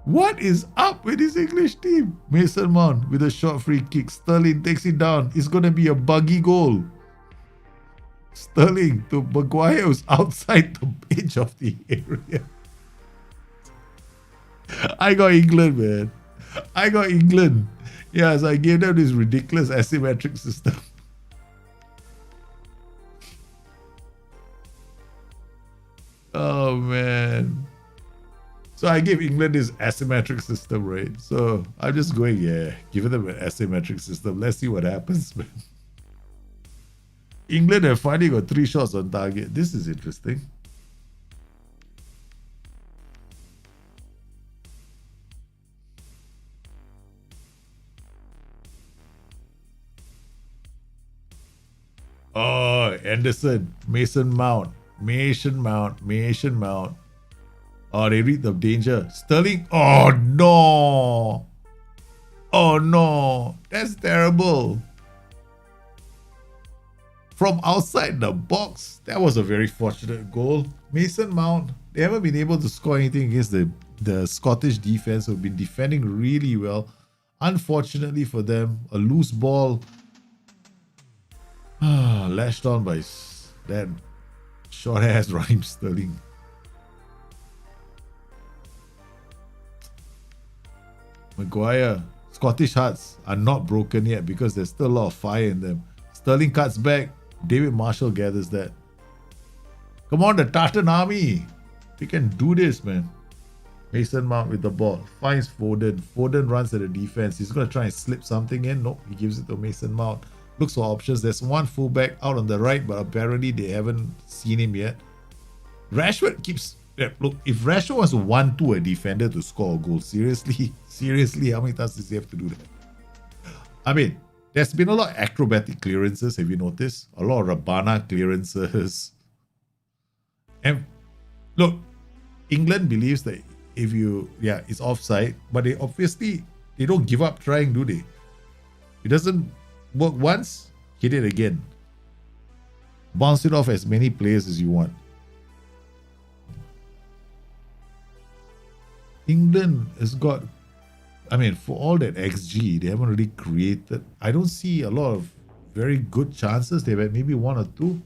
S1: What is up with this English team? Mason Mount with a short free kick. Sterling takes it down. It's going to be a buggy goal. Sterling to Maguire, who's outside the edge of the area. I got England, man. I got England. Yes, I gave them this ridiculous asymmetric system. Oh, man. So I gave England this asymmetric system, right? So I'm just going, give them an asymmetric system. Let's see what happens, man. England have finally got 3 shots on target. This is interesting. Anderson, Mason Mount, Mason Mount, Mason Mount. Oh, they read the danger. Sterling. Oh no. Oh no. That's terrible. From outside the box. That was a very fortunate goal. Mason Mount. They haven't been able to score anything against the Scottish defense, who've been defending really well. Unfortunately for them, a loose ball lashed on by that short-ass Raheem Sterling. Maguire. Scottish hearts are not broken yet because there's still a lot of fire in them. Sterling cuts back. David Marshall gathers that. Come on, the Tartan army. We can do this, man. Mason Mount with the ball. Finds Foden. Foden runs at the defense. He's going to try and slip something in. Nope, he gives it to Mason Mount. Looks for options. There's one fullback out on the right, but apparently they haven't seen him yet. Rashford keeps... Look, if Rashford wants to 1-2 a defender to score a goal, seriously, how many times does he have to do that? I mean, there's been a lot of acrobatic clearances, have you noticed? A lot of Rabana clearances. And look, England believes that if you, it's offside, but they don't give up trying, do they? It doesn't work once, hit it again. Bounce it off as many players as you want. England has got, I mean, for all that XG, they haven't really created. I don't see a lot of very good chances. They've had maybe one or two.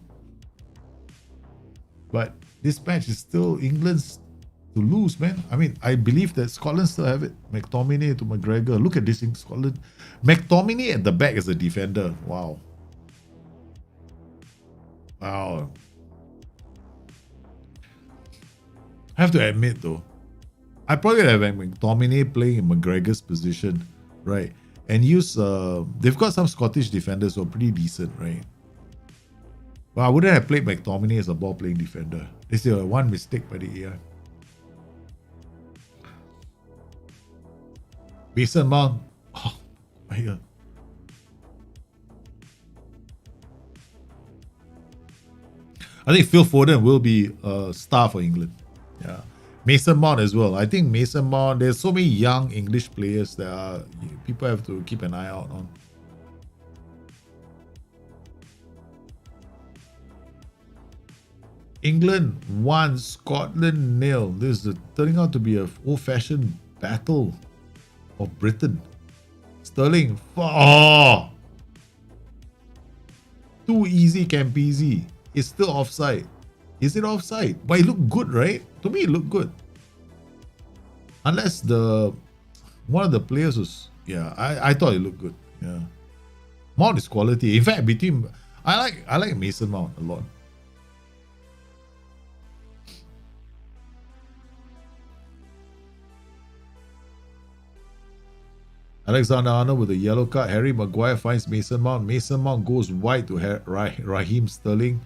S1: But this match is still England's to lose, man. I mean, I believe that Scotland still have it. McTominay to McGregor. Look at this in Scotland. McTominay at the back as a defender. Wow. Wow. I have to admit though, I probably have McTominay playing in McGregor's position, right? And use, they've got some Scottish defenders who are pretty decent, right? But I wouldn't have played McTominay as a ball playing defender. This is one mistake by the AI. Mason Mount. Oh, my God. I think Phil Foden will be a star for England. Yeah. Mason Mount as well. I think Mason Mount, there's so many young English players that people have to keep an eye out on. England 1, Scotland 0. This is turning out to be an old-fashioned battle of Britain. Sterling. Oh! Too easy, Campese. It's still offside. Is it offside? But it looked good, right? To me, it looked good. Unless one of the players was, I thought it looked good. Yeah. Mount is quality. In fact, I like Mason Mount a lot. Alexander-Arnold with a yellow card. Harry Maguire finds Mason Mount. Mason Mount goes wide to Raheem Sterling,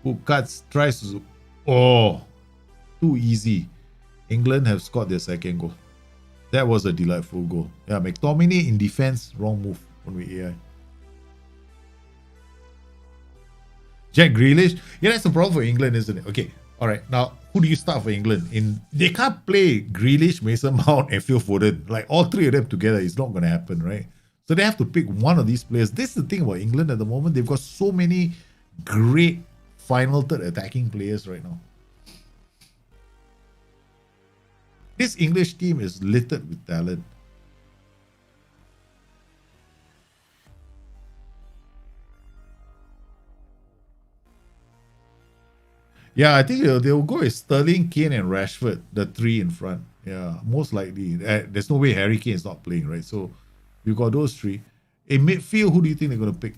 S1: who tries to... Oh, too easy. England have scored their second goal. That was a delightful goal. Yeah, McTominay in defense, wrong move on the AI. Jack Grealish. Yeah, that's the problem for England, isn't it? Okay, all right. Now, who do you start for England? They can't play Grealish, Mason Mount, and Phil Foden. Like, all three of them together is not going to happen, right? So they have to pick one of these players. This is the thing about England at the moment. They've got so many great final third attacking players right now. This English team is littered with talent. Yeah, I think they'll go with Sterling, Kane, and Rashford, the three in front. Yeah, most likely. There's no way Harry Kane is not playing, right? So you've got those three. In midfield, who do you think they're going to pick?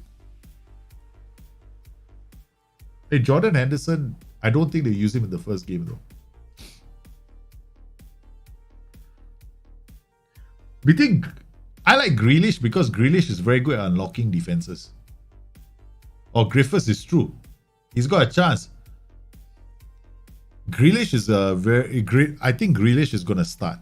S1: Hey, Jordan Henderson, I don't think they use him in the first game, though. I like Grealish because Grealish is very good at unlocking defenses. Or Griffiths is true. He's got a chance. Grealish is a very great. I think Grealish is going to start.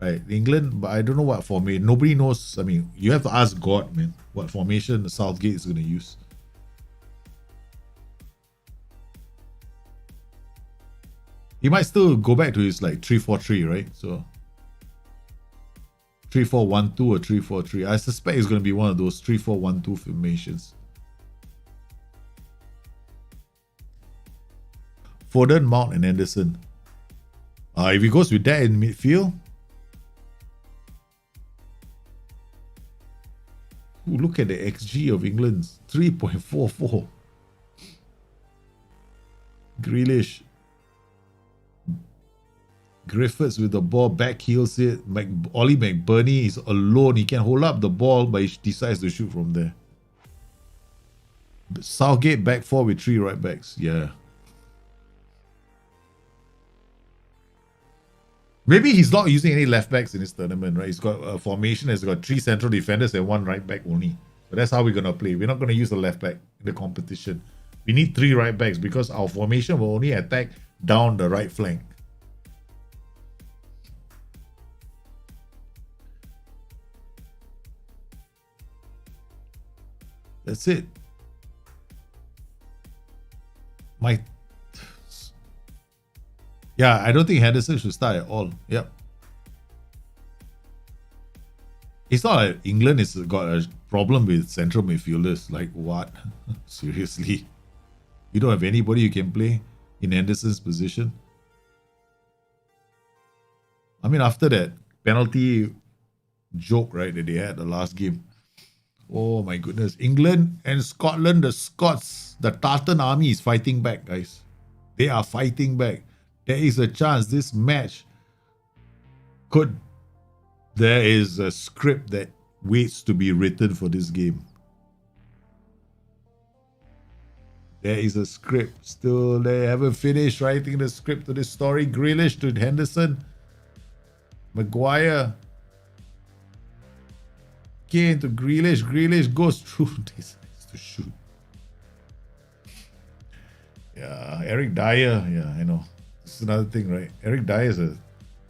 S1: Right, England, but I don't know what formation. Nobody knows. I mean, you have to ask God, man, what formation Southgate is going to use. He might still go back to his like 3-4-3, right? So 3-4-1-2 or 3-4-3. I suspect it's going to be one of those 3-4-1-2 formations. Foden, Mount, and Henderson. If he goes with that in midfield, look at the XG of England, 3.44. Grealish. Griffiths with the ball, back heels it. Ollie McBurney is alone. He can hold up the ball, but he decides to shoot from there. Southgate back four with 3 right backs. Yeah. Maybe he's not using any left backs in this tournament, right? He's got a formation that's got 3 central defenders and 1 right back only. So that's how we're going to play. We're not going to use a left back in the competition. We need 3 right backs because our formation will only attack down the right flank. That's it. Yeah, I don't think Henderson should start at all. Yep. It's not like England has got a problem with central midfielders. Like, what? Seriously? You don't have anybody you can play in Henderson's position? I mean, after that penalty joke, right, that they had the last game. Oh my goodness. England and Scotland, the Scots, the Tartan army is fighting back, guys. They are fighting back. There is a chance this match could... There is a script that waits to be written for this game. There is a script. Still, they haven't finished writing the script to this story. Grealish to Henderson. Maguire. Kane to Grealish. Grealish goes through. Decides to shoot. Yeah, Eric Dyer. Yeah, I know. This is another thing, right? Eric Dyer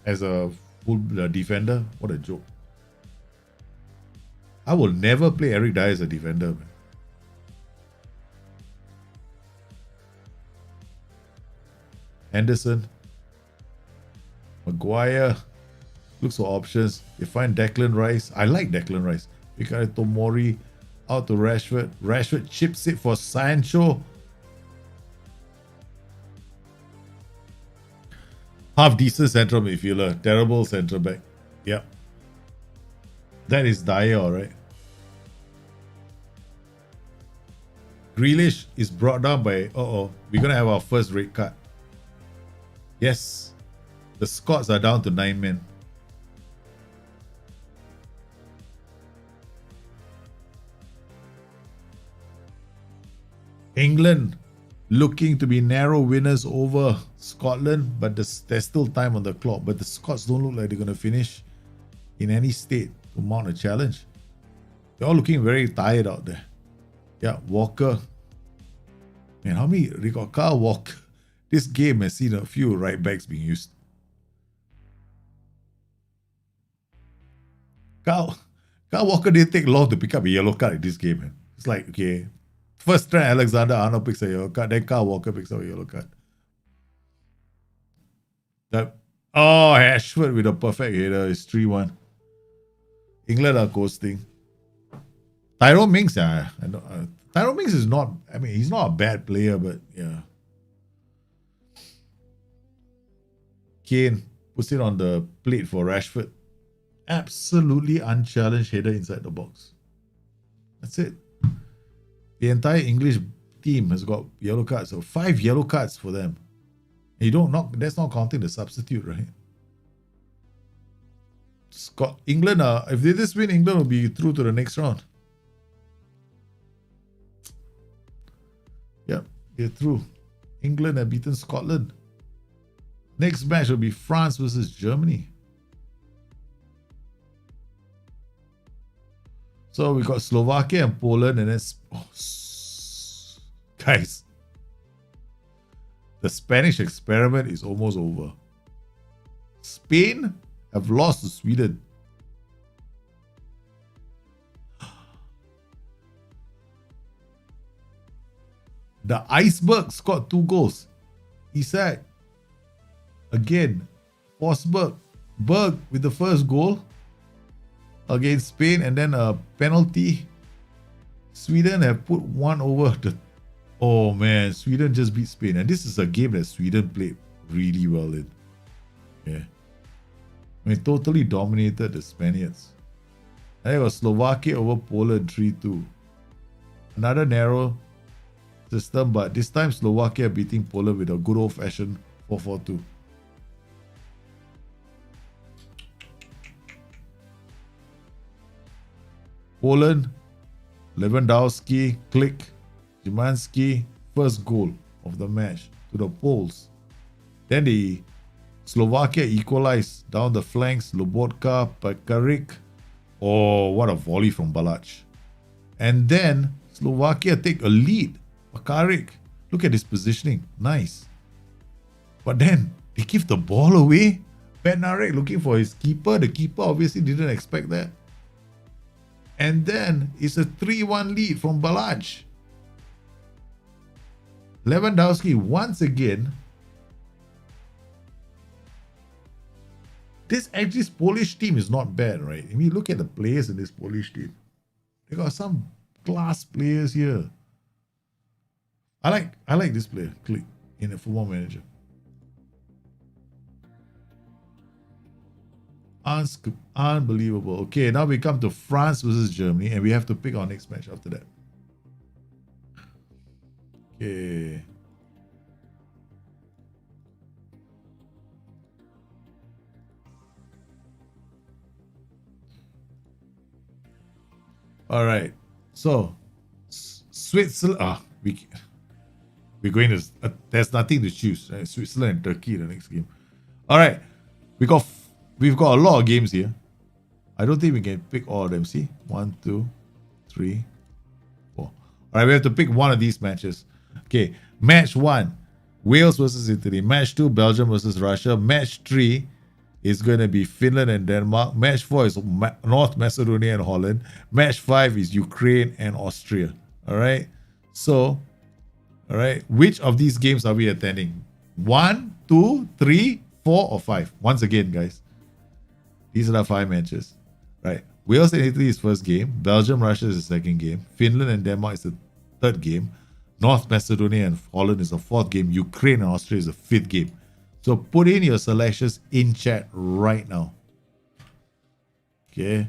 S1: as a full defender. What a joke. I will never play Eric Dyer as a defender, man. Henderson. Maguire. Looks for options. They find Declan Rice. I like Declan Rice. Fikayo Tomori out to Rashford. Rashford chips it for Sancho. Half decent central midfielder. Terrible centre back. Yep. That is Dyer, alright. Grealish is brought down by... we're going to have our first red card. Yes. The Scots are down to 9 men. England looking to be narrow winners over Scotland, but there's still time on the clock. But the Scots don't look like they're going to finish in any state to mount a challenge. They're all looking very tired out there. Yeah, Walker. Man, how many? They got Kyle Walker. This game has seen a few right backs being used. Kyle Walker didn't take long to pick up a yellow card in this game, man. It's like, okay, first Trent Alexander-Arnold picks a yellow card, then Kyle Walker picks up a yellow card. Ashford with a perfect header is 3-1. England are coasting. Tyrone Mings, Tyrone Mings is not, I mean, he's not a bad player, but yeah. Kane puts it on the plate for Rashford. Absolutely unchallenged header inside the box. That's it. The entire English team has got yellow cards, so 5 yellow cards for them. That's not counting the substitute, right? England if they just win, England will be through to the next round. Yep, they're through. England have beaten Scotland. Next match will be France versus Germany. So we got Slovakia and Poland, and then guys, the Spanish experiment is almost over. Spain have lost to Sweden. The Iceberg scored 2 goals. Isak. Again, Forsberg. Berg with the first goal against Spain, and then a penalty. Sweden have put one over the. Oh man, Sweden just beat Spain, and this is a game that Sweden played really well in. Yeah, I mean, totally dominated the Spaniards. And it was Slovakia over Poland 3-2. Another narrow system, but this time Slovakia beating Poland with a good old-fashioned 4-4-2. Poland, Lewandowski, Klich, Szymanski, first goal of the match to the Poles. Then the Slovakia equalized down the flanks, Lobotka, Pekarik. Oh, what a volley from Balac. And then Slovakia take a lead. Pekarik, look at his positioning, nice. But then they give the ball away. Bednarek looking for his keeper. The keeper obviously didn't expect that. And then it's a 3-1 lead from Balac. Lewandowski once again. This Polish team is not bad, right? I mean, look at the players in this Polish team. They got some class players here. I like this player, Klich, in a Football Manager. Unbelievable. Okay, now we come to France versus Germany, and we have to pick our next match after that. Okay. All right. So, Switzerland. We're going to. There's nothing to choose. Right? Switzerland and Turkey the next game. All right. We've got a lot of games here. I don't think we can pick all of them. See? 1, 2, 3, 4. All right, we have to pick one of these matches. Okay, match 1, Wales versus Italy. Match 2, Belgium versus Russia. Match 3 is going to be Finland and Denmark. Match 4 is North Macedonia and Holland. Match 5 is Ukraine and Austria. All right. So, all right, which of these games are we attending? 1, 2, 3, 4, or 5? Once again, guys. These are the 5 matches, right? Wales and Italy is first game. Belgium, Russia is the second game. Finland and Denmark is the third game. North Macedonia and Holland is the fourth game. Ukraine and Austria is the fifth game. So put in your selections in chat right now. Okay.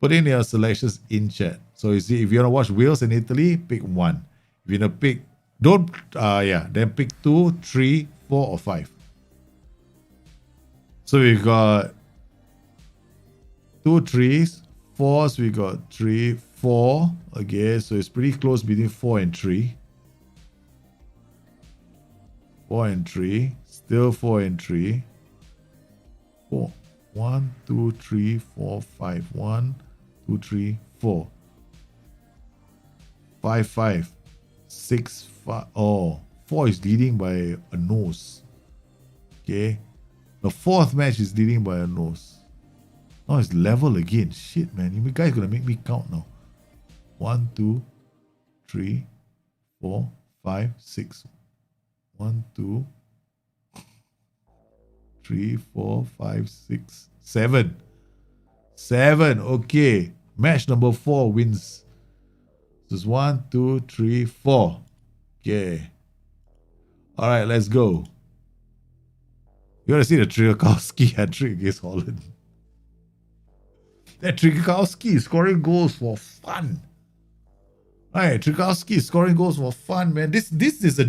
S1: Put in your selections in chat. So you see, if you want to watch Wales and Italy, pick 1. If you want to pick, then pick 2, 3, 4, or 5. So we've got 2 3s, 4s, we got 3, 4. Okay, so it's pretty close between 4 and 3. 4 and 3. Still 4 and 3. 4. 1, 2, 3, 4, 5. 1, 2, 3, 4. 5, 5. 6, 5. Oh, 4 is leading by a nose. Okay. The fourth match is leading by a nose. Oh, it's level again. Shit, man. You guys gonna make me count now. 1, 2, 3, 4, 5, 6. 1, 2, 3, 4, 5, 6, 7. 7. Okay. Match number 4 wins. This is 1, 2, 3, 4. Okay. All right, let's go. You want to see the Trikowski hat-trick against Holland? That Trikowski is scoring goals for fun. All right, Trikowski is scoring goals for fun, man. This is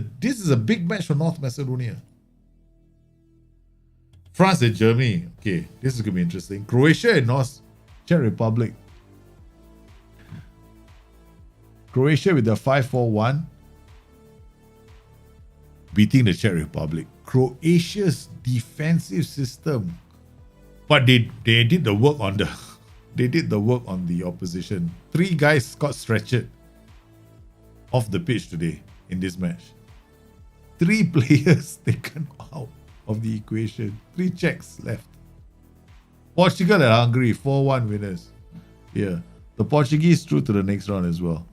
S1: a big match for North Macedonia. France and Germany. Okay, this is gonna be interesting. Croatia and Czech Republic. Croatia with the 5-4-1 beating the Czech Republic. Croatia's defensive system, but they did the work on the opposition. 3 guys got stretched off the pitch today in this match. 3 players taken out of the equation. 3 Czechs left. Portugal and Hungary 4-1 winners. Yeah, the Portuguese through to the next round as well,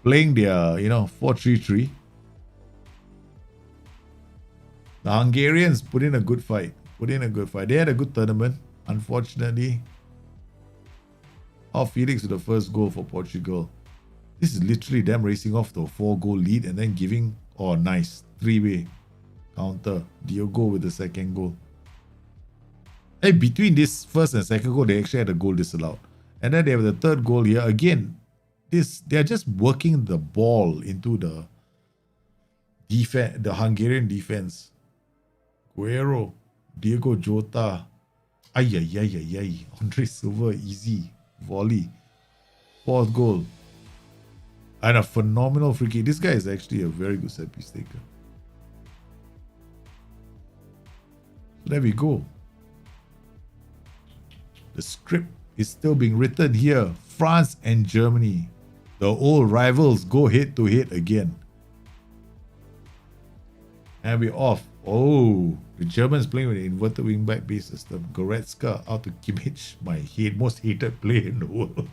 S1: playing their 4-3-3. The Hungarians put in a good fight. They had a good tournament. Unfortunately, Felix with the first goal for Portugal. This is literally them racing off the 4-goal lead and then giving, oh nice, 3-way counter. Diogo with the second goal. Hey, between this first and second goal, they actually had a goal disallowed. And then they have the third goal here. Again, they're just working the ball into the defense, the Hungarian defense. Guerrero, Diego Jota. Ay. Andre Silva, easy. Volley. Fourth goal. And a phenomenal free kick. This guy is actually a very good set piece taker. So there we go. The script is still being written here. France and Germany, the old rivals, go head to head again. And we're off. Oh, the Germans playing with an inverted wingback base system. Goretzka out to Kimmich, my most hated player in the world.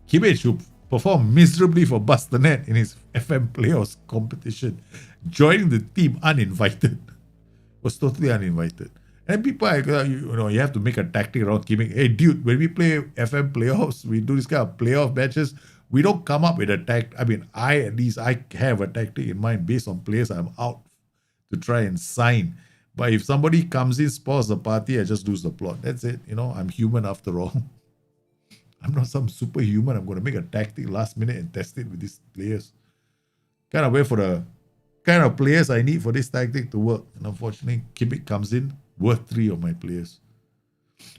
S1: Kimmich, who performed miserably for Bastonet in his FM playoffs competition, joining the team uninvited. Was totally uninvited. And people, you have to make a tactic around Kimmich. Hey, dude, when we play FM playoffs, we do this kind of playoff matches, we don't come up with a tactic. I mean, I have a tactic in mind based on players I'm out to try and sign. But if somebody comes in, spoils the party, I just lose the plot. That's it. I'm human after all. I'm not some superhuman. I'm going to make a tactic last minute and test it with these players. Kind of wait for the kind of players I need for this tactic to work. And unfortunately, Kimmich comes in, worth 3 of my players.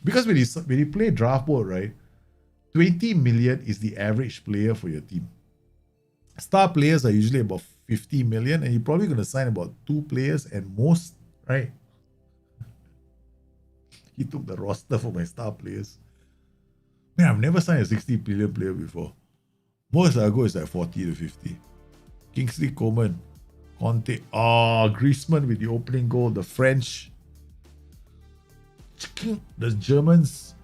S1: Because when you play draft board, right, 20 million is the average player for your team. Star players are usually about 50 million, and you're probably going to sign about 2 players and most, right? He took the roster for my star players. Man, I've never signed a 60 million player before. Most I go is like 40 to 50. Kingsley Coman, Conte, Griezmann with the opening goal, the French, the Germans.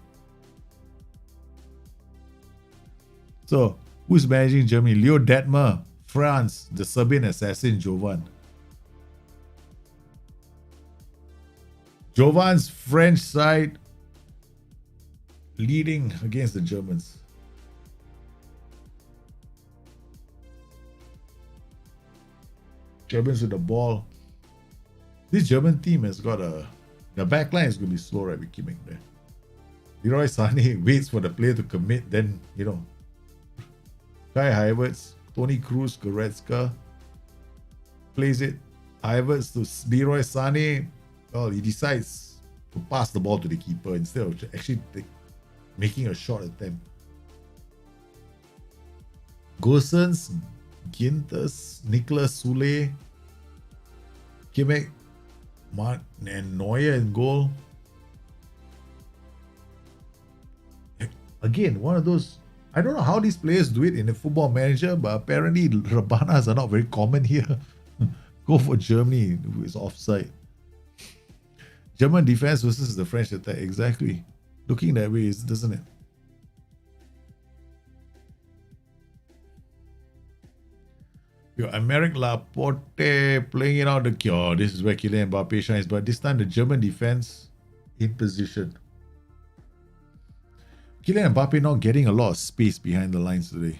S1: So, who's managing Germany? Leo Detmer, France, the Serbian assassin Jovan. Jovan's French side leading against the Germans. Germans with the ball. This German team has got the back line is going to be slow, right, with Kimmich there. Leroy Sané waits for the player to commit, then, Kai Havertz, Toni Kroos, Goretzka plays it. Havertz to Leroy Sané. Well, he decides to pass the ball to the keeper instead of actually making a short attempt. Gosens, Gintas, Niklas Sule, Kimmich, and Neuer in goal. Again, one of those, I don't know how these players do it in a football manager, but apparently Rabanas are not very common here. Go for Germany, who is offside. German defense versus the French attack. Exactly. Looking that way, doesn't it? Your Aymeric Laporte playing it out the cure. This is where Kylian Mbappe shines, but this time the German defense in position. Kylian Mbappe not getting a lot of space behind the lines today.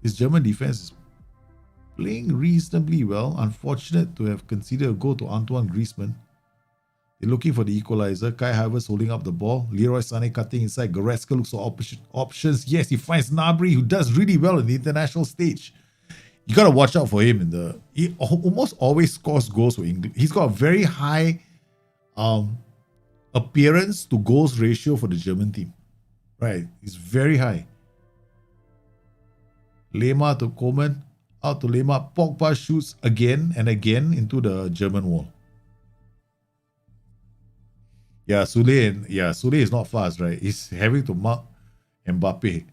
S1: This German defense is playing reasonably well. Unfortunate to have conceded a goal to Antoine Griezmann. They're looking for the equalizer. Kai Havertz holding up the ball. Leroy Sané cutting inside. Goretzka looks for options. Yes, he finds Gnabry, who does really well in the international stage. You got to watch out for him. He almost always scores goals for England. He's got a very high appearance to goals ratio for the German team. Right, it's very high. Lema to Coman. Out to Lema. Pogba shoots again and again into the German wall. Yeah, Sule is not fast, right? He's having to mark Mbappe.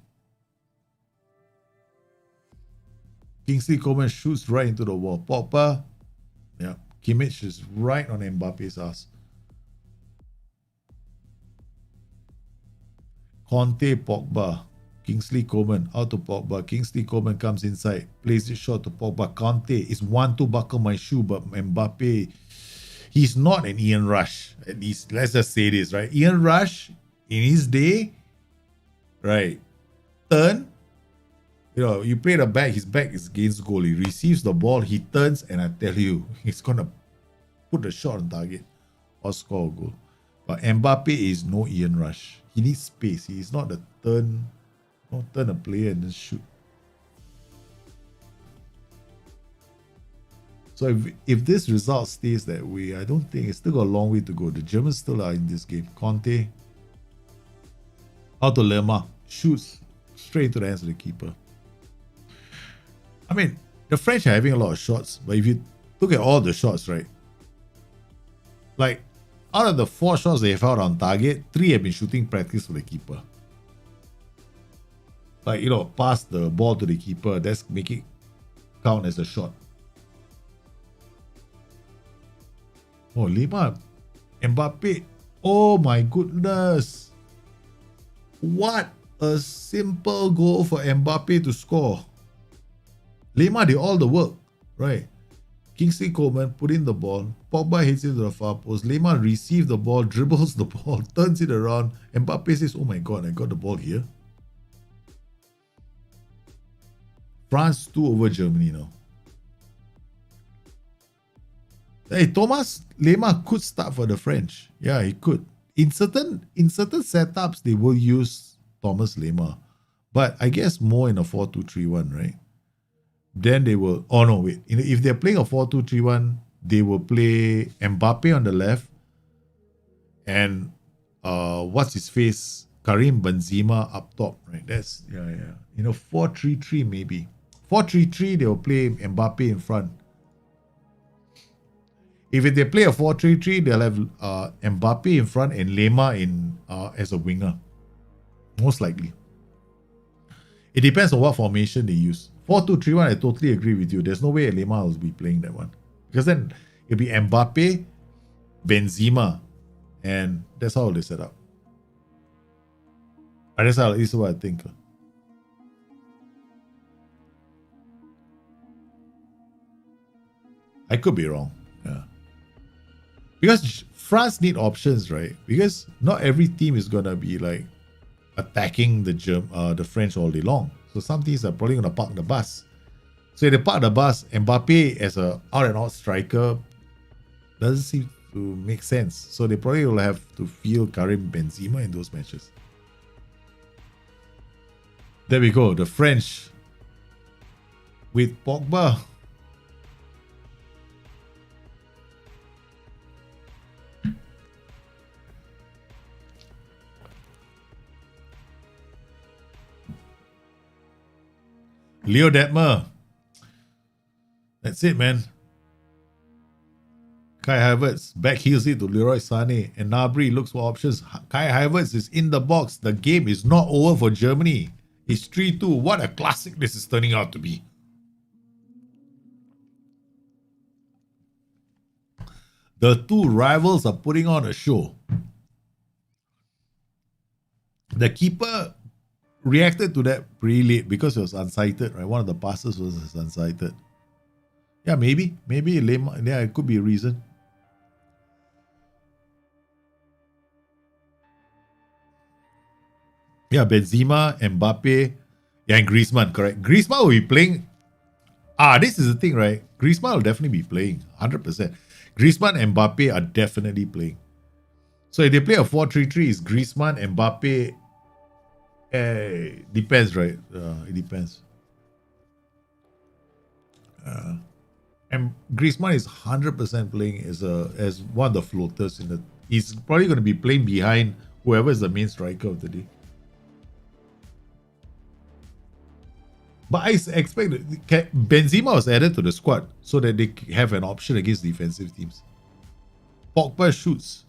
S1: Kingsley Coman shoots right into the wall. Pogba, yeah, Kimmich is right on Mbappe's ass. Conte, Pogba, Kingsley Coman, out to Pogba. Kingsley Coman comes inside, plays it short to Pogba. Conte is 1-2 buckle my shoe, but Mbappe He's not an Ian Rush. At least, let's just say this, right? Ian Rush, in his day, right, turn, you play the back, his back is against goal. He receives the ball, he turns, and I tell you, he's going to put the shot on target or score a goal. But Mbappe is no Ian Rush. He needs space. He's not the turn a player and then shoot. So if this result stays that way, I don't think it's still got a long way to go. The Germans still are in this game. Conte out to Lerma, shoots straight into the hands of the keeper. I mean, the French are having a lot of shots, but if you look at all the shots, right? Like, out of the 4 shots they have out on target, 3 have been shooting practice for the keeper. Like, pass the ball to the keeper, that's make it count as a shot. Oh, Lima, Mbappe. Oh my goodness. What a simple goal for Mbappe to score. Lima did all the work, right? Kingsley Coman put in the ball. Pogba hits into the far post. Lima receives the ball, dribbles the ball, turns it around. Mbappe says, oh my God, I got the ball here. France 2 over Germany now. Hey, Thomas Lemar could start for the French. Yeah, he could. In certain setups, they will use Thomas Lemar. But I guess more in a 4-2-3-1, right? Then they will... Oh, no, wait. If they're playing a 4-2-3-1, they will play Mbappe on the left and what's his face? Karim Benzema up top, right? That's... Yeah. 4-3-3 maybe. 4-3-3, they will play Mbappe in front. If they play a 4-3-3, they'll have Mbappe in front and Lemar in as a winger. Most likely. It depends on what formation they use. 4-2-3-1, I totally agree with you. There's no way Lemar will be playing that one. Because then it'll be Mbappe, Benzema, and that's how they set up. And that's how, this is what I think. I could be wrong. Yeah. Because France need options, right? Because not every team is gonna be like attacking the French all day long. So some teams are probably gonna park the bus. So if they park the bus, Mbappe as a out and out striker doesn't seem to make sense. So they probably will have to field Karim Benzema in those matches. There we go. The French with Pogba. Leo Detmer. That's it, man. Kai Havertz back heels it to Leroy Sané, and Gnabry looks for options. Kai Havertz is in the box. The game is not over for Germany. It's 3-2. What a classic this is turning out to be. The two rivals are putting on a show. The keeper reacted to that pretty late because it was unsighted, right? One of the passes was unsighted. Yeah, maybe Lemar. Yeah, it could be a reason. Yeah, Benzema, Mbappe, and Griezmann, correct. Griezmann will be playing. This is the thing, right? Griezmann will definitely be playing, 100%. Griezmann and Mbappe are definitely playing. So if they play a 4-3-3, it's Griezmann, Mbappe. Depends, right? It depends. And Griezmann is 100% playing as one of the floaters in the. He's probably going to be playing behind whoever is the main striker of the day. But I expect Benzema was added to the squad so that they have an option against defensive teams. Pogba shoots.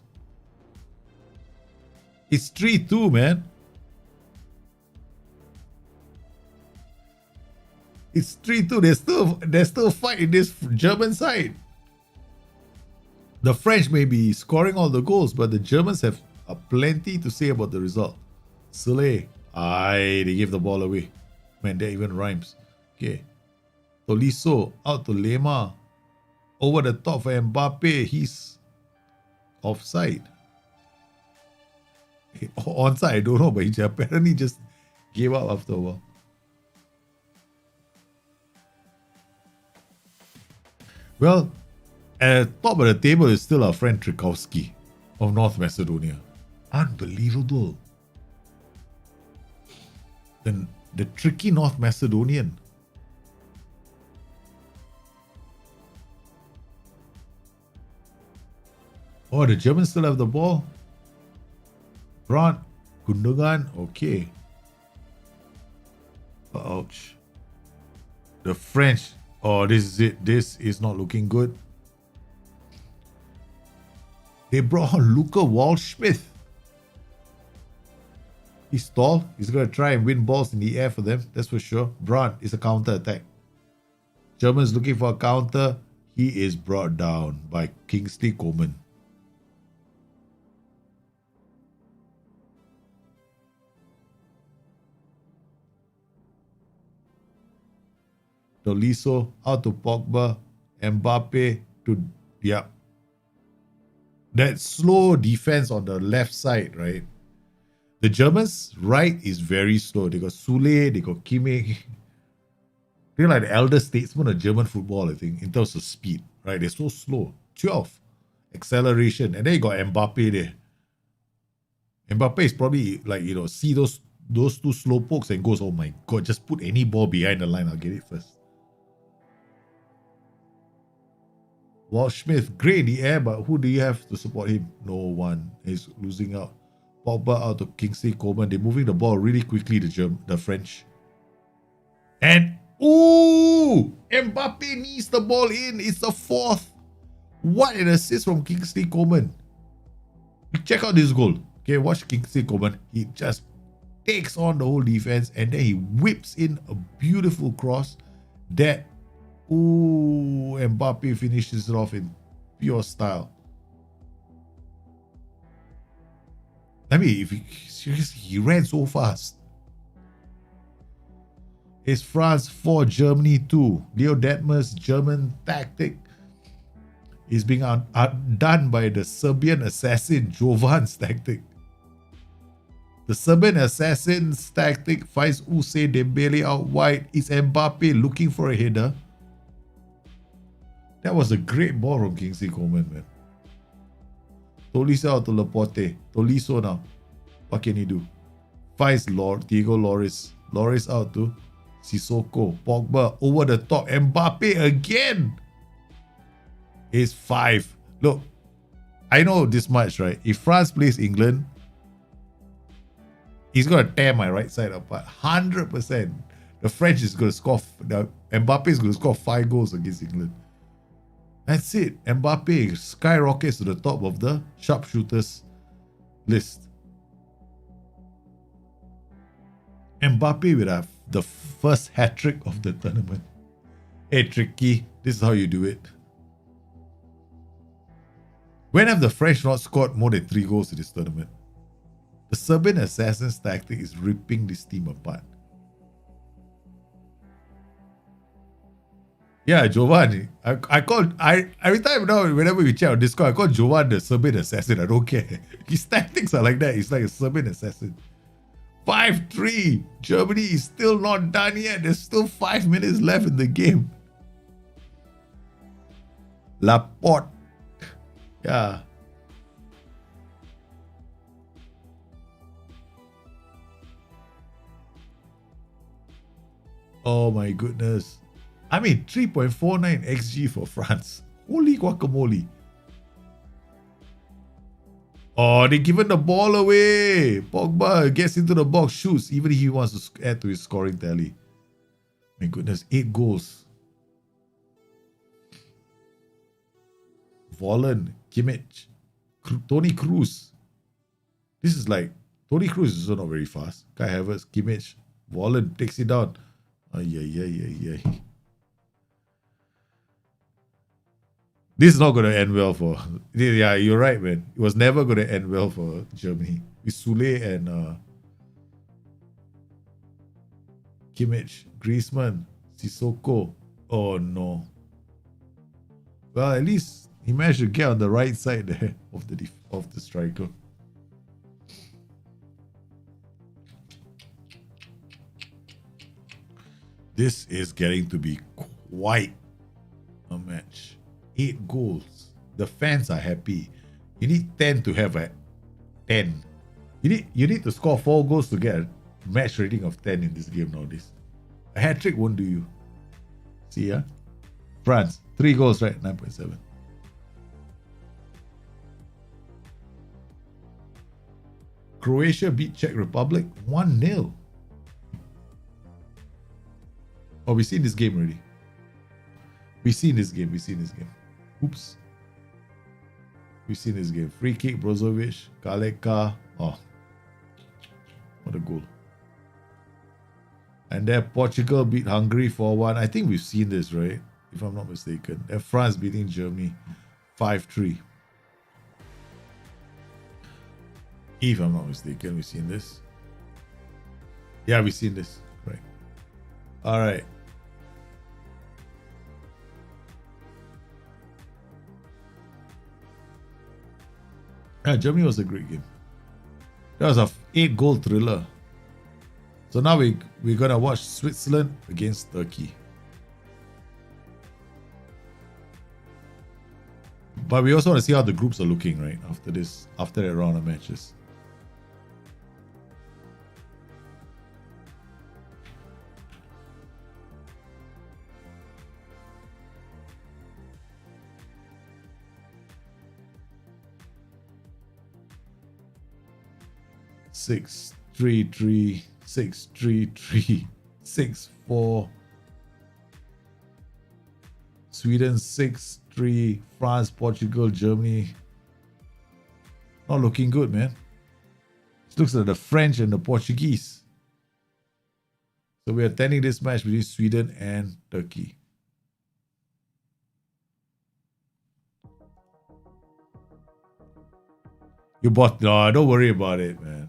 S1: It's 3-2, man. It's 3-2. There's still a fight in this German side. The French may be scoring all the goals, but the Germans have plenty to say about the result. Soleil. They gave the ball away. Man, that even rhymes. Okay. Tolisso out to Lemar. Over the top for Mbappe. He's offside. Onside, I don't know, but he apparently just gave up after a while. Well, at the top of the table is still our friend Trikowski of North Macedonia. Unbelievable. The tricky North Macedonian. Oh, the Germans still have the ball. Brandt, Gundogan, okay. Ouch. The French. Oh, this is it. This is not looking good. They brought on Luca Waldschmidt. He's tall. He's going to try and win balls in the air for them. That's for sure. Brandt is a counter attack. Germans looking for a counter. He is brought down by Kingsley Coman. Tolisso out to Pogba. Mbappe to... Yeah. That slow defense on the left side, right? The Germans' right is very slow. They got Sule, they got Kimmich. They're like the elder statesman of German football, I think, in terms of speed, right? They're so slow. 12. Acceleration. And then you got Mbappe there. Mbappe is probably like, see those two slow pokes and goes, oh my God, just put any ball behind the line. I'll get it first. Waldschmidt, great in the air, but who do you have to support him? No one. He's losing out. Pogba out to Kingsley Coman. They're moving the ball really quickly, the French. And, ooh! Mbappe needs the ball in. It's the fourth. What an assist from Kingsley Coman. Check out this goal. Okay, watch Kingsley Coman. He just takes on the whole defense and then he whips in a beautiful cross that, ooh, Mbappe finishes it off in pure style. I mean, seriously, he ran so fast. It's France 4, Germany 2. Leo Detmer's German tactic is being outdone by the Serbian assassin Jovan's tactic. The Serbian assassin's tactic finds Usain Dembele out wide. It's Mbappe looking for a header. That was a great ball from Kingsley Coman, man. Tolisso out to Laporte. Tolisso now. What can he do? Finds Diego Lloris. Lloris out to Sissoko. Pogba over the top. Mbappe again. It's 5. Look, I know this much, right? If France plays England, he's going to tear my right side apart. 100%. The French is going to score. Mbappe is going to score 5 goals against England. That's it. Mbappe skyrockets to the top of the sharpshooters list. Mbappe with the first hat-trick of the tournament. Hey, Tricky, this is how you do it. When have the French not scored more than 3 goals in this tournament? The Serbian assassin's tactic is ripping this team apart. Yeah, Jovan. Every time now, whenever we chat on Discord, I call Jovan the Serbian assassin. I don't care. His tactics are like that. He's like a Serbian assassin. 5-3. Germany is still not done yet. There's still 5 minutes left in the game. Laporte. Yeah. Oh my goodness. I mean, 3.49 XG for France. Holy guacamole. Oh, they've given the ball away. Pogba gets into the box, shoots, even if he wants to add to his scoring tally. My goodness, 8 goals. Volland, Kimmich, Tony Kroos. This is like, Tony Kroos is also not very fast. Kai Havertz, Kimmich, Volland takes it down. Ay. This is not going to end well for... Yeah, you're right, man. It was never going to end well for Germany. With Sule and Kimmich, Griezmann, Sissoko. Oh, no. Well, at least He managed to get on the right side there of the striker. This is getting to be quite a match. 8 goals. The fans are happy. You need 10 to have a 10. You need to score 4 goals to get a match rating of 10 in this game nowadays. A hat trick won't do you. See ya. France, 3 goals, right? 9.7. Croatia beat Czech Republic 1-0. Oh, we've seen this game already. We've seen this game. Oops. We've seen this game. Free kick, Brozovic, Kaleka. Oh, what a goal. And then Portugal beat Hungary 4-1. I think we've seen this, right? If I'm not mistaken. And France beating Germany 5-3. If I'm not mistaken, we've seen this. Yeah, we've seen this. Right. All right. Yeah, Germany was a great game. That was a 8-goal thriller. So now we're gonna watch Switzerland against Turkey. But we also want to see how the groups are looking, right? After that round of matches. Six, 3-3, 6-3-3, 6-4. Sweden 6-3, France, Portugal, Germany. Not looking good, man. It looks like the French and the Portuguese. So we're attending this match between Sweden and Turkey. No, don't worry about it, man.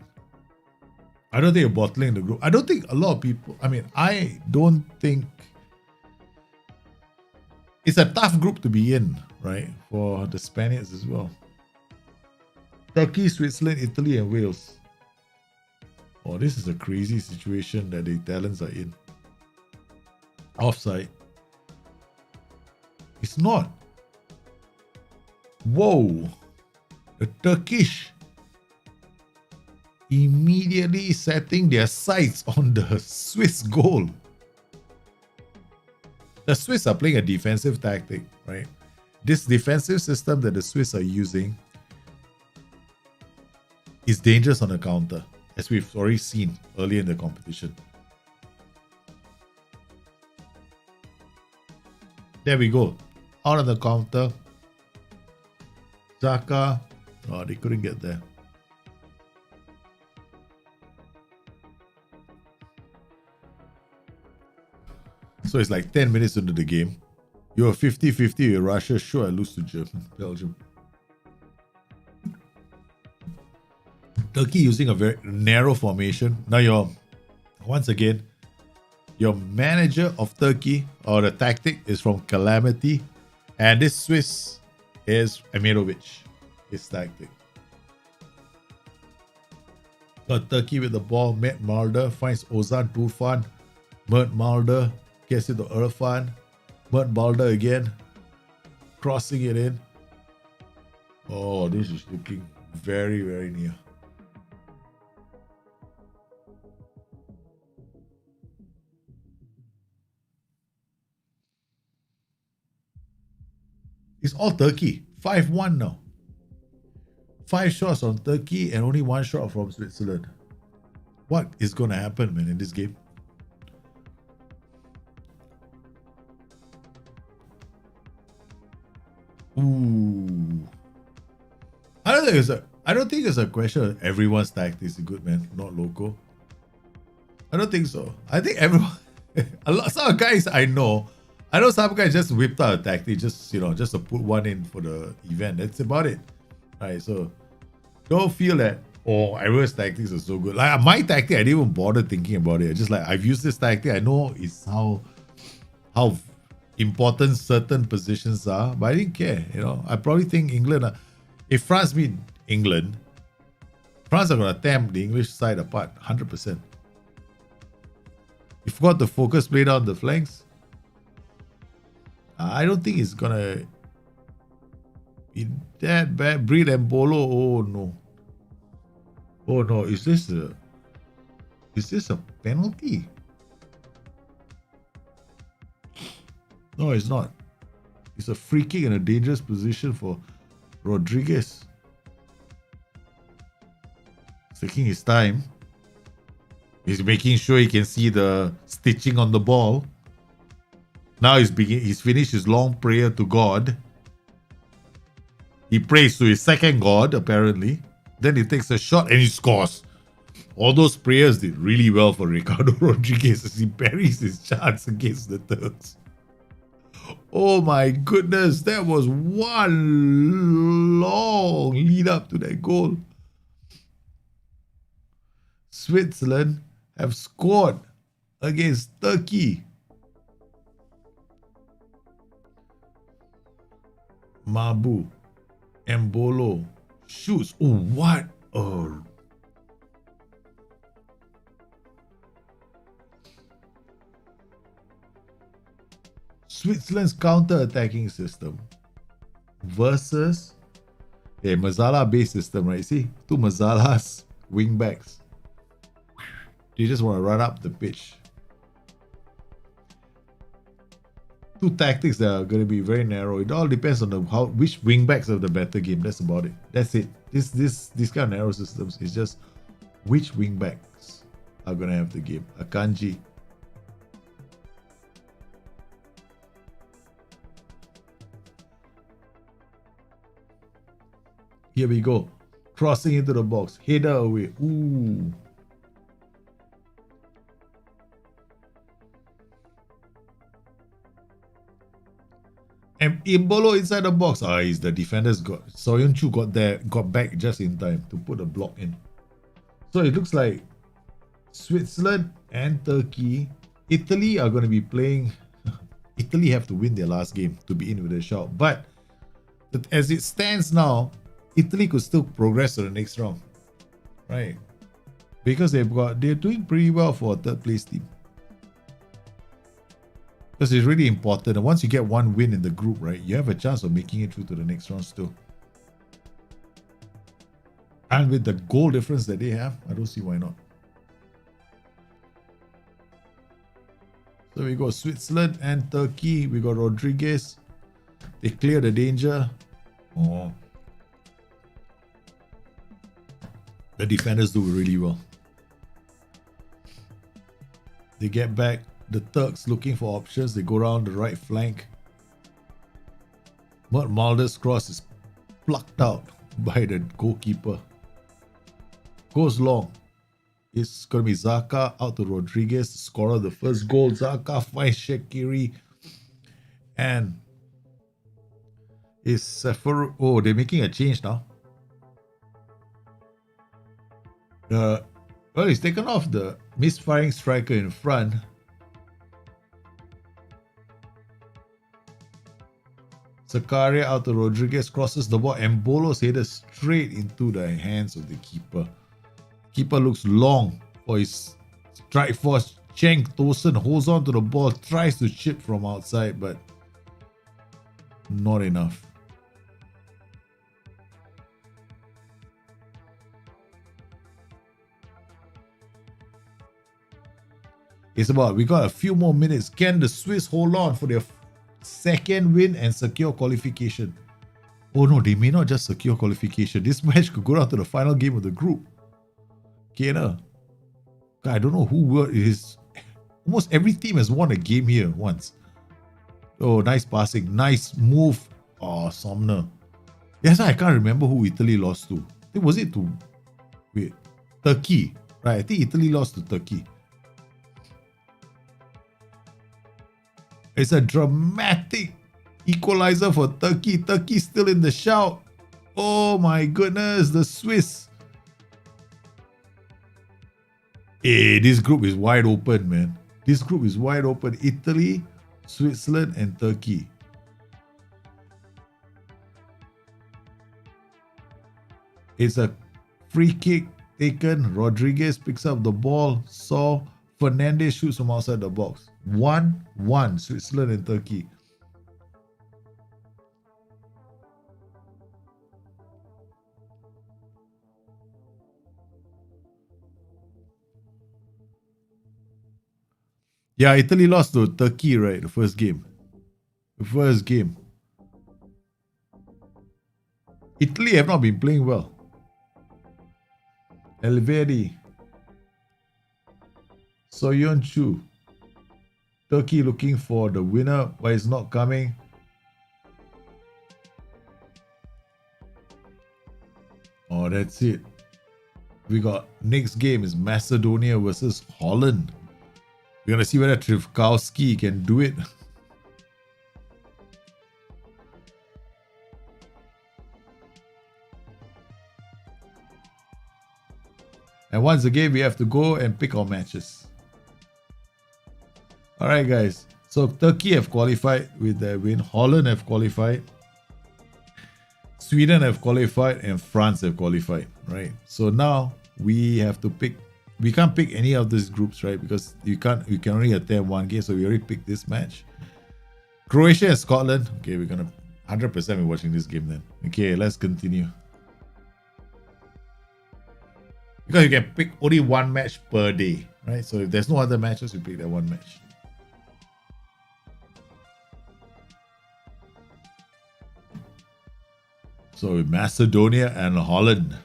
S1: I don't think you're bottling the group. I don't think a lot of people, I don't think it's a tough group to be in, right? For the Spaniards as well. Turkey, Switzerland, Italy, and Wales. Oh, this is a crazy situation that the Italians are in. Offside. It's not. Whoa. The Turkish immediately setting their sights on the Swiss goal. The Swiss are playing a defensive tactic, right? This defensive system that the Swiss are using is dangerous on the counter, as we've already seen earlier in the competition. There we go. Out on the counter. Zaka. Oh, they couldn't get there. So it's like 10 minutes into the game. You're 50-50 with Russia. Sure, I lose to Belgium. Turkey using a very narrow formation. Now once again, your manager of Turkey, or the tactic, is from Calamity. And this Swiss is Emirovic, his tactic. Got Turkey with the ball. Mert Mulder finds Ozan Tufan. Mert Mulder gets it to Irfan. Mert Mulder again. Crossing it in. Oh, this is looking very, very near. It's all Turkey. 5-1 now. 5 shots on Turkey and only 1 shot from Switzerland. What is going to happen, man, in this game? Ooh. I don't think it's a question of everyone's tactics is good, man. Not local. I don't think so. I think everyone, some guys I know some guys just whipped out a tactic just to put one in for the event. That's about it. Right, so don't feel that, oh, everyone's tactics are so good. Like my tactic, I didn't even bother thinking about it. Just like, I've used this tactic. I know it's how important certain positions are, but I didn't care. I probably think England. If France beat England, France are gonna tear the English side apart 100%. You forgot the focus play down the flanks. I don't think it's gonna be that bad. Breed and Bolo. Oh no. Oh no. Is this a penalty? No, it's not. It's a free kick in a dangerous position for Rodriguez. He's taking his time. He's making sure he can see the stitching on the ball. Now he's finished his long prayer to God. He prays to his second God, apparently. Then he takes a shot and he scores. All those prayers did really well for Ricardo Rodriguez as he buries his chance against the Turks. Oh my goodness, that was one long lead up to that goal. Switzerland have scored against Turkey. Mabu, Mbolo, shoots. Oh, what? Oh. Switzerland's counter-attacking system versus a Mazzala-based system, right? See, two Mazzalas, wing-backs. They just want to run up the pitch. Two tactics that are going to be very narrow. It all depends on which wing-backs have the better game. That's about it. That's it. This kind of narrow systems is just which wing-backs are going to have the game. Akanji. Here we go. Crossing into the box. Header away. Ooh. And Imbolo inside the box. He's the defenders Soyuncu got back just in time to put a block in. So it looks like Switzerland and Turkey, Italy are going to be playing. Italy have to win their last game to be in with a shout. But as it stands now, Italy could still progress to the next round, right? Because they're doing pretty well for a third place team. Because it's really important. And once you get one win in the group, right, you have a chance of making it through to the next round still. And with the goal difference that they have, I don't see why not. So we got Switzerland and Turkey. We got Rodriguez. They clear the danger. Oh. The defenders do really well. They get back. The Turks looking for options. They go around the right flank. Mert Mulder's cross is plucked out by the goalkeeper. Goes long. It's going to be Zaka out to Rodriguez, the scorer of the first goal. Zaka finds Shaqiri. And is Sefer. Oh, they're making a change now. Well, he's taken off the misfiring striker in front. Zakaria out to Rodriguez, crosses the ball. Mbolo's headed straight into the hands of the keeper. Keeper looks long for his strike force. Cenk Tosun holds on to the ball, tries to chip from outside, but not enough. It's about, we got a few more minutes. Can the Swiss hold on for their second win and secure qualification? Oh no, they may not just secure qualification. This match could go down to the final game of the group. Kena. I don't know who it is. Almost every team has won a game here once. Oh, nice passing. Nice move. Oh, Somner. Yes, I can't remember who Italy lost to. Was it to... Wait. Turkey. Right, I think Italy lost to Turkey. It's a dramatic equalizer for Turkey. Turkey still in the shout. Oh my goodness, the Swiss. Hey, this group is wide open, man. This group is wide open. Italy, Switzerland and Turkey. It's a free kick taken. Rodriguez picks up the ball. Saw Fernandez shoots from outside the box. 1-1, Switzerland and Turkey. Yeah, Italy lost to Turkey, right? The first game. Italy have not been playing well. Elvedi. Soyuncu. Turkey looking for the winner, but it's not coming. Oh, that's it. We got next game is Macedonia versus Holland. We're gonna see whether Trivkowski can do it. And once again, we have to go and pick our matches. Alright guys, so Turkey have qualified with their win. Holland have qualified. Sweden have qualified and France have qualified, right? So now we have to pick. We can't pick any of these groups, right? Because you can only attempt one game, so we already picked this match. Croatia and Scotland. Okay, we're gonna 100% be watching this game then. Okay, let's continue. Because you can pick only one match per day, right? So if there's no other matches, you pick that one match. So Macedonia and Holland.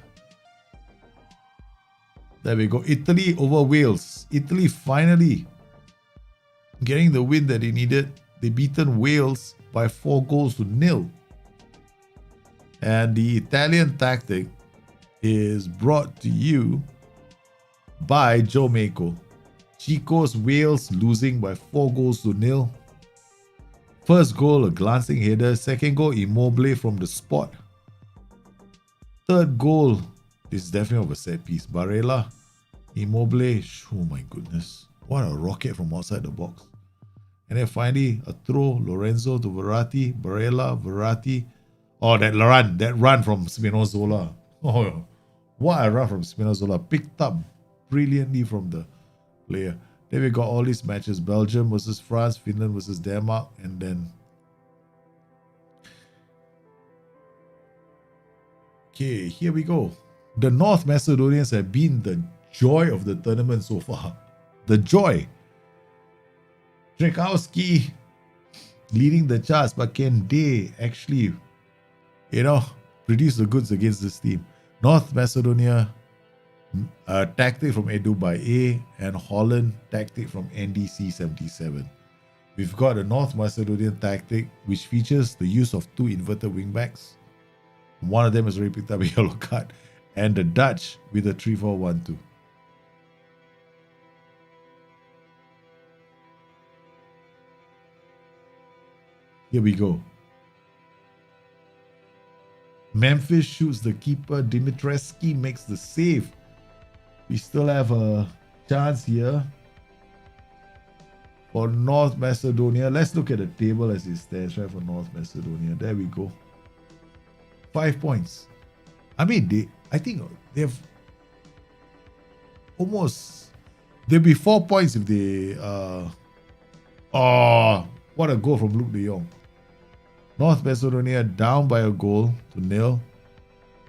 S1: There we go. Italy over Wales. Italy finally getting the win that they needed. They beaten Wales by 4-0. And the Italian tactic is brought to you by Joe Mako. Chico's Wales losing by 4-0. First goal, a glancing header. Second goal, Immobile from the spot. Third goal is definitely of a set piece. Barella, Immobile. Oh my goodness. What a rocket from outside the box. And then finally, a throw. Lorenzo to Verratti. Barella, Verratti. Oh, that run from Spinazzola. Oh, what a run from Spinazzola. Picked up brilliantly from the player. Then we got all these matches. Belgium versus France. Finland versus Denmark. And then... Okay, here we go. The North Macedonians have been the joy of the tournament so far. The joy. Trivkowski leading the charge, but can they actually, produce the goods against this team? North Macedonia, tactic from Edu by A, and Holland, tactic from NDC 77. We've got a North Macedonian tactic, which features the use of 2 inverted wingbacks. One of them has already picked up a yellow card. And the Dutch with a 3-4-1-2. Here we go. Memphis shoots the keeper. Dimitrescu makes the save. We still have a chance here for North Macedonia. Let's look at the table as it stands, right, for North Macedonia. There we go. 5 points. I mean, I think they've almost... They'll be 4 points if they... Oh, what a goal from Luke de Jong. North Macedonia down by a goal to 0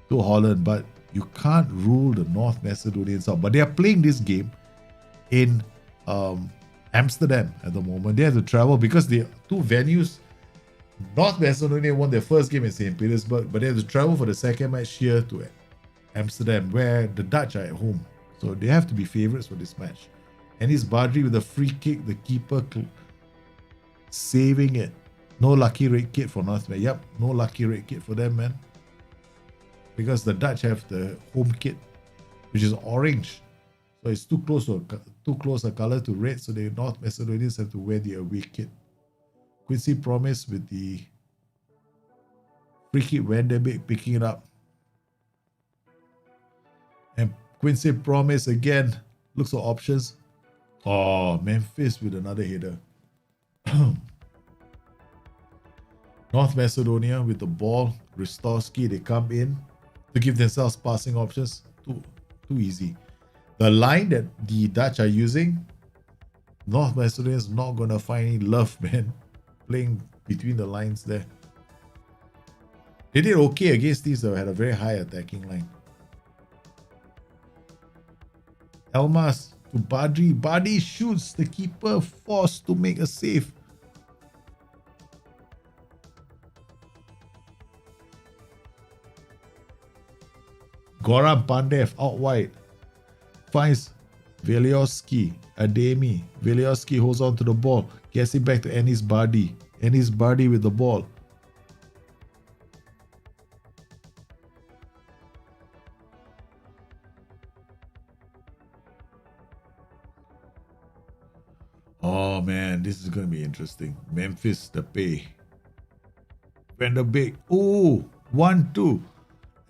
S1: to Holland, but you can't rule the North Macedonians out. But they are playing this game in Amsterdam at the moment. They have to travel because the 2 venues... North Macedonia won their first game in St. Petersburg, but they have to travel for the second match here to Amsterdam, where the Dutch are at home. So they have to be favourites for this match. And it's Badri with a free kick, the keeper saving it. No lucky red kit for North Macedonia. Yep, no lucky red kit for them, man. Because the Dutch have the home kit, which is orange. So it's too close a colour to red, so the North Macedonians have to wear the away kit. Quincy Promise with the free kick, Van der Beek picking it up. And Quincy Promise again looks for options. Oh, Memphis with another header. North Macedonia with the ball. Ristovski, they come in to give themselves passing options. Too easy. The line that the Dutch are using, North Macedonia is not going to find any love, man, playing between the lines there. They did okay against these that had a very high attacking line. Elmas to Badri. Badri shoots. The keeper forced to make a save. Goran Pandev out wide. Finds Velioski. Ademi. Velioski holds on to the ball. Gets it back to Enis Bardi. Enis Bardi with the ball. Oh man, this is going to be interesting. Memphis, the pay. Van der Beek. Ooh, 1-2.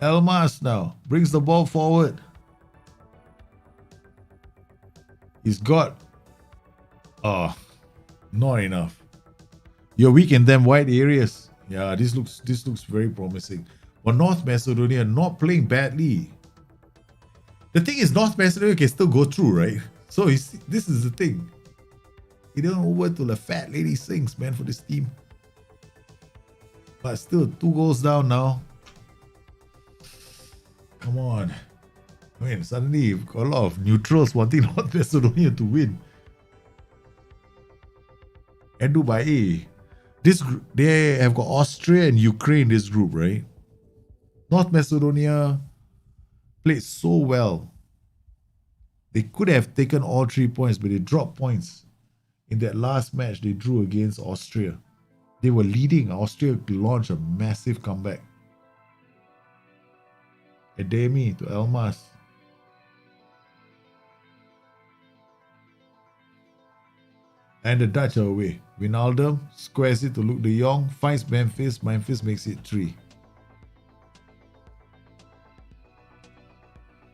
S1: Elmas now brings the ball forward. He's got. Oh, not enough. You're weak in them wide areas. Yeah, this looks very promising. But North Macedonia not playing badly. The thing is, North Macedonia can still go through, right? So this is the thing. He don't over to the fat lady sings, man, for this team. But still, 2 goals down now. Come on. I mean, suddenly you've got a lot of neutrals wanting North Macedonia to win. And Dubai. They have got Austria and Ukraine in this group, right? North Macedonia played so well. They could have taken all 3 points, but they dropped points. In that last match, they drew against Austria. They were leading. Austria launched a massive comeback. Ademi to Elmas. And the Dutch are away. Wijnaldum squares it to Luke de Jong. Finds Memphis. Memphis makes it 3.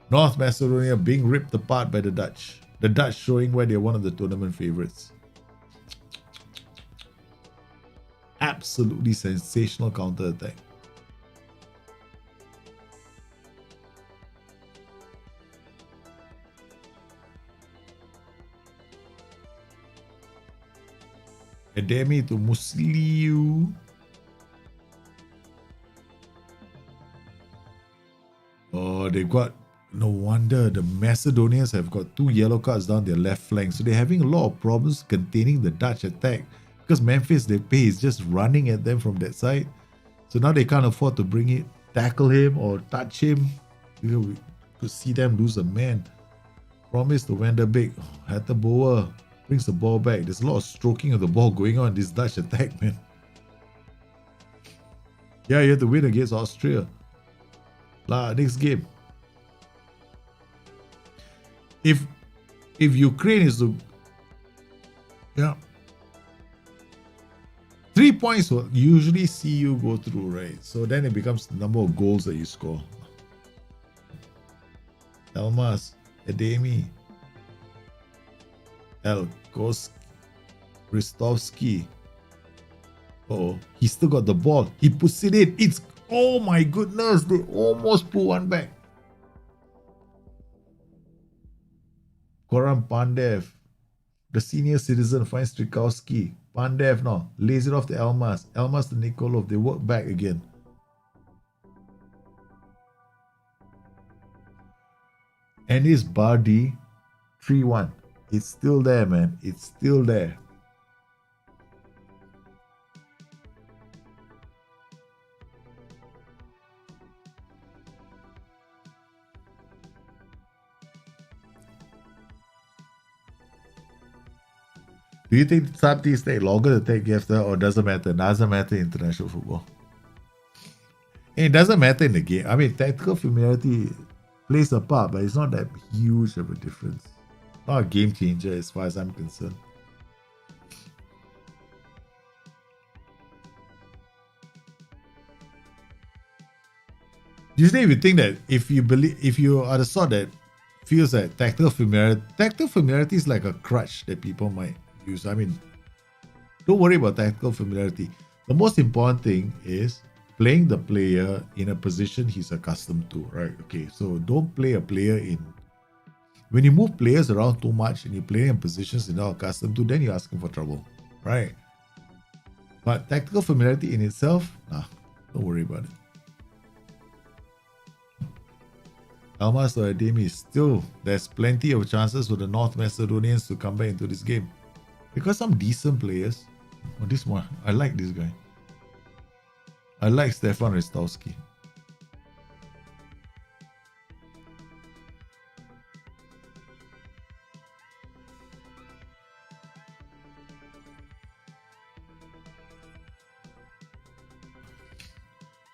S1: North Macedonia being ripped apart by the Dutch. The Dutch showing why they're one of the tournament favourites. Absolutely sensational counter-attack. Ademi to Musliu. Oh, they've got... No wonder the Macedonians have got 2 yellow cards down their left flank. So they're having a lot of problems containing the Dutch attack. Because Memphis, they pay is just running at them from that side. So now they can't afford to bring it, tackle him or touch him. You know, we could see them lose a man. Promise to Van der Beek. Hatterboer brings the ball back. There's a lot of stroking of the ball going on in this Dutch attack, man. Yeah, you have to win against Austria. Next game. If Ukraine is to... Yeah. 3 points will usually see you go through, right? So then it becomes the number of goals that you score. Elmas, Ademi, Elkos, Ristovski. Oh, he still got the ball. He puts it in. It's... Oh my goodness, they almost put one back. Goran Pandev, the senior citizen, finds Strikowski. Pandev now lays it off to Elmas. Elmas to Nikolov. They work back again. And it's Bardi 3-1. It's still there, man. It's still there. Do you think some teams take longer to take after, or doesn't matter? Doesn't matter in international football. It doesn't matter in the game. I mean, tactical familiarity plays a part, but it's not that huge of a difference. Not a game changer as far as I'm concerned. Usually, if you think that if you are the sort that feels that tactical familiarity is like a crutch that people might use. I mean, don't worry about tactical familiarity. The most important thing is playing the player in a position he's accustomed to, right? Okay, so don't play a player in. When you move players around too much and you play in positions you're not accustomed to, then you're asking for trouble, right? But tactical familiarity in itself, don't worry about it. Almas or Ademi, still, there's plenty of chances for the North Macedonians to come back into this game. Because some decent players. Oh, this one, I like this guy. I like Stefan Ristowski.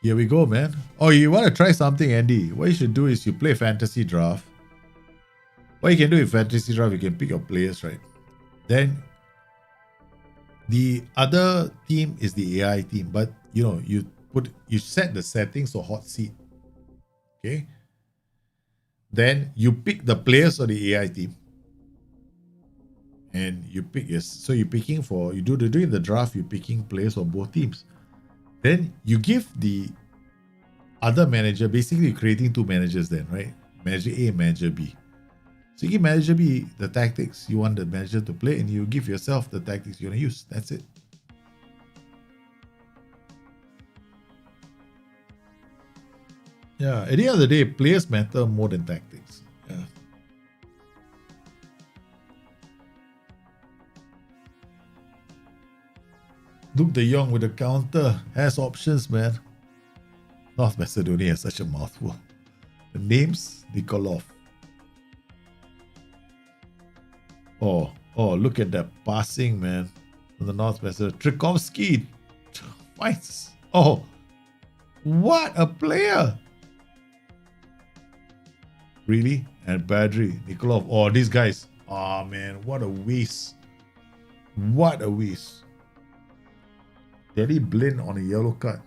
S1: Here we go, man. Oh, you want to try something, Andy? What you should do is you play fantasy draft. What you can do in fantasy draft, you can pick your players, right? Then the other team is the AI team, but you set the settings for hot seat. Okay. Then you pick the players of the AI team. And you pick so you're picking for during the draft, you're picking players for both teams. Then you give the other manager, basically you're creating two managers then, right? Manager A and Manager B. So you give Manager B the tactics you want the manager to play, and you give yourself the tactics you're going to use. That's it. Yeah, at the end of the day, players matter more than tactics. Yeah. Luke de Jong with a counter has options, man. North Macedonia has such a mouthful. The names, Nikolov. Oh, look at that passing, man. From the North Macedonia. Trikovsky fights. Oh, what a player. Really? And Badri, Nikolov. Oh, these guys. Oh, man, what a waste. What a waste. Daddy Blin on a yellow card.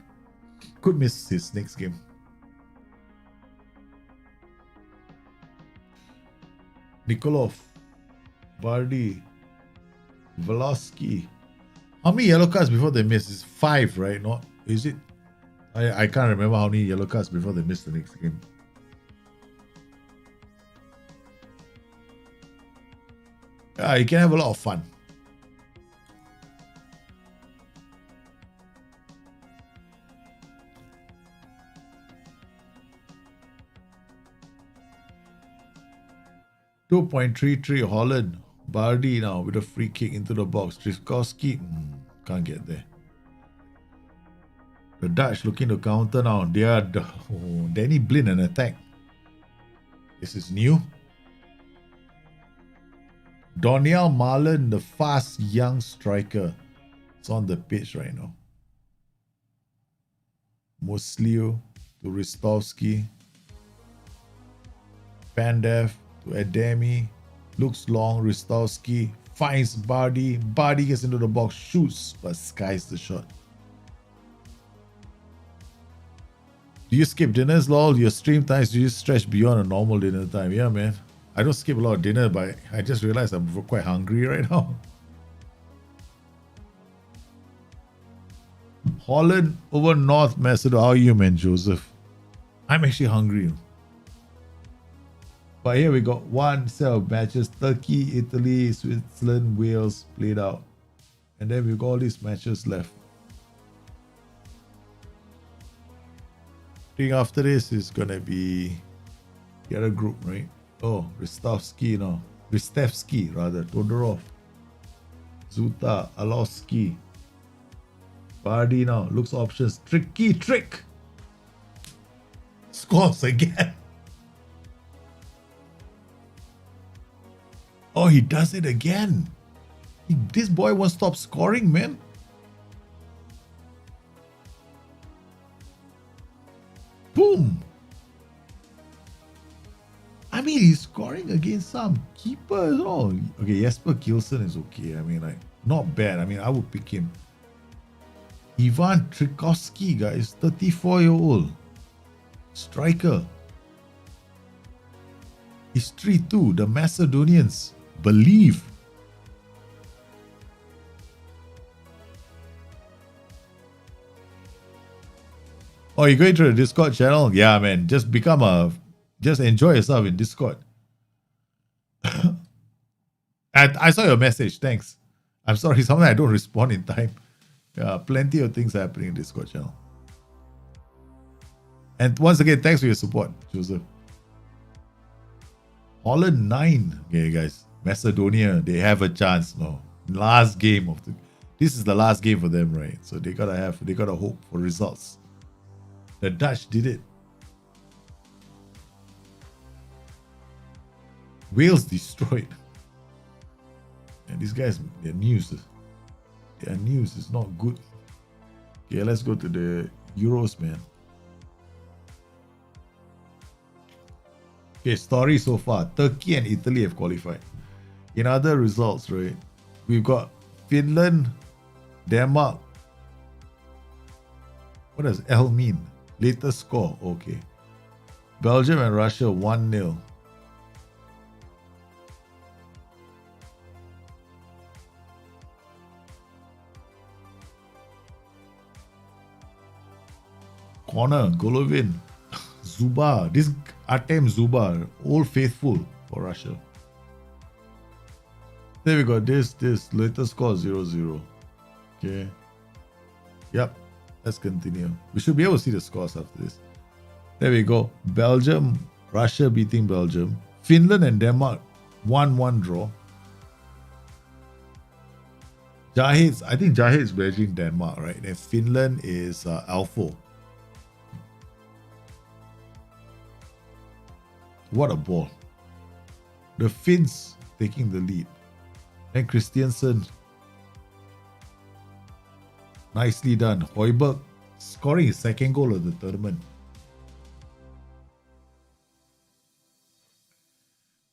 S1: Could miss his next game. Nikolov, Bardi, Velosky. How many yellow cards before they miss? It's 5, right? Not is it? I can't remember how many yellow cards before they miss the next game. Yeah, you can have a lot of fun. .33 Holland. Bardi now with a free kick into the box. Triskowski can't get there. The Dutch looking to counter now. They are Danny Blin an attack. This is new. Doniel Marlon, the fast young striker, is on the pitch right now. Muslio to Ristovski. Pandev to Ademi. Looks long. Ristovski finds Bardi. Bardi gets into the box, shoots, but skies the shot. Do you skip dinners, lol? Your stream times, do you stretch beyond a normal dinner time? Yeah, man. I don't skip a lot of dinner, but I just realized I'm quite hungry right now. Holland over North Macedonia. How are you, man, Joseph? I'm actually hungry. But here we got one set of matches. Turkey, Italy, Switzerland, Wales played out. And then we've got all these matches left. I think after this is going to be the other group, right? Oh, Ristovski, no. Ristevski, rather. Todorov. Zuta, Alowski. Bardi now. Looks options. Tricky trick. Scores again. Oh, he does it again. This boy won't stop scoring, man. Boom. I mean, he's scoring against some keepers. Oh, okay, Jesper Kielsen is okay. I mean, like, not bad. I mean, I would pick him. Ivan Trikovsky, guys, 34-year-old striker. History 2, the Macedonians believe. Oh, you going to the Discord channel? Yeah, man. Just enjoy yourself in Discord. I saw your message. Thanks. I'm sorry. Sometimes I don't respond in time. Yeah, plenty of things happening in Discord channel. And once again, thanks for your support, Joseph. Holland 9. Okay, guys. Macedonia, they have a chance. No. Last game of the. This is the last game for them, right? So they gotta hope for results. The Dutch did it. Wales destroyed. And these guys, their news is not good. Okay, let's go to the Euros, man. Okay, story so far. Turkey and Italy have qualified. In other results, right, we've got Finland, Denmark. What does L mean? Latest score. Okay. Belgium and Russia 1-0. Corner, Golovin, Zuba. This Artem Zuba, old faithful for Russia. There we go. This latest score 0-0. Okay. Yep. Let's continue. We should be able to see the scores after this. There we go. Belgium, Russia beating Belgium. Finland and Denmark 1-1 draw. I think Jahid is managing Denmark, right? And Finland is Alfo. What a ball. The Finns taking the lead. And Christiansen. Nicely done. Højbjerg scoring his second goal of the tournament.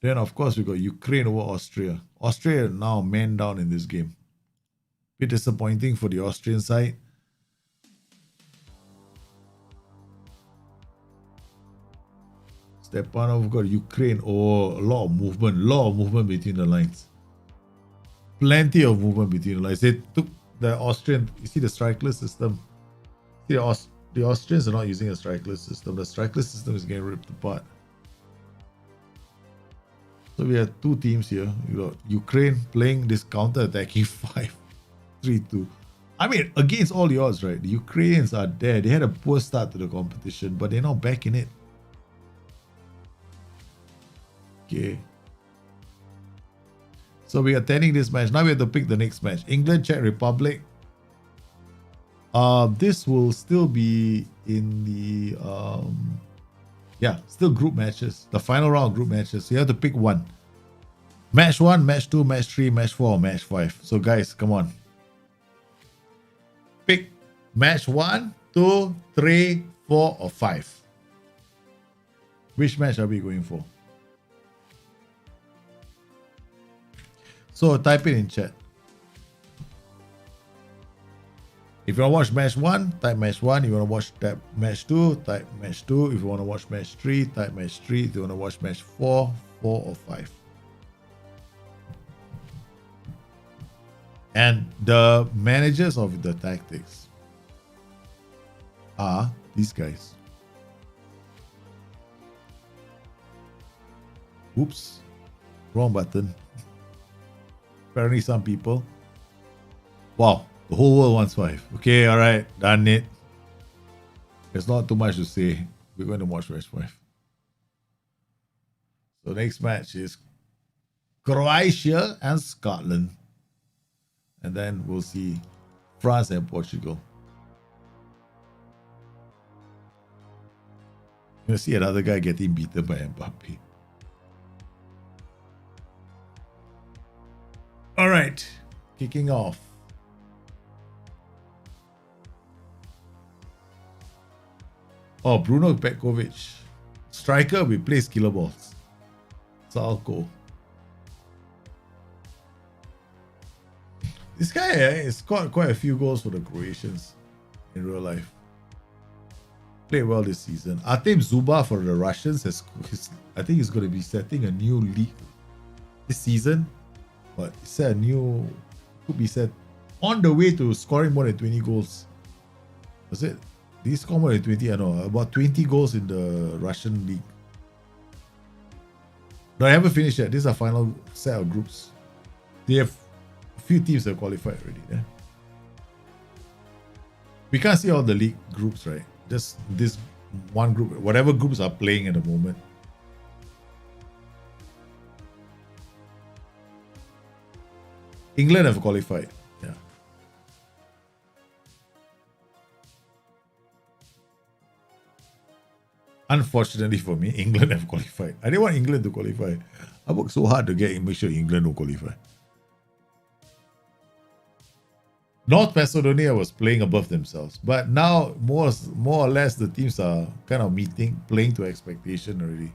S1: Then, of course, we got Ukraine over Austria. Austria now man down in this game. Bit disappointing for the Austrian side. Stepanov got Ukraine. Oh, a lot of movement between the lines. Plenty of movement between the lines. They took the Austrian, you see the strikeless system. See, the Austrians are not using a strikeless system. The strikeless system is getting ripped apart. So we have two teams here. You got Ukraine playing this counter-attacking 5-3-2. I mean, against all the odds, right? The Ukrainians are there. They had a poor start to the competition, but they're now back in it. Okay. So we are attending this match. Now we have to pick the next match. England, Czech Republic. This will still be in the still group matches. The final round of group matches. So you have to pick one. Match 1, match 2, match 3, match 4, match 5. So guys, come on. Pick match 1, 2, 3, 4, or 5. Which match are we going for? So type it in chat. If you want to watch match 1, type match 1. If you want to watch match 2, type match 2. If you want to watch match 3, type match 3. If you want to watch match 4, 4 or 5. And the managers of the tactics are these guys. Oops, wrong button. Apparently some people. Wow, the whole world wants 5. Okay, all right, done it. There's not too much to say. We're going to watch match 5. So next match is Croatia and Scotland. And then we'll see France and Portugal. You'll see another guy getting beaten by Mbappe. All right, kicking off. Oh, Bruno Petkovic. Striker, we play killer balls. Salko. This guy has scored quite a few goals for the Croatians in real life. Played well this season. Artem Zuba for the Russians I think he's going to be setting a new league this season. But could be set on the way to scoring more than 20 goals. Was it? They score more than 20, I know. About 20 goals in the Russian league. No, I haven't finished yet. This is a final set of groups. They have a few teams that have qualified already. Yeah? We can't see all the league groups, right? Just this one group, whatever groups are playing at the moment. England have qualified. Yeah. Unfortunately for me, England have qualified. I didn't want England to qualify. I worked so hard to make sure England will qualify. North Macedonia was playing above themselves, but now more or less the teams are kind of playing to expectation already.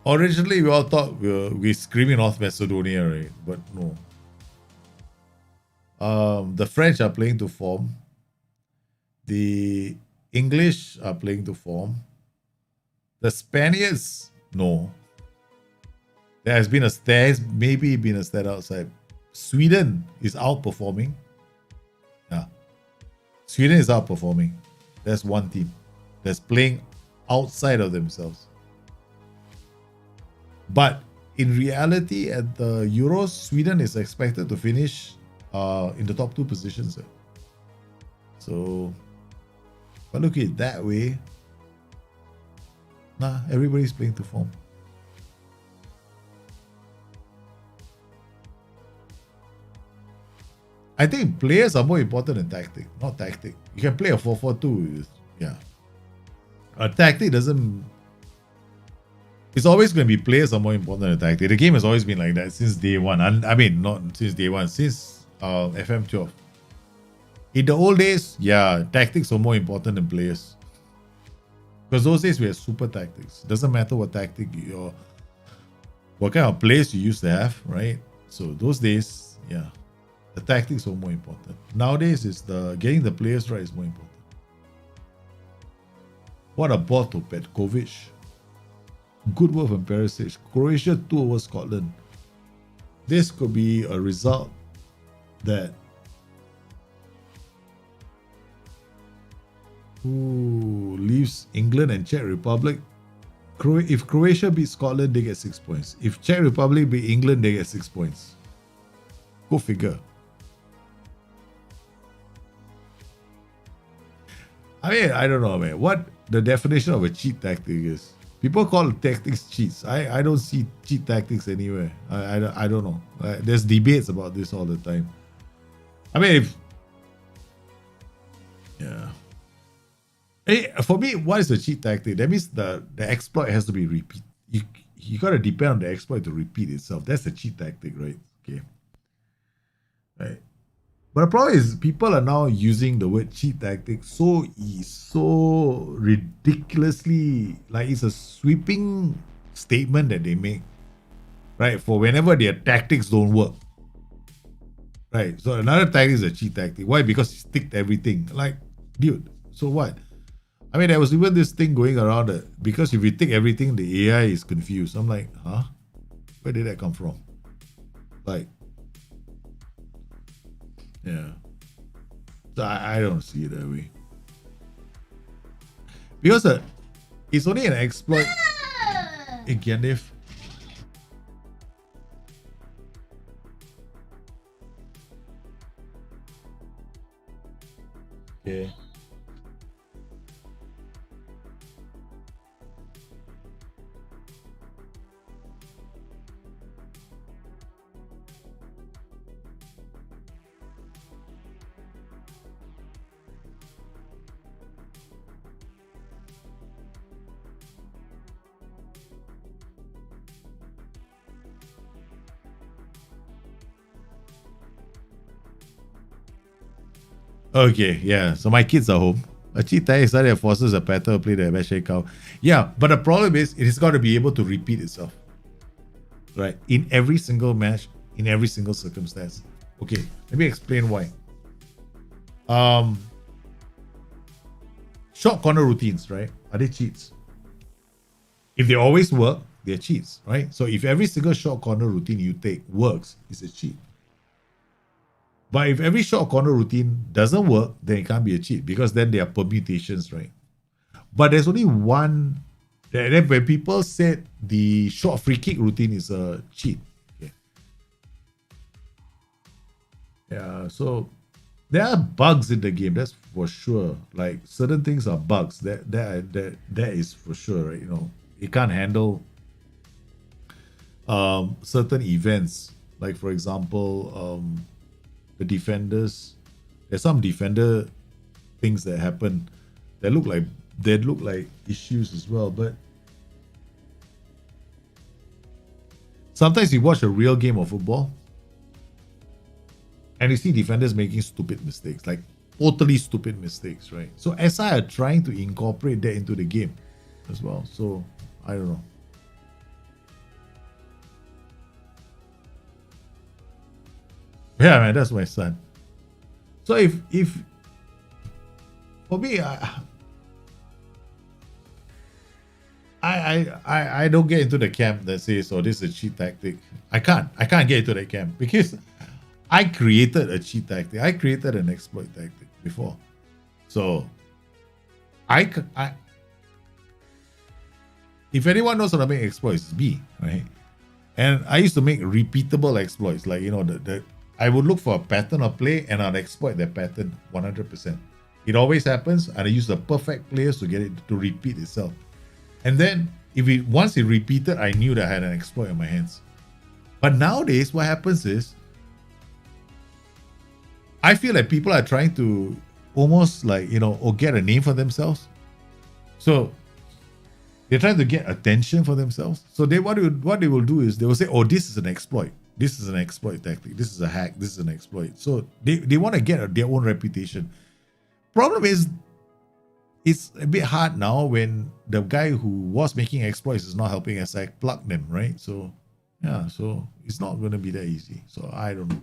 S1: Originally, we all thought we screaming North Macedonia, right? But no. The French are playing to form. The English are playing to form. The Spaniards, no. There has maybe been a stat outside. Sweden is outperforming. Yeah. Sweden is outperforming. That's one team that's playing outside of themselves. But in reality, at the Euros, Sweden is expected to finish in the top 2 positions. So, but look at it that way. Nah, everybody's playing to form. I think players are more important than tactic, not tactic. You can play a 4-4-2. Yeah. A tactic doesn't. It's always going to be players are more important than tactic. The game has always been like that since day one. I mean, not since day one, since FM12. In the old days, yeah, tactics were more important than players. Because those days we had super tactics. Doesn't matter what tactic what kind of players you used to have, right? So those days, yeah, the tactics were more important. Nowadays, it's getting the players right is more important. What about to Petkovic? Good work from Perisic. Croatia 2 over Scotland. This could be a result that leaves England and Czech Republic. If Croatia beats Scotland, they get 6 points. If Czech Republic beat England, they get 6 points. Go figure. I mean, I don't know, man. What the definition of a cheat tactic is? People call tactics cheats. I don't see cheat tactics anywhere. I don't know. There's debates about this all the time. I mean, yeah. Hey, for me, what is a cheat tactic? That means the exploit has to be repeat. You gotta depend on the exploit to repeat itself. That's a cheat tactic, right? Okay. Right. But the problem is people are now using the word cheat tactic so ridiculously, like it's a sweeping statement that they make, right? For whenever their tactics don't work. Right. So another tactic is a cheat tactic. Why? Because you stick to everything. Like, dude, so what? I mean, there was even this thing going around that because if you take everything, the AI is confused. I'm like, huh? Where did that come from? Like, yeah. So I don't see it that way. Because it's only an exploit. Again, if okay. Okay, yeah. So my kids are home. A cheat tactic that forces a player to play the best shakeout. Yeah, but the problem is it has got to be able to repeat itself. Right? In every single match, in every single circumstance. Okay, let me explain why. Short corner routines, right? Are they cheats? If they always work, they're cheats, right? So if every single short corner routine you take works, it's a cheat. But if every short corner routine doesn't work, then it can't be a cheat because then there are permutations, right? But there's only one. When people said the short free kick routine is a cheat, okay. Yeah, so there are bugs in the game, that's for sure. Like certain things are bugs. That is for sure, right? You know, it can't handle certain events. Like for example, the defenders. There's some defender things that happen that look like issues as well. But sometimes you watch a real game of football and you see defenders making stupid mistakes, like totally stupid mistakes, right? So SI are trying to incorporate that into the game as well. So I don't know. Yeah, man, that's my son. So if for me, I don't get into the camp that says, "Oh, this is a cheat tactic." I can't get into that camp because I created a cheat tactic. I created an exploit tactic before, so I if anyone knows how to make exploits, it's me, right? And I used to make repeatable exploits, like, you know, the I would look for a pattern of play and I'd exploit that pattern 100%. It always happens, and I use the perfect players to get it to repeat itself. And then once it repeated, I knew that I had an exploit on my hands. But nowadays, what happens is I feel like people are trying to almost like, you know, or get a name for themselves. So they're trying to get attention for themselves. So what they will do is they will say, "Oh, this is an exploit. This is an exploit tactic. This is a hack. This is an exploit." So they want to get their own reputation. Problem is, it's a bit hard now when the guy who was making exploits is not helping us. I plug them, right? So yeah, so it's not going to be that easy. So I don't know.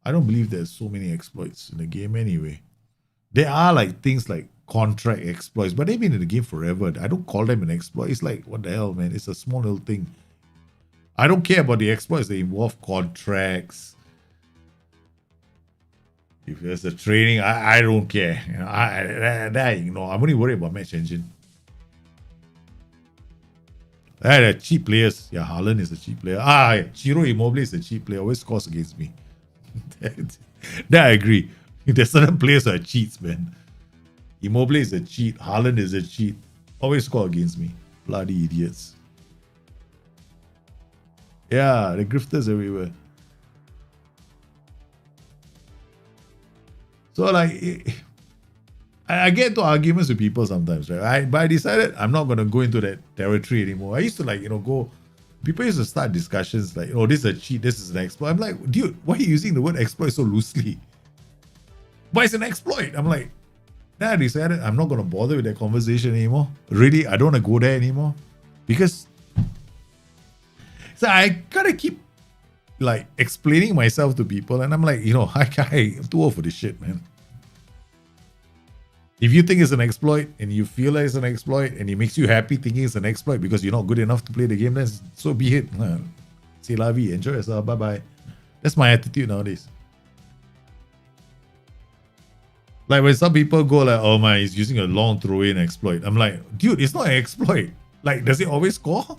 S1: I don't believe there's so many exploits in the game anyway. There are like things like contract exploits, but they've been in the game forever. I don't call them an exploit. It's like, what the hell, man? It's a small little thing. I don't care about the exploits that involve contracts. If there's a training, I don't care. You know, I'm only worried about match engine. They're cheap players. Yeah, Holland is a cheap player. Ciro Immobile is a cheap player. Always scores against me. That I agree. There's certain players who are cheats, man. Immobile is a cheat. Holland is a cheat. Always score against me. Bloody idiots. Yeah, the grifters everywhere. So like, I get into arguments with people sometimes, right? But I decided I'm not gonna go into that territory anymore. I used to, like, you know, go. People used to start discussions like, "Oh, this is a cheat. This is an exploit." I'm like, dude, why are you using the word exploit so loosely? But it's an exploit. I'm like, then I decided I'm not gonna bother with that conversation anymore. Really, I don't want to go there anymore because. So I gotta keep like explaining myself to people, and I'm like, you know, I'm too old for this shit, man. If you think it's an exploit and you feel like it's an exploit and it makes you happy thinking it's an exploit because you're not good enough to play the game, then so be it. C'est la vie. Enjoy yourself. Bye bye. That's my attitude nowadays. Like when some people go like, "Oh my, he's using a long throw-in exploit." I'm like, dude, it's not an exploit. Like, does it always score?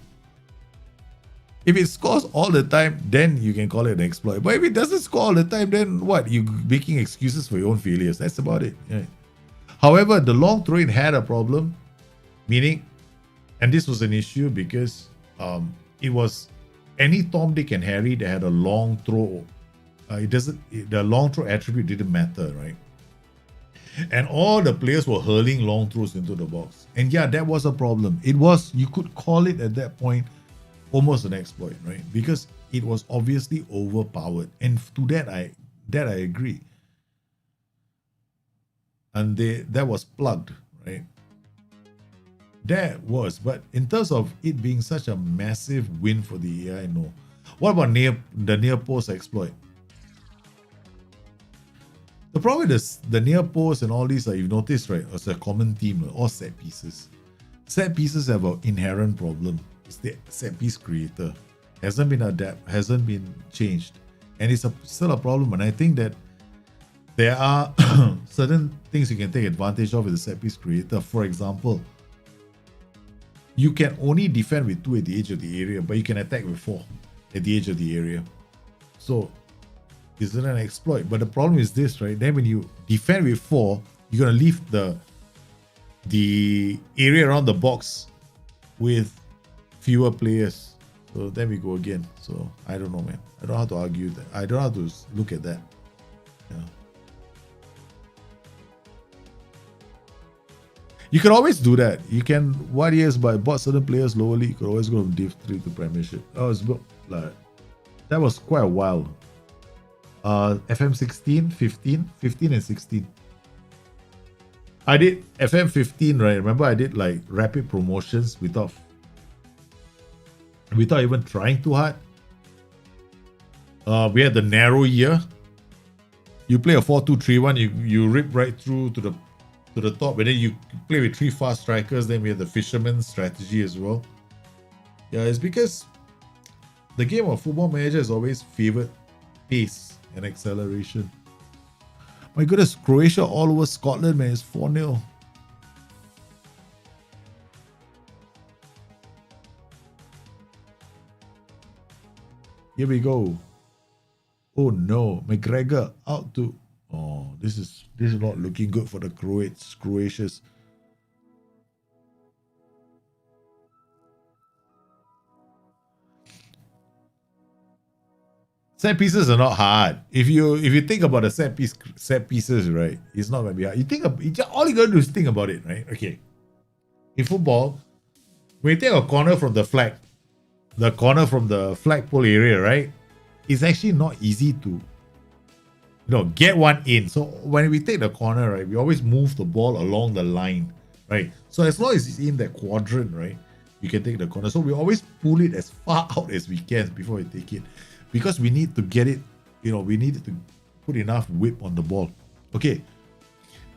S1: If it scores all the time, then you can call it an exploit. But if it doesn't score all the time, then what? You're making excuses for your own failures. That's about it. Yeah. However, the long throw-in had a problem, meaning, and this was an issue because it was any Tom, Dick, and Harry that had a long throw. The long throw attribute didn't matter, right? And all the players were hurling long throws into the box. And yeah, that was a problem. It was, you could call it at that point almost an exploit, right? Because it was obviously overpowered. And to that I agree. And that was plugged, right? That was, but in terms of it being such a massive win for the AI, no. What about the near post exploit? The problem with the near post and all these, you've noticed, right? It's a common theme, all set pieces. Set pieces have an inherent problem. It's the set piece creator. Hasn't been changed. and it's still a problem. And I think that there are certain things you can take advantage of with the set piece creator. For example, you can only defend with 2 at the edge of the area, but you can attack with 4 at the edge of the area. So isn't an exploit. But the problem is this, right? Then when you defend with 4, you're gonna leave the area around the box with fewer players. So then we go again. So I don't know, man. I don't know how to argue that. I don't know how to look at that. Yeah. You can always do that. You can, what years by bought certain players lowly, you could always go from Div 3 to Premiership. Like, that was quite a while. FM 16, 15 and 16. I did FM 15, right? Remember I did like rapid promotions without even trying too hard. We had the narrow year. You play a 4-2-3-1, you rip right through to the top, and then you play with 3 fast strikers. Then we have the fisherman strategy as well. Yeah, it's because the game of Football Manager has always favored pace and acceleration. My goodness, Croatia all over Scotland, man. It's 4-0. Here we go. Oh no, McGregor out to. Oh, this is not looking good for the Croatians. Set pieces are not hard. If you think about the set pieces, right? It's not gonna be hard. All you gotta do is think about it, right? Okay. In football, when you take a corner from the flagpole area, right? It's actually not easy to get one in. So when we take the corner, right, we always move the ball along the line, right? So as long as it's in that quadrant, right, you can take the corner. So we always pull it as far out as we can before we take it, because we need to get it, we need to put enough whip on the ball. Okay,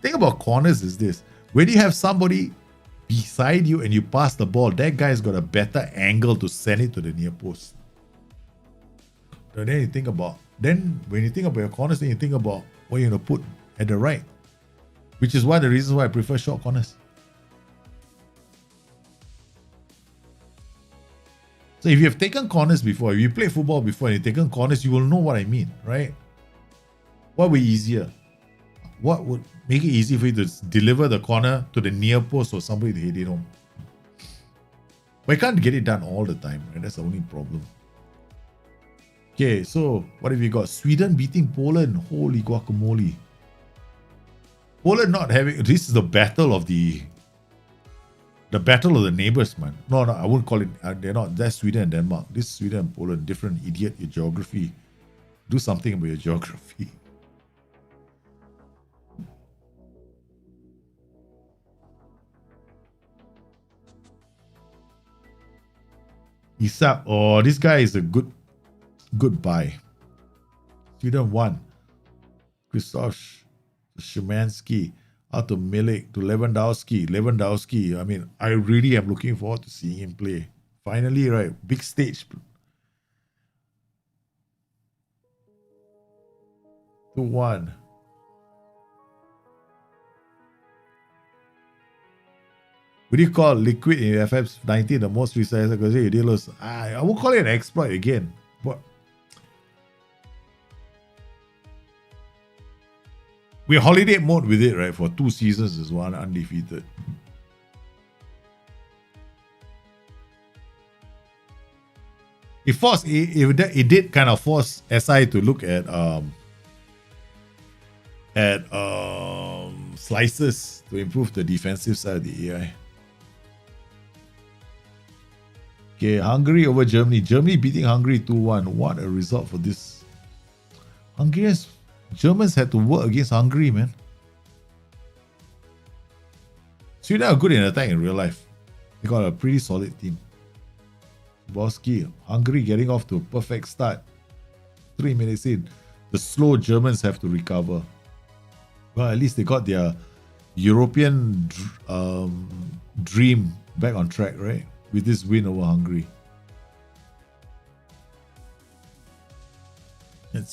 S1: thing about corners is this: when you have somebody beside you and you pass the ball, that guy's got a better angle to send it to the near post. And then when you think about your corners, then you think about what you're going to put at the right, which is one of the reasons why I prefer short corners. So if you have taken corners before, if you played football before and you've taken corners, you will know what I mean, right? What would be easier? What would make it easy for you to deliver the corner to the near post or somebody to hit it home? But you can't get it done all the time, right? That's the only problem. Okay, so what have you got? Sweden beating Poland. Holy guacamole. Poland not having... This is the battle of the neighbors, man. No, I wouldn't call it... They're not. That's Sweden and Denmark. This is Sweden and Poland. Different idiot. Your geography. Do something about your geography. Isak. Oh, this guy is a good buy. Sweden 1. Krzysztof Szymanski out to Milik to Lewandowski. I mean, I really am looking forward to seeing him play. Finally, right? Big stage. 2-1. Would you call Liquid in FF19 the most recent? I won't call it an exploit again. But we're holiday mode with it, right? For 2 seasons as one undefeated. It did kind of force SI to look at slices to improve the defensive side of the AI. Okay, Hungary over Germany. Germany beating Hungary 2-1. What a result for this. Germans had to work against Hungary, man. Sweden are good in attack in real life. They got a pretty solid team. Boski, Hungary getting off to a perfect start. 3 minutes in. The slow Germans have to recover. Well, at least they got their European dream back on track, right? With this win over Hungary. Let's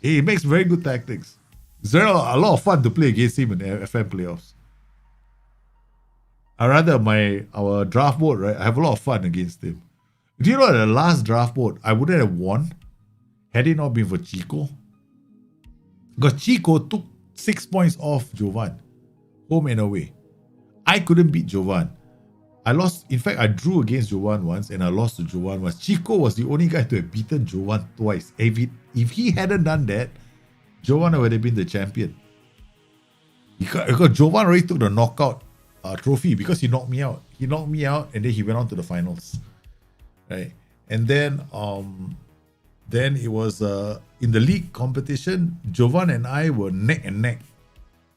S1: He makes very good tactics. It's a lot of fun to play against him in the FM playoffs. I rather our draft mode, right? I have a lot of fun against him. Do you know the last draft mode, I wouldn't have won had it not been for Chico. Because Chico took 6 points off Jovan, home and away. I couldn't beat Jovan. I lost. In fact, I drew against Jovan once and I lost to Jovan once. Chico was the only guy to have beaten Jovan twice. If he hadn't done that, Jovan would have been the champion. Because Jovan already took the knockout trophy because he knocked me out. He knocked me out and then he went on to the finals. Right? And then it was in the league competition, Jovan and I were neck and neck.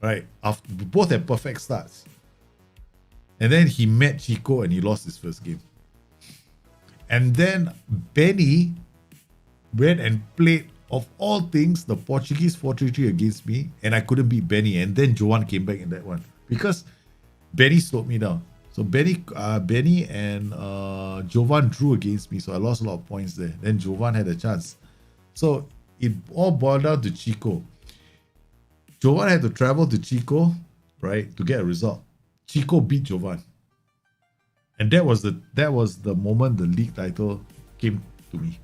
S1: Right? We both had perfect starts. And then he met Chico and he lost his first game. And then Benny went and played, of all things, the Portuguese 4-3-3 against me, and I couldn't beat Benny. And then Jovan came back in that one because Benny slowed me down. So Benny and Jovan drew against me, so I lost a lot of points there. Then Jovan had a chance. So it all boiled down to Chico. Jovan had to travel to Chico, right, to get a result. Chico beat Jovan. And that was the moment the league title came to me.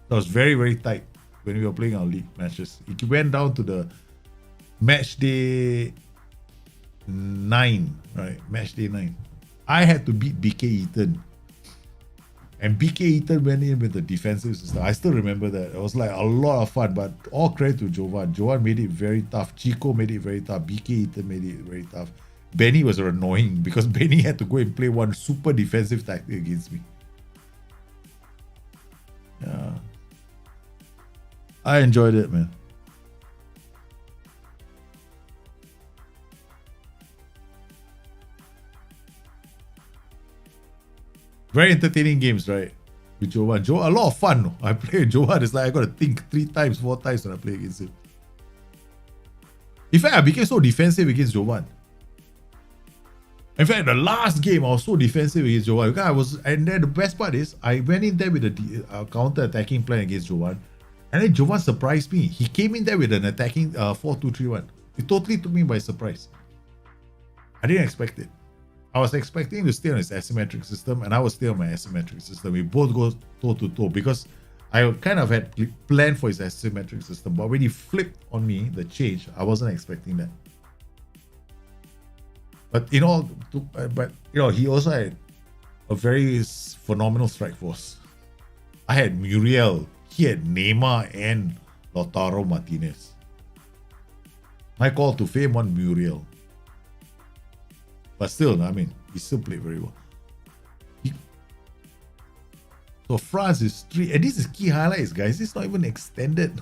S1: That was very, very tight when we were playing our league matches. It went down to the match day 9, right? Match day 9. I had to beat BK Eaton. And BK Eaton went in with the defensive system. I still remember that. It was like a lot of fun, but all credit to Jovan. Jovan made it very tough. Chico made it very tough. BK Eaton made it very tough. Benny was annoying because Benny had to go and play one super defensive tactic against me. Yeah. I enjoyed it, man. Very entertaining games, right? With Jovan. A lot of fun. I play with Jovan. It's like I got to think 3 times, 4 times when I play against him. In fact, I became so defensive against Jovan. In fact, the last game I was so defensive against Jovan. And then the best part is I went in there with a counter-attacking plan against Jovan. And then Jovan surprised me. He came in there with an attacking 4-2-3-1. It totally took me by surprise. I didn't expect it. I was expecting to stay on his asymmetric system, and I was still on my asymmetric system. We both go toe-to-toe because I kind of had planned for his asymmetric system. But when he flipped on me, the change, I wasn't expecting that. But he also had a very phenomenal strike force. I had Muriel. He had Neymar and Lautaro Martinez. My call to fame won Muriel. But still, I mean, he still played very well. So France is 3. And this is key highlights, guys. This is not even extended.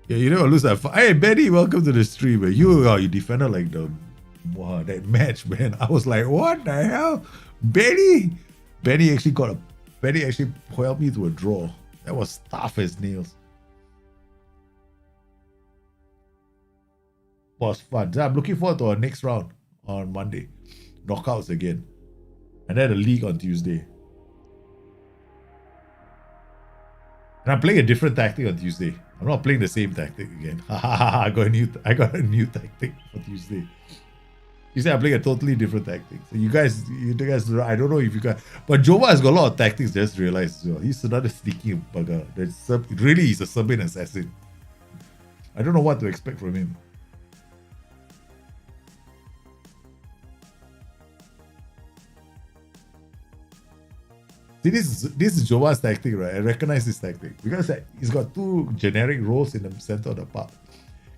S1: Yeah, you never lose that. Hey, Benny, welcome to the stream. You defended like that match, man. I was like, what the hell? Benny actually helped me to a draw. That was tough as nails. Was fun. So I'm looking forward to our next round on Monday. Knockouts again. And then the league on Tuesday. And I'm playing a different tactic on Tuesday. I'm not playing the same tactic again. I got a new tactic for Tuesday. You say I'm playing a totally different tactic. So you guys, I don't know if you guys, but Jova has got a lot of tactics. Just realized as well. He's another sneaky bugger. Really, he's a Serbian assassin. I don't know what to expect from him. See, this is Jova's tactic, right? I recognize this tactic because he's got 2 generic roles in the center of the park,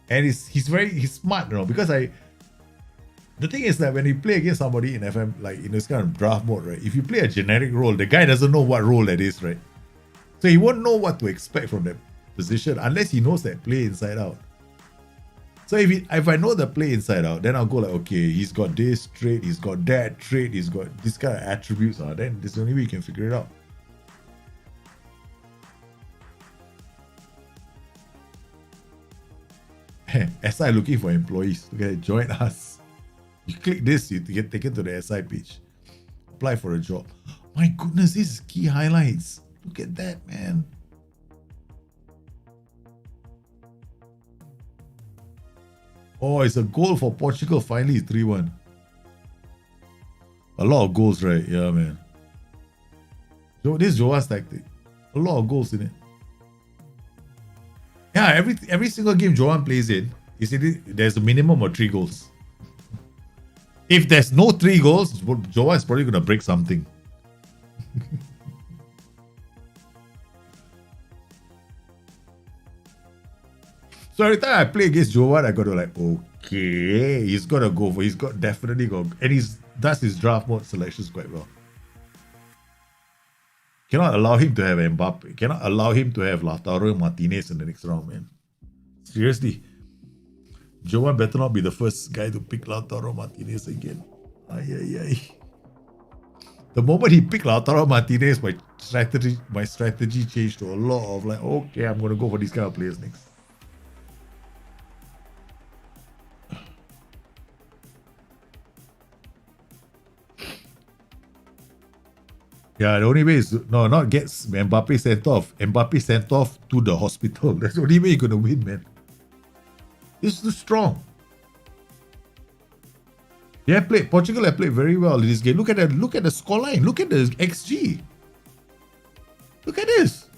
S1: and he's smart, because the thing is that when you play against somebody in FM, like in this kind of draft mode, right? If you play a generic role, the guy doesn't know what role that is, right? So he won't know what to expect from that position unless he knows that play inside out. So if I know the play inside out, then I'll go like, okay, he's got this trait, he's got that trait, he's got this kind of attributes. Then this is the only way you can figure it out. SI looking for employees. Okay, join us. You click this, you get taken to the SI page. Apply for a job. My goodness, this is key highlights. Look at that, man. Oh, it's a goal for Portugal. Finally, 3-1. A lot of goals, right? Yeah, man. So this is Joa's tactic. A lot of goals in it. Yeah, every single game Joan plays in, you see, there's a minimum of 3 goals. If there's no 3 goals, Joan is probably going to break something. So every time I play against Joan, I got to like, okay, he's got to go for, he's got definitely go, and he's does his draft mode selections quite well. Cannot allow him to have Mbappe. Cannot allow him to have Lautaro Martinez in the next round, man. Seriously. Joan better not be the first guy to pick Lautaro Martinez again. Ay. The moment he picked Lautaro Martinez, my strategy changed to a lot of like, okay, I'm gonna go for these kind of players next. Yeah, the only way is not get Mbappe sent off. Mbappe sent off to the hospital. That's the only way you're gonna win, man. This is too strong. Portugal have played very well in this game. Look at the scoreline. Look at the XG. Look at this.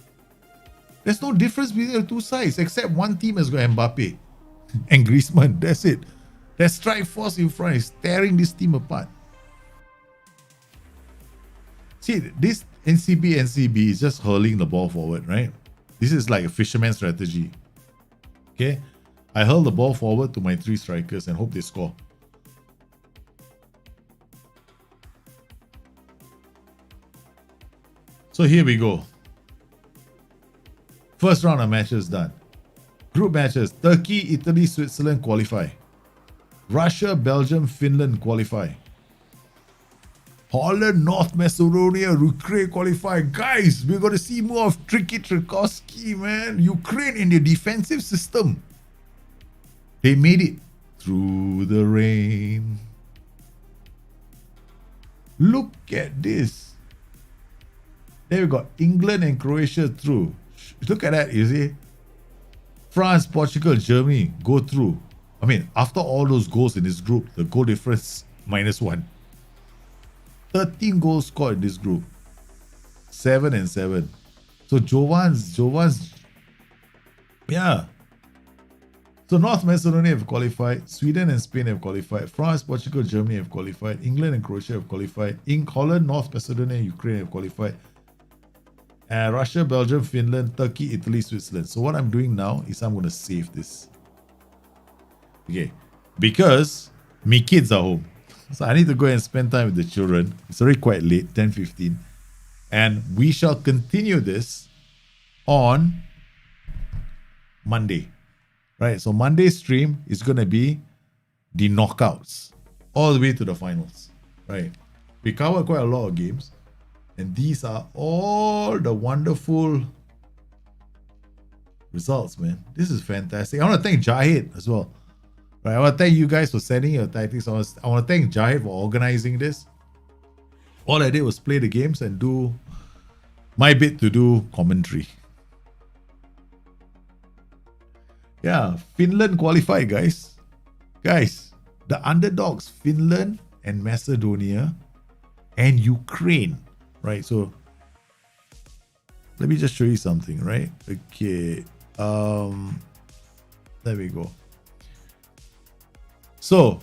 S1: There's no difference between the two sides except one team has got Mbappe and Griezmann. That's it. Their strike force in front is tearing this team apart. See, this NCB is just hurling the ball forward, right? This is like a fisherman strategy. Okay? I hurl the ball forward to my 3 strikers and hope they score. So here we go. First round of matches done. Group matches. Turkey, Italy, Switzerland qualify. Russia, Belgium, Finland qualify. Holland, North Macedonia, Ukraine qualify. Guys, we're going to see more of Tricky Trikowski, man. Ukraine in their defensive system. They made it through the rain. Look at this. There we got England and Croatia through. Look at that, you see. France, Portugal, Germany go through. I mean, after all those goals in this group, the goal difference -1. 13 goals scored in this group. 7 and 7. So Jovan's, yeah. So North Macedonia have qualified. Sweden and Spain have qualified. France, Portugal, Germany have qualified. England and Croatia have qualified. Holland, North Macedonia, and Ukraine have qualified. Russia, Belgium, Finland, Turkey, Italy, Switzerland. So what I'm doing now is I'm going to save this. Okay. Because my kids are home. So I need to go and spend time with the children. It's already quite late, 10:15. And we shall continue this on Monday. Right? So Monday's stream is going to be the knockouts. All the way to the finals. Right? We covered quite a lot of games. And these are all the wonderful results, man. This is fantastic. I want to thank Jahid as well. Right, I want to thank you guys for sending your tactics. I want to thank Jahid for organizing this. All I did was play the games and do my bit to do commentary. Yeah, Finland qualified, guys. Guys, the underdogs, Finland and Macedonia and Ukraine. Right, so let me just show you something, right? Okay, there we go. So,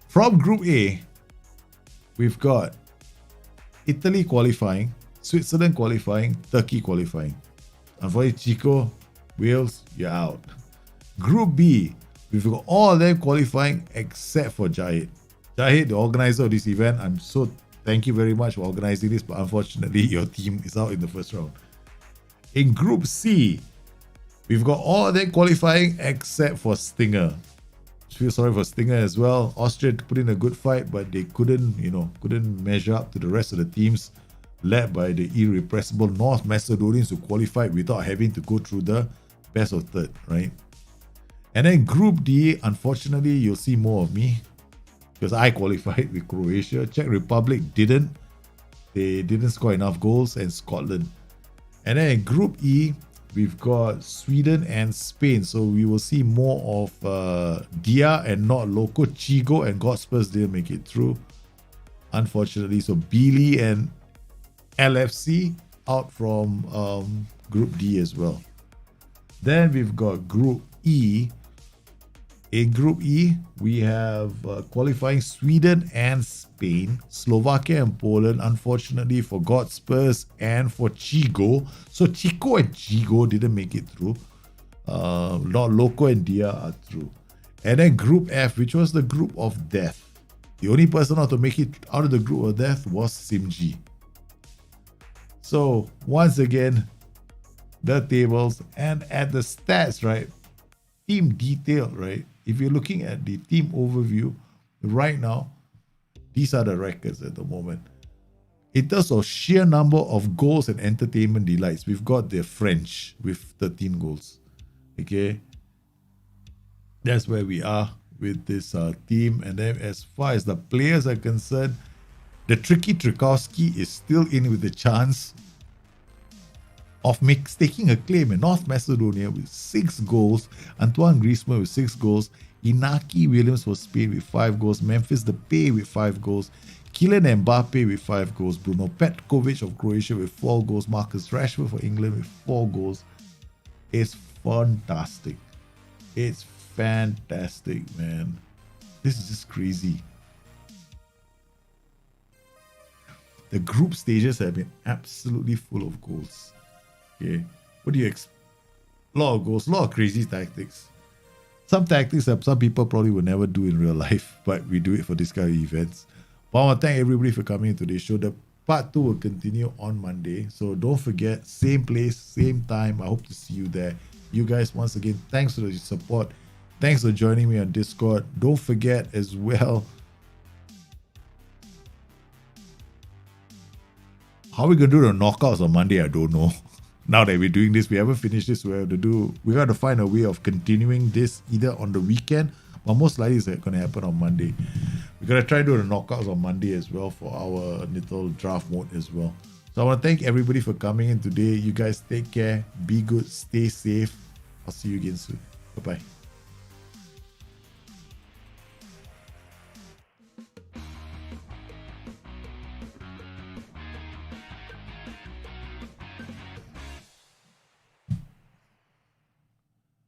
S1: from Group A, we've got Italy qualifying, Switzerland qualifying, Turkey qualifying. Unfortunately, Chico, Wales, you're out. Group B, we've got all of them qualifying except for Jahid. Jahid, the organizer of this event, thank you very much for organizing this, but unfortunately, your team is out in the first round. In Group C, we've got all of them qualifying except for Stinger. Feel sorry for Stinger as well. Austria put in a good fight, but they couldn't measure up to the rest of the teams led by the irrepressible North Macedonians who qualified without having to go through the best of third, right? And then Group D, unfortunately, you'll see more of me. because I qualified with Croatia. Czech Republic didn't. They didn't score enough goals, and Scotland. And then in Group E, we've got Sweden and Spain. So we will see more of Dia and not Loco. Chigo and Godspurs didn't make it through, unfortunately. So Beely and LFC out from Group D as well. Then we've got Group E. In Group E, we have qualifying Sweden and Spain, Slovakia and Poland, unfortunately for Godspurs and for Chigo. So Chico and Chigo didn't make it through. Not Loco and Dia are through. And then Group F, which was the group of death. The only person not to make it out of the group of death was Simji. So once again, the tables and at the stats, right? Team detail, right? If you're looking at the team overview right now, these are the records at the moment. In terms of sheer number of goals and entertainment delights, we've got the French with 13 goals. Okay, that's where we are with this team. And then as far as the players are concerned, the Tricky Trikowski is still in with the chance of taking a claim in North Macedonia with 6 goals, Antoine Griezmann with 6 goals, Inaki Williams for Spain with 5 goals, Memphis Depay with 5 goals, Kylian Mbappe with 5 goals, Bruno Petkovic of Croatia with 4 goals, Marcus Rashford for England with 4 goals. It's fantastic. It's fantastic, man. This is just crazy. The group stages have been absolutely full of goals. Okay, what do you expect? A lot of goals, a lot of crazy tactics. Some tactics that some people probably will never do in real life, but we do it for this kind of events. But I want to thank everybody for coming to today's show. The part 2 will continue on Monday. So don't forget, same place, same time. I hope to see you there. You guys, once again, thanks for the support. Thanks for joining me on Discord. Don't forget as well, how are we going to do the knockouts on Monday? I don't know. Now that we're doing this, we haven't finished this. We got to find a way of continuing this either on the weekend, but most likely it's going to happen on Monday. We're going to try to do the knockouts on Monday as well for our little draft mode as well. So I want to thank everybody for coming in today. You guys take care, be good, stay safe. I'll see you again soon. Bye-bye.